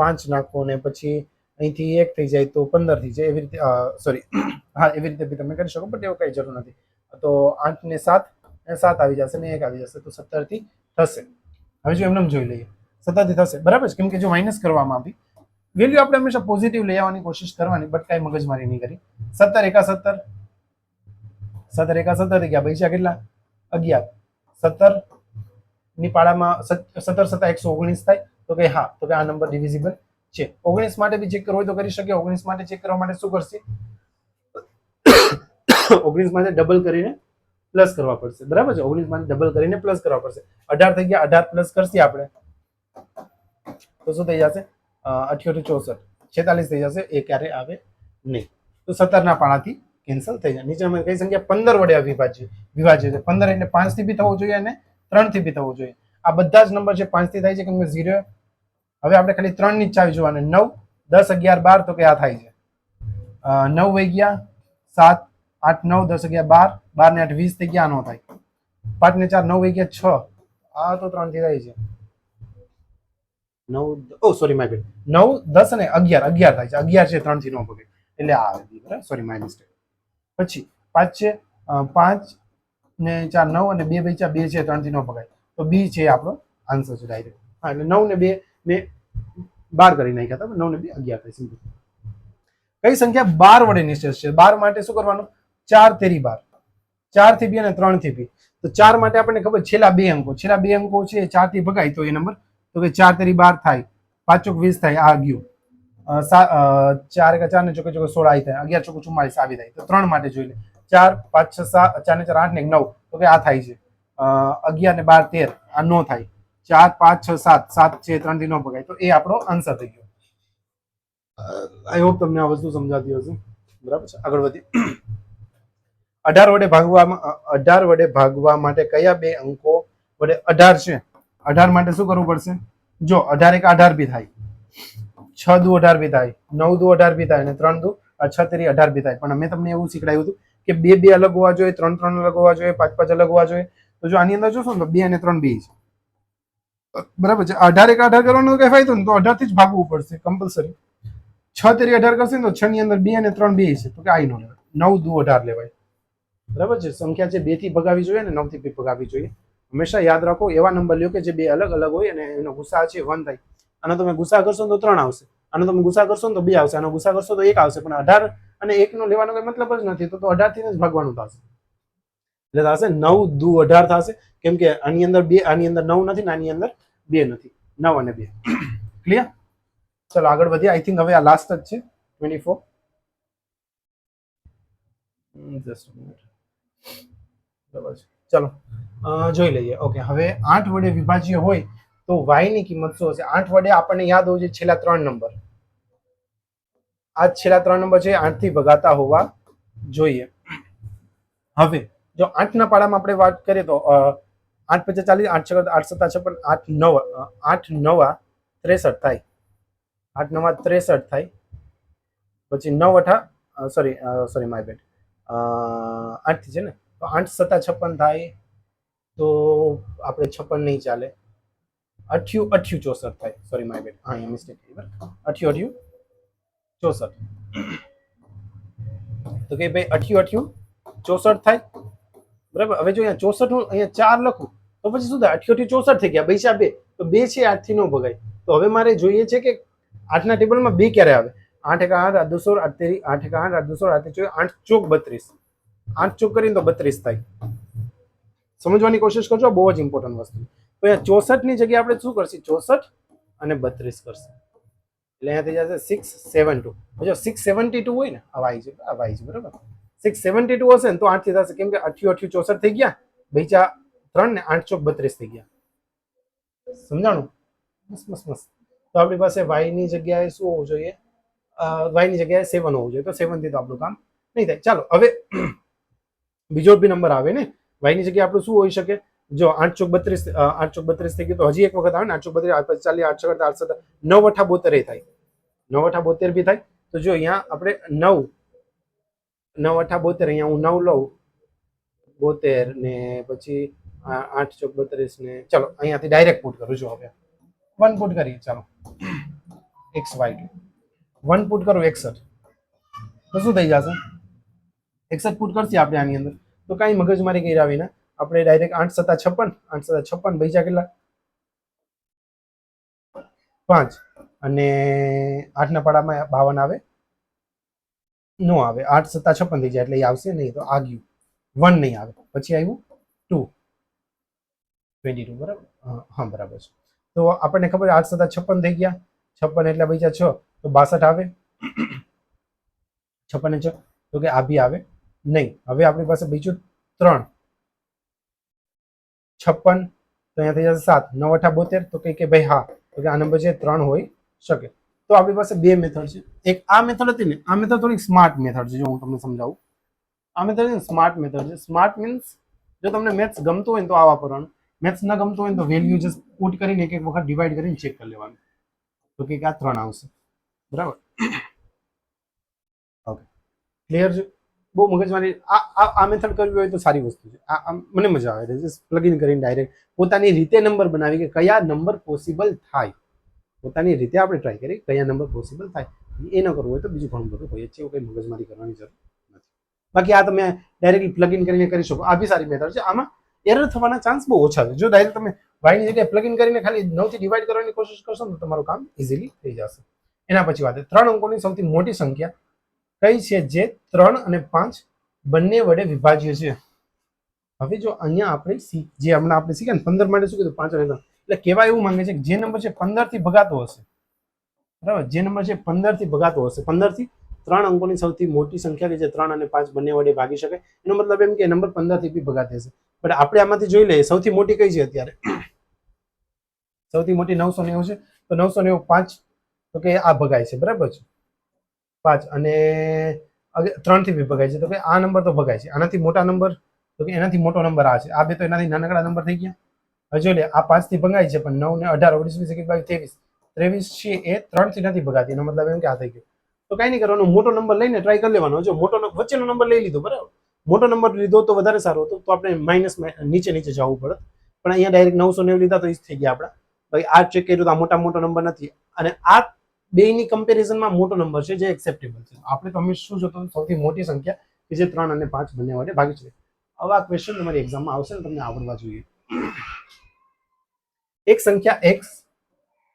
5 નાખો ને પછી અહીંથી 1 થઈ જાય તો 15 થઈ જાય. એવી રીતે સોરી, હા એવી રીતે બી તમે કરી શકો, બટ એવું કઈ જરૂર નથી. તો 8 ને 7 7 આવી જશે ને 1 આવી જશે તો 17 થી થશે. હવે જો એમને જોઈ લઈએ. 17 થી થશે, બરાબર છે, કેમ કે જો માઇનસ કરવામાં આવી વેલ્યુ આપણે હંમેશા પોઝિટિવ લઈ આવવાની કોશિશ કરવાની, બટ કાંઈ મગજમારી નહીં કરી. 17 એકા 17, 17 એકા 17 થઈ ગયા, પૈસા કેટલા 11. 17 ની પાડામાં 17 સત્તા 119 થાય, તો કે હા, તો કે આ નંબર ડિવિઝિબલ છે. 19 માટે બી ચેક કરવો હોય તો કરી શકીએ. 19 માટે ચેક કરવા માટે શું કરશે? 19 માટે ડબલ કરીને પ્લસ કરવા પડશે, બરાબર છે. 19 માટે ડબલ કરીને પ્લસ કરવા પડશે. 18 થઈ ગયા, 18 પ્લસ કરશે આપણે તો શું થઈ જશે? 88 64, 46 થઈ જશે. એ ક્યારે આવે નહીં, તો 17 ના પાડાથી કેન્સલ થઈ જાય. નીચે કઈ સંખ્યા 15 વડે વિભાજ્ય છે? 15 એટલે 5 થી બી થવો જોઈએ અને 3 થી બી થવો જોઈએ. આ બધા જ નંબર છે 5 થી થાય છે, કેમ કે 0. હવે આપણે ખાલી 3 ની જ ચાવી જોવાની. 9 10 11 12, તો કે આ થાય છે 9 વઈ ગયા 7 8 9 10 11 12, 12 ને 8 20 થઈ ગયા, નો થાય. 5 ને 4 9 વઈ ગયા 6, આ તો 3 થી થાય છે. 9 સોરી માય બેડ, 9 10 અને 11 11 થાય છે. 11 છે 3 થી નો ભગે એટલે આ આવે, બરાબર. Sorry my mistake. પછી 5 છે 5 ને 4 9 અને 2 બચ્યા 2 છે 3 થી નો ભગાય, તો બી છે આપણો આન્સર છે ડાયરેક્ટ. હા, એટલે 9 ને 2 મેં 12 કરી નાખ્યા હતા. 9 ને 2 11 થાય. સિમ્પલ. કઈ સંખ્યા 12 વડે નિશ્ચિત છે? 12 માટે શું કરવાનું? 4 તેરી 12, 4 થી બી અને 3 થી બી. તો 4 માટે આપણને ખબર છેલ્લા બે અંકો છે 4 થી ભગાય તો એ નંબર, તો કે 4 તેરી 12 થાય, 5 ચોક 20 થાય, આ ગયું. 4 એકા 4 ને ચોકે ચોકે 16 આવી થાય, 11 ચોક 44 આવી થાય. તો 3 માટે જોઈ લે. 4 5 6 7, 4 ને 4 8 ને 9, તો કે આ થાય છે 11 ને 12 13, આ નો થાય. 4 5 6 7, 7 છે 3 થી નો ભગાય, તો એ આપણો આન્સર થઈ ગયો. આઈ હોપ તમને આ વસ્તુ સમજાતી હશે, બરાબર છે. આગળ વધી. 18 વડે ભાગવા માટે કયા બે અંકો વડે? 18 છે, 18 માટે શું કરવું પડશે? જો 18 એક 18 બી થાય, 6 દુ 18 બી થાય, 9 દુ 18 બી થાય, અને 3 દુ 6 તેરી 18 બી થાય. પણ મેં તમને એવું શીખડાયું હતું કે 2 2 અલગ હોવા જોઈએ, 3 3 અલગ હોવા જોઈએ, 5 5 અલગ હોવા જોઈએ. તો જો આની અંદર જોશો ને તો 2 અને 3 બે છે, બરાબર છે. 18 એક 18 કરવાનો કઈ ફાયદો ને, તો 18 થી જ ભાગવું પડશે કમ્પલસરી. 6 તેરી 18 કરશે ને તો 6 ની અંદર 2 અને 3 બે છે, તો કે આઈ નો લેવાય. 9 દુ 18 લેવાય, બરાબર છે. સંખ્યા છે 2 થી ભગાવી જોઈએ અને 9 થી બી ભગાવી જોઈએ. હંમેશા યાદ રાખો એવા નંબર લ્યો કે જે બે અલગ અલગ હોય અને એનો ગુસા છે 1 થાય. આનો તમે ગુસા કરશો તો 3 આવશે, આનો તમે ગુસા કરશો તો 2 આવશે, આનો ગુસા કરશો તો 1 આવશે. પણ 18 અને 1 નો લેવાનો કોઈ મતલબ જ નથી, તો 18 થી જ ભાગવાનું થશે. એટલે થશે 9 દુ 18 થશે, કેમ કે આની અંદર 2, આની અંદર 9 નથી ને આની અંદર 2 નથી. 9 અને 2 ક્લિયર. ચલો આગળ વધીએ. આઈ થિંક હવે આ લાસ્ટ જ છે 24. જસ્ટ મિનિટ, બરાબર છે. ચલો જોઈ લઈએ. ઓકે, હવે 8 વડે વિભાજ્ય હોય તો y ની કિંમત શું હશે? 8 વડે આપણને યાદ હોય છે છેલ્લા 3 નંબર. આ છેલ્લા 3 નંબર છે 8 થી ભગાતા હોવા જોઈએ. હવે જો 8 ના પાડામાં આપણે વાત કરીએ તો 8 × 5 = 40, 8 × 7 = 56, 8 9 63 થાય, 8 9 63 થાય. પછી 9 8 સોરી માય બેડ, 8 થી છે ને, તો 8 × 7 = 56 થાય. તો આપણે 56 નહીં ચાલે, 8 8 64 થાય. સોરી માય બેડ, હા અહીંયા મિસ્ટેક થઈ. 8 8 64, તો કે ભાઈ 8 8 64 થાય, બરાબર. હવે જો અહીંયા 64 હું અહીંયા 4 લખું તો પછી શું થાય? 8 8 64 થઈ ગયા, પૈસા 2, તો 2 છે 8 થી નો ભગાય. તો હવે મારે જોઈએ છે કે 8 ના ટેબલમાં 2 ક્યારે આવે? 8 1 8 8 2 16 8 તેરી 8 1 8 8 2 16 8 તેરી 8 ચોક 32, 8 ચોક કરીને તો 32 થાય. સમજવાની કોશિશ કરજો, બહુ જ ઇમ્પોર્ટન્ટ વસ્તુ. તો અહીંયા 64 ની જગ્યાએ આપણે શું કરશું? 64 અને 32 કરશું, એટલે અહીંયા થઈ જશે 672. જો 672 હોય ને, આ y છે, બરાબર. 672 હશે ને તો 8 થી થશે, કેમ કે 8 8 64 થઈ ગયા, બીજા 3 ને 8 ચોક 32 થઈ ગયા. સમજાણું? મસ્ત. તો આપણી પાસે y ની જગ્યાએ શું હોવું જોઈએ? y ની જગ્યાએ 7 હોવું જોઈએ. તો 7 થી તો આપણું કામ નહીં થાય. ચાલો હવે બીજો બી નંબર આવે ને, y ની જગ્યાએ આપણું શું હોઈ શકે? જો 8 ચોક 32, 8 ચોક 32 થઈ ગયું, તો હજી એક વખત આવે ને, 8 ચોક 32, 8 40, 8 6 8 7 9 8 72 થાય, 9 8 72 બી થાય. તો જો અહીંયા આપણે 9 9 8 72, અહીંયા હું 9 લઉં 72 ને પછી 8 ચોક 32 ને, ચલો અહીંયાથી ડાયરેક્ટ પુટ કરું. જો હવે 1 પુટ કરીએ, ચાલો x y 1 પુટ કરું 61, તો શું થઈ જશે? 61 પુટ કરશે આપણે આની અંદર, તો કાંઈ મગજમારી કર્યા વિના આપણે ડાયરેક્ટ 8 × 7 = 56, 8 × 7 = 56, બીજા કેટલા? 5 અને 8 ના પાડામાં 52 આવે નો આવે, 8 સત્તા 56 થઈ જાય એટલે એ આવશે નહીં, તો આ ગયું 1 નહીં આવે. પછી આવ્યું 2 22 બરાબર. હા બરાબર છે. તો આપણને ખબર 8 સત્તા 56 થઈ ગયા, 56 એટલે બીજા 6 તો 62 આવે. 56 ને 6 તો કે આ બી આવે નહીં. હવે આપણી પાસે બીજું 3 56 તો અહીંયા થઈ જશે 7 9 8 72 તો કે ભાઈ હા, તો કે આ નંબર છે 3 હોઈ શકે. તો આપણી પાસે બે મેથડ છે. એક આ મેથડ હતી ને, આ મેથડ થોડી સ્માર્ટ મેથડ છે. જો હું તમને સમજાવું, આ મેથડ સ્માર્ટ મેથડ છે. સ્માર્ટ મીન્સ જો તમને મેથ્સ ગમતું હોય ને તો આ વાપરવાનું, મેથ્સ ન ગમતું હોય તો વેલ્યુ જસ્ટ પુટ કરીને એક એક વખત ડિવાઈડ કરીને ચેક કરી લેવાનું, તો કે આ 3 આવશે. બરાબર. ઓકે, ક્લિયર છે? બહુ મગજમારી આ મેથડ કરવી હોય તો સારી વસ્તુ છે. આ મને મજા આવે છે. જસ્ટ પ્લગ ઇન કરીને ડાયરેક્ટ પોતાની રીતે નંબર બનાવી કે કયા નંબર પોસિબલ થાય, પોતાની રીતે આપણે ટ્રાય કરીએ કયા નંબર પોસિબલ થાય. એ ન કરવું હોય તો બીજું ઘણું બધું હોય છે, એવું કંઈ મગજમારી કરવાની જરૂર નથી. બાકી આ તમે ડાયરેક્ટલી પ્લગ ઇન કરીને કરી શકો, આ બી સારી મેથડ છે. આમાં એરર થવાના ચાન્સ બહુ ઓછા છે. જો ડાયરેક્ટ તમે વાયની જગ્યાએ પ્લગ ઇન કરીને ખાલી 9 થી ડિવાઈડ કરવાની કોશિશ કરશો ને તો તમારું કામ ઇઝીલી થઈ જશે. એના પછી વાત 3 અંકોની સૌથી મોટી સંખ્યા કઈ છે જે 3 અને 5 બંને વડે વિભાજ્ય છે? હવે જો અહીંયા આપણે જે હમણાં આપણે શીખ્યા ને 15 માટે શું કીધું 5 અને 3, એટલે કહેવા એવું માંગે છે કે જે નંબર છે 15 થી ભગાતો હશે, બરાબર, જે નંબર છે 15 થી ભગાતો હશે, 15 થી 3 અંકોની સૌથી મોટી સંખ્યા કે જે 3 અને 5 બંને વડે ભાગી શકે, એનો મતલબ એમ કે નંબર 15 થી બી ભગાતી હશે. પણ આપણે આમાંથી જોઈ લઈએ સૌથી મોટી કઈ છે અત્યારે? સૌથી મોટી 990 છે. તો 990 5 તો કે આ ભગાય છે, બરાબર છે, 5 અને 3 થી બી ભગાય છે, તો કે આ નંબર તો ભગાય છે. આનાથી મોટા નંબર તો કે એનાથી મોટો નંબર આ છે. આ બે તો એનાથી નાનકડા નંબર થઈ ગયા. હવે જોઈ લે, આ 5 થી ભગાય છે પણ 9 ને 18 19 20 21 22 23 છે એ 3 થી નથી ભગાતી. એનો મતલબ એમ કે આ થઈ ગયું. તો કઈ નહીં કરવાનું, મોટો નંબર લઈને ટ્રાય કરી લેવાનો. જો મોટો વચ્ચેનો નંબર લઈ લીધો, બરાબર, મોટો નંબર લીધો તો વધારે સારું હતું, તો આપણે માઇનસ નીચે જવું પડે. પણ અહીંયા ડાયરેક્ટ 990 લીધા તો એ જ થઈ ગયા આપણા. ભાઈ આ ચેક કર્યું તો આ મોટો નંબર નથી, અને આ બેની કમ્પેરિઝનમાં મોટો નંબર છે જે એક્સેપ્ટેબલ છે. આપણે તો હંમેશા શું જોતું, સૌથી મોટી સંખ્યા કે જે 3 અને 5 બંને વડે ભાગી શકે. હવે આ ક્વેશ્ચન તમારી એક્ઝામમાં આવશે ને, તમને આવડવા જોઈએ. એક સંખ્યા x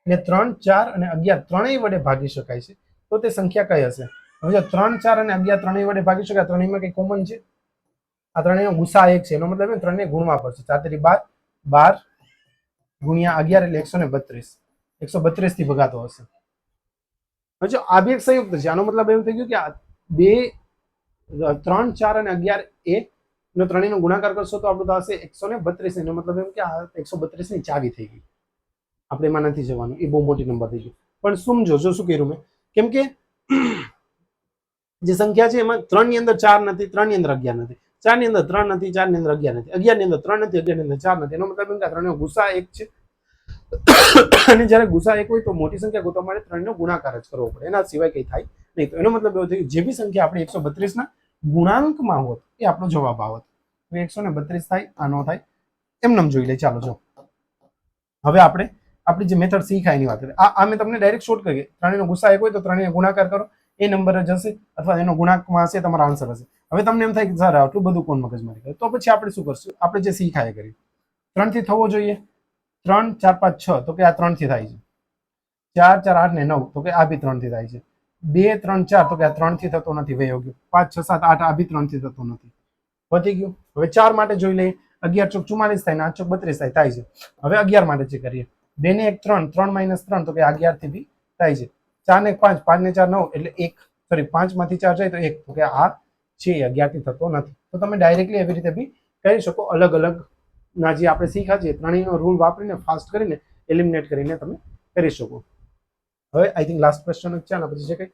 ને 3 4 અને 11 ત્રણેય વડે ભાગી શકાય છે, તો તે સંખ્યા કઈ હશે? હવે જો 3 4 અને 11 ત્રણેય વડે ભાગી શકાય, ત્રણેયમાં કઈ કોમન છે? આ ત્રણેયનો ગુસા 1 છે. એનો મતલબ એ ત્રણેય ગુણવા પડશે. 4 તેરી 12, 12 ગુણ્યા 11 એટલે 132. 132 થી ભગાતો હશે. હવે જો આ બી એક સંયુક્ત છે, આનો મતલબ એવું થઈ ગયું કે આ બે 3 4 અને 11 એ નો ત્રણેયનો ગુણાકાર કરશો તો આપણું થશે 132. એનો મતલબ એમ કે આ 132 ની ચાવી થઈ ગઈ. આપણે એમાં નથી જવાનું, એ બહુ મોટી નંબર થઈ ગયો. પણ સમજો જો શું કર્યું મેં, કેમ કે જે સંખ્યા છે એમાં 3 ની અંદર 4 નથી, 3 ની અંદર 11 નથી, 4 ની અંદર 3 નથી, 4 ની અંદર 11 નથી, 11 ની અંદર 3 નથી, 11 ની અંદર 4 નથી. એનો મતલબ એમ કે આ ત્રણેયનો ગુસા 1 છે. અને જ્યારે ગુસા 1 હોય તો મોટી સંખ્યા ગોતવા માટે ત્રણનો ગુણાકાર જ કરવો પડે, એના સિવાય કંઈ થાય નહીં. તો એનો મતલબ એવો થયો જે બી સંખ્યા આપણે 132 ના ગુણાંકમાં હોત એ આપણો જવાબ આવત. 132 થાય, આ નો થાય, એમ જોઈ લે. ચાલો જો હવે આપણે આપણી જે મેથડ શીખાય એની વાત કરીએ. આ મેં તમને ડાયરેક્ટ શોર્ટ કરી, ત્રણેયનો ગુસા 1 હોય તો ત્રણેયનો ગુણાકાર કરો, એ નંબર જ હશે, અથવા એનો ગુણાંકમાં હશે, તમારો આન્સર હશે. હવે તમને એમ થાય કે સર આટલું બધું કોણ મગજમારી કરે, તો પછી આપણે શું કરશું? આપણે જે શીખાય કરીએ. 3 થી થવો જોઈએ, 3 4 5 6 તો કે આ 3 થી થાય છે. 4 4 8 ને 9 તો કે આ બી 3 થી થાય છે. 2 3 4 તો કે આ 3 થી થતો નથી, વયો ગયો. 5 6 7 8 આ બી 3 થી થતો નથી, પતી ગયું. હવે 4 માટે જોઈ લઈએ, 11 ચોક 44 થાય ને 8 ચોક 32 થાય છે. હવે 11 માટે ચેક કરીએ, 2 ને 1 3, 3 - 3 તો કે 11 થી બી થાય છે. 4 ને 5, 5 ને 4 9 એટલે 1, સોરી 5 માંથી 4 જાય તો 1, તો કે આ છે 11 થી થતો નથી. તો તમે ડાયરેક્ટલી એવી રીતે બી કરી શકો. અલગ અલગ ના જે આપણે શીખ્યા છે ત્રણેયનો રૂલ વાપરીને ફાસ્ટ કરીને એલિમિનેટ કરીને તમે કરી શકો. હવે આઈ થિંક લાસ્ટ ક્વેશ્ચન છે, આના પછી છે કઈ?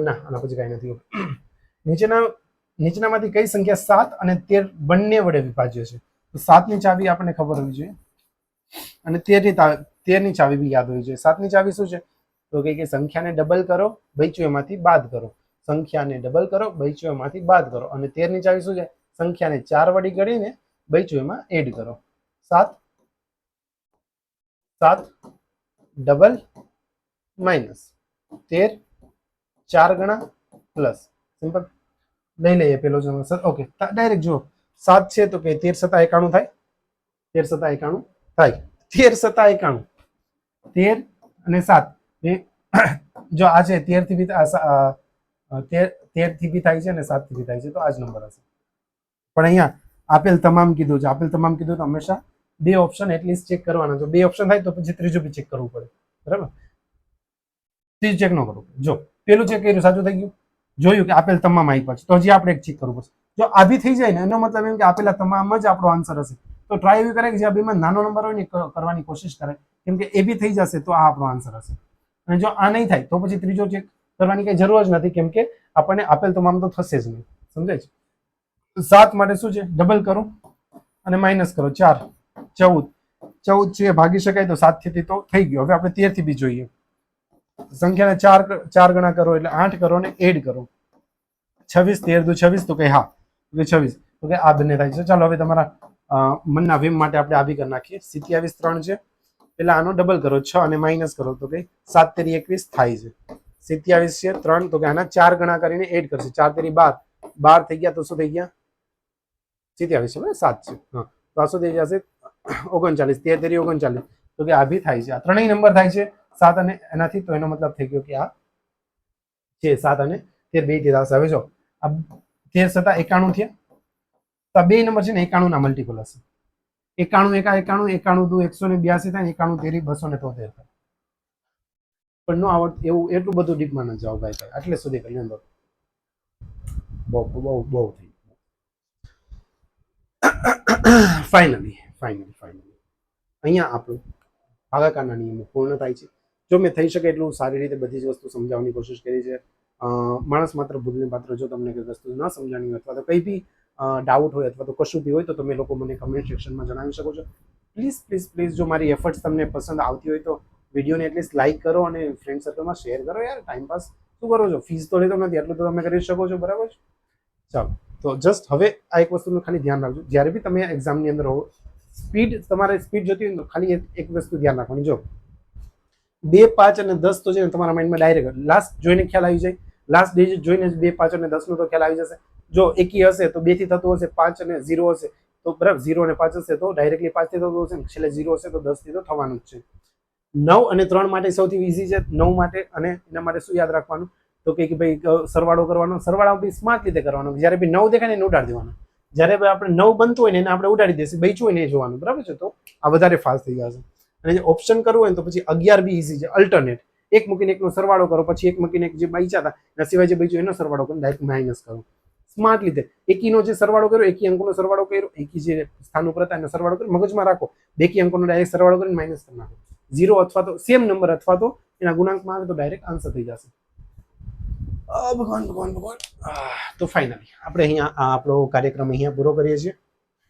ના, આના પછી કઈ નથી. નીચેનામાંથી કઈ સંખ્યા 7 અને 13 બંને વડે વિભાજ્ય છે? તો 7 ની ચાવી આપણને ખબર હોવી જોઈએ, અને 13 ની ચાવી બી યાદ હોવી જોઈએ. 7 ની ચાવી શું છે? તો કે સંખ્યાને ડબલ કરો, બૈચુએમાંથી બાદ કરો. સંખ્યાને ડબલ કરો, બૈચુએમાંથી બાદ કરો. અને 13 ની ચાવી શું છે? સંખ્યાને 4 વડે ગણીને બૈચુએમાં એડ કરો. 7 7 ડબલ માઇનસ 13 4 ગણા પ્લસ. સિમ્પલ. લઈ લઈએ પેલો જ નંબર. ઓકે, ડાયરેક્ટ જુઓ, 7 છે તો કે 13 સત્તા 91 થાય, 13 સત્તા 91 થાય, 13 સત્તા 91, 13 અને 7 જો આ છે 13 થી બી 13 થી બી થાય છે અને 7 થી બી થાય છે, તો આ જ નંબર હશે. પણ અહીંયા આપેલ તમામ કીધું છે, આપેલ તમામ કીધું તો હંમેશા 2 ઓપ્શન એટલીસ્ટ ચેક કરવાના. જો 2 ઓપ્શન થાય તો પછી ત્રીજું બી ચેક કરવું પડે, બરાબર? ત્રીજું ચેક ન કરવું. જો પેલું ચેક કર્યું સાચું થઈ ગયું, જોયું કે આપેલ તમામ આપ્યા છે, તો હજી આપણે એક ચેક કરવું પડશે. જો આ બી થઈ જાય ને એનો મતલબ એમ કે આપેલા તમામ જ આપણો આન્સર હશે. તો ટ્રાય એવી કરે કે જે આ બેમાં નાનો નંબર હોય ને કરવાની કોશિશ કરે, કેમ કે એ બી થઈ જશે તો આ આપણો આન્સર હશે. અને જો આ નહીં થાય તો પછી ત્રીજો ચેક કરવાની કઈ જરૂર જ નથી, કેમ કે આપણને આપેલ તમામ તો થશે જ નહીં. સમજાય છે? 7 માટે શું છે? ડબલ કરો અને માઇનસ કરો. 4 14 છે ભાગી શકાય તો 7 થી તો થઈ ગયો. હવે આપણે 13 થી બી જોઈએ. સંખ્યાને 4 ગણા કરો એટલે 8 કરો ને એડ કરો. 26 13 દુ 26 તો કે હા, એટલે 26 તો કે આ બંને થાય છે. ચાલો હવે તમારા મનના વેમ માટે આપણે આ બી કરી નાખીએ. 27 3 છે, એટલે આનો ડબલ કરો 6 અને માઇનસ કરો તો કે 7 તેરી 21 થાય છે. 27 છે 3 તો કે આના 4 ગણા કરીને એડ કરશે. 4 તેરી 12 12 થઈ ગયા તો શું થઈ ગયા? 27 છે, 7 છે. હા, તો આ શું થઈ જશે? 39. 13 તેરી 39 તો કે આ બી થાય છે. આ ત્રણેય નંબર થાય છે 7 અને એનાથી, તો એનો મતલબ થઈ ગયો કે આ છે 7 અને 13 બે થી થશે. હવે જો આ 13 7 91 થયા, તો આ બે નંબર છે ને 91 ના મલ્ટીપલ હશે. 91 1 91 91 દુ 182 થાય, 91 તેરી 273 થાય. પણ નો આવડત એવું એટલું બધું ડીપમાં ન જાવ ભાઈ, આટલે સુધી કરી લો. બહુ બહુ બહુ થઈ. ફાઇનલી અહીંયા આપણું ભાગાકારના નિયમો પૂર્ણ થાય છે. જો મેં થઈ શકે એટલું સારી રીતે બધી જ વસ્તુ સમજાવવાની કોશિશ કરી છે. માણસ માત્ર ભૂલને પાત્ર. જો તમને કોઈ વસ્તુ ન સમજાણી હોય અથવા તો કંઈ બી ડાઉટ હોય અથવા તો કશું બી હોય તો તમે લોકો મને કમેન્ટ સેક્શનમાં જણાવી શકો છો. પ્લીઝ જો મારી એફર્ટ્સ તમને પસંદ આવતી હોય તો વિડીયોને એટલીસ્ટ લાઇક કરો અને ફ્રેન્ડ સર્કલમાં શેર કરો. યાર ટાઈમપાસ શું કરો છો? ફીસ તો લેતો નથી, એટલું તો તમે કરી શકો છો, બરાબર છે? ચાલો, તો જસ્ટ હવે આ એક વસ્તુનું ખાલી ધ્યાન રાખજો. જ્યારે બી તમે એક્ઝામની અંદર હો, તમારે સ્પીડ જોતી હોય તો ખાલી એક વસ્તુ ધ્યાન રાખવાની. જો 2 5 અને 10 તો છે ને તમારા માઇન્ડમાં ડાયરેક્ટ લાસ્ટ જોઈને ખ્યાલ આવી જાય. લાસ્ટ ડિજિટ જોઈને 2 5 અને 10 નો તો ખ્યાલ આવી જશે. જો એકી હશે તો 2 થી થતું હશે, 5 અને 0 હશે તો બરાબર 0 અને 5 હશે તો ડાયરેક્ટલી 5 થી થતું હશે, છેલ્લે 0 હશે તો 10 થી તો થવાનું જ છે. 9 અને 3 માટે સૌથી ઈઝી છે. 9 માટે અને એના માટે શું યાદ રાખવાનું? તો કે ભાઈ સરવાળો કરવાનો. સરવાળો બી સ્માર્ટ રીતે કરવાનો. જ્યારે બી 9 દેખાય ને એને ઉડાડી દેવાનો. જ્યારે આપણે 9 બનતું હોય ને એને આપણે ઉડાડી દેશે, બચ્યું હોય ને એ જોવાનું, બરાબર છે? તો આ વધારે ફાસ્ટ થઈ જશે. અને જે ઓપ્શન કરવું હોય ને તો પછી 11 બી ઈઝી છે. અલ્ટરનેટ એક મૂકીને એકનો સરવાળો કરો, પછી એક મૂકીને એક જે બચ્યા હતા એના સિવાય જે બચ્યું એનો સરવાળો કરો, ડાયરેક્ટ માઇનસ કરો. સ્માર્ટ રીતે એકીનો જે સરવાળો કર્યો, એકી અંકોનો સરવાળો કર્યો, એકી જે સ્થાન ઉપર હતા એનો સરવાળો કર્યો, મગજમાં રાખો. બેકી અંકોનો ડાયરેક્ટ સરવાળો કરીને માઇનસ કરી નાખો. 0 અથવા તો સેમ નંબર અથવા તો એના ગુણાંકમાં આવે તો ડાયરેક્ટ આન્સર થઈ જશે. ભગવાન. તો ફાઇનલી આપણે અહીંયા આપણો કાર્યક્રમ અહીંયા પૂરો કરીએ છીએ,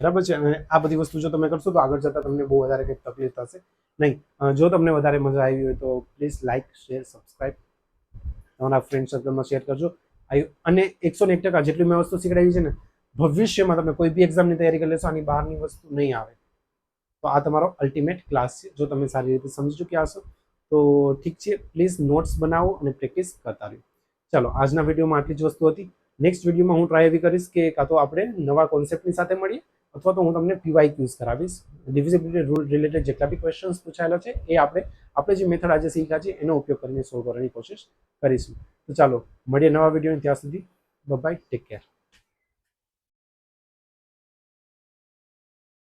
બરાબર છે? અને આ બધી વસ્તુ જો તમે કરશો તો આગળ જતા તમને બહુ વધારે કંઈક તકલીફ થશે નહીં. જો તમને વધારે મજા આવી હોય તો પ્લીઝ લાઇક શેર સબસ્ક્રાઈબ તમારા ફ્રેન્ડ સર્કલમાં શેર કરજો. અને 101% જેટલી મેં વસ્તુ શીખડાવી છે ને, ભવિષ્યમાં તમે કોઈ બી એક્ઝામની તૈયારી કરી લેશો આની બહારની વસ્તુ નહીં આવે. તો આ તમારો અલ્ટિમેટ ક્લાસ છે. જો તમે સારી રીતે સમજી ચૂક્યા હશો તો ઠીક છે. પ્લીઝ નોટ્સ બનાવો અને પ્રેક્ટિસ કરતા રહ્યો. ચાલો, આજના વિડીયોમાં આટલી જ વસ્તુ હતી. નેક્સ્ટ વિડીયોમાં હું ટ્રાય એવી કરીશ કે કાં તો આપણે નવા કોન્સેપ્ટની સાથે મળીએ અથવા તો હું તમને PYQs કરાવીશ. ડિવિઝિબિલિટી રૂલ રિલેટેડ જેટલા બી ક્વેશ્ચન્સ પૂછાયેલા છે એ આપણે જે મેથડ આજે શીખ્યા છે એનો ઉપયોગ કરીને સોલ્વ કરવાની કોશિશ કરીશું. તો ચાલો મળીએ નવા વિડીયો. ત્યાં સુધી બાય, ટેક કેર.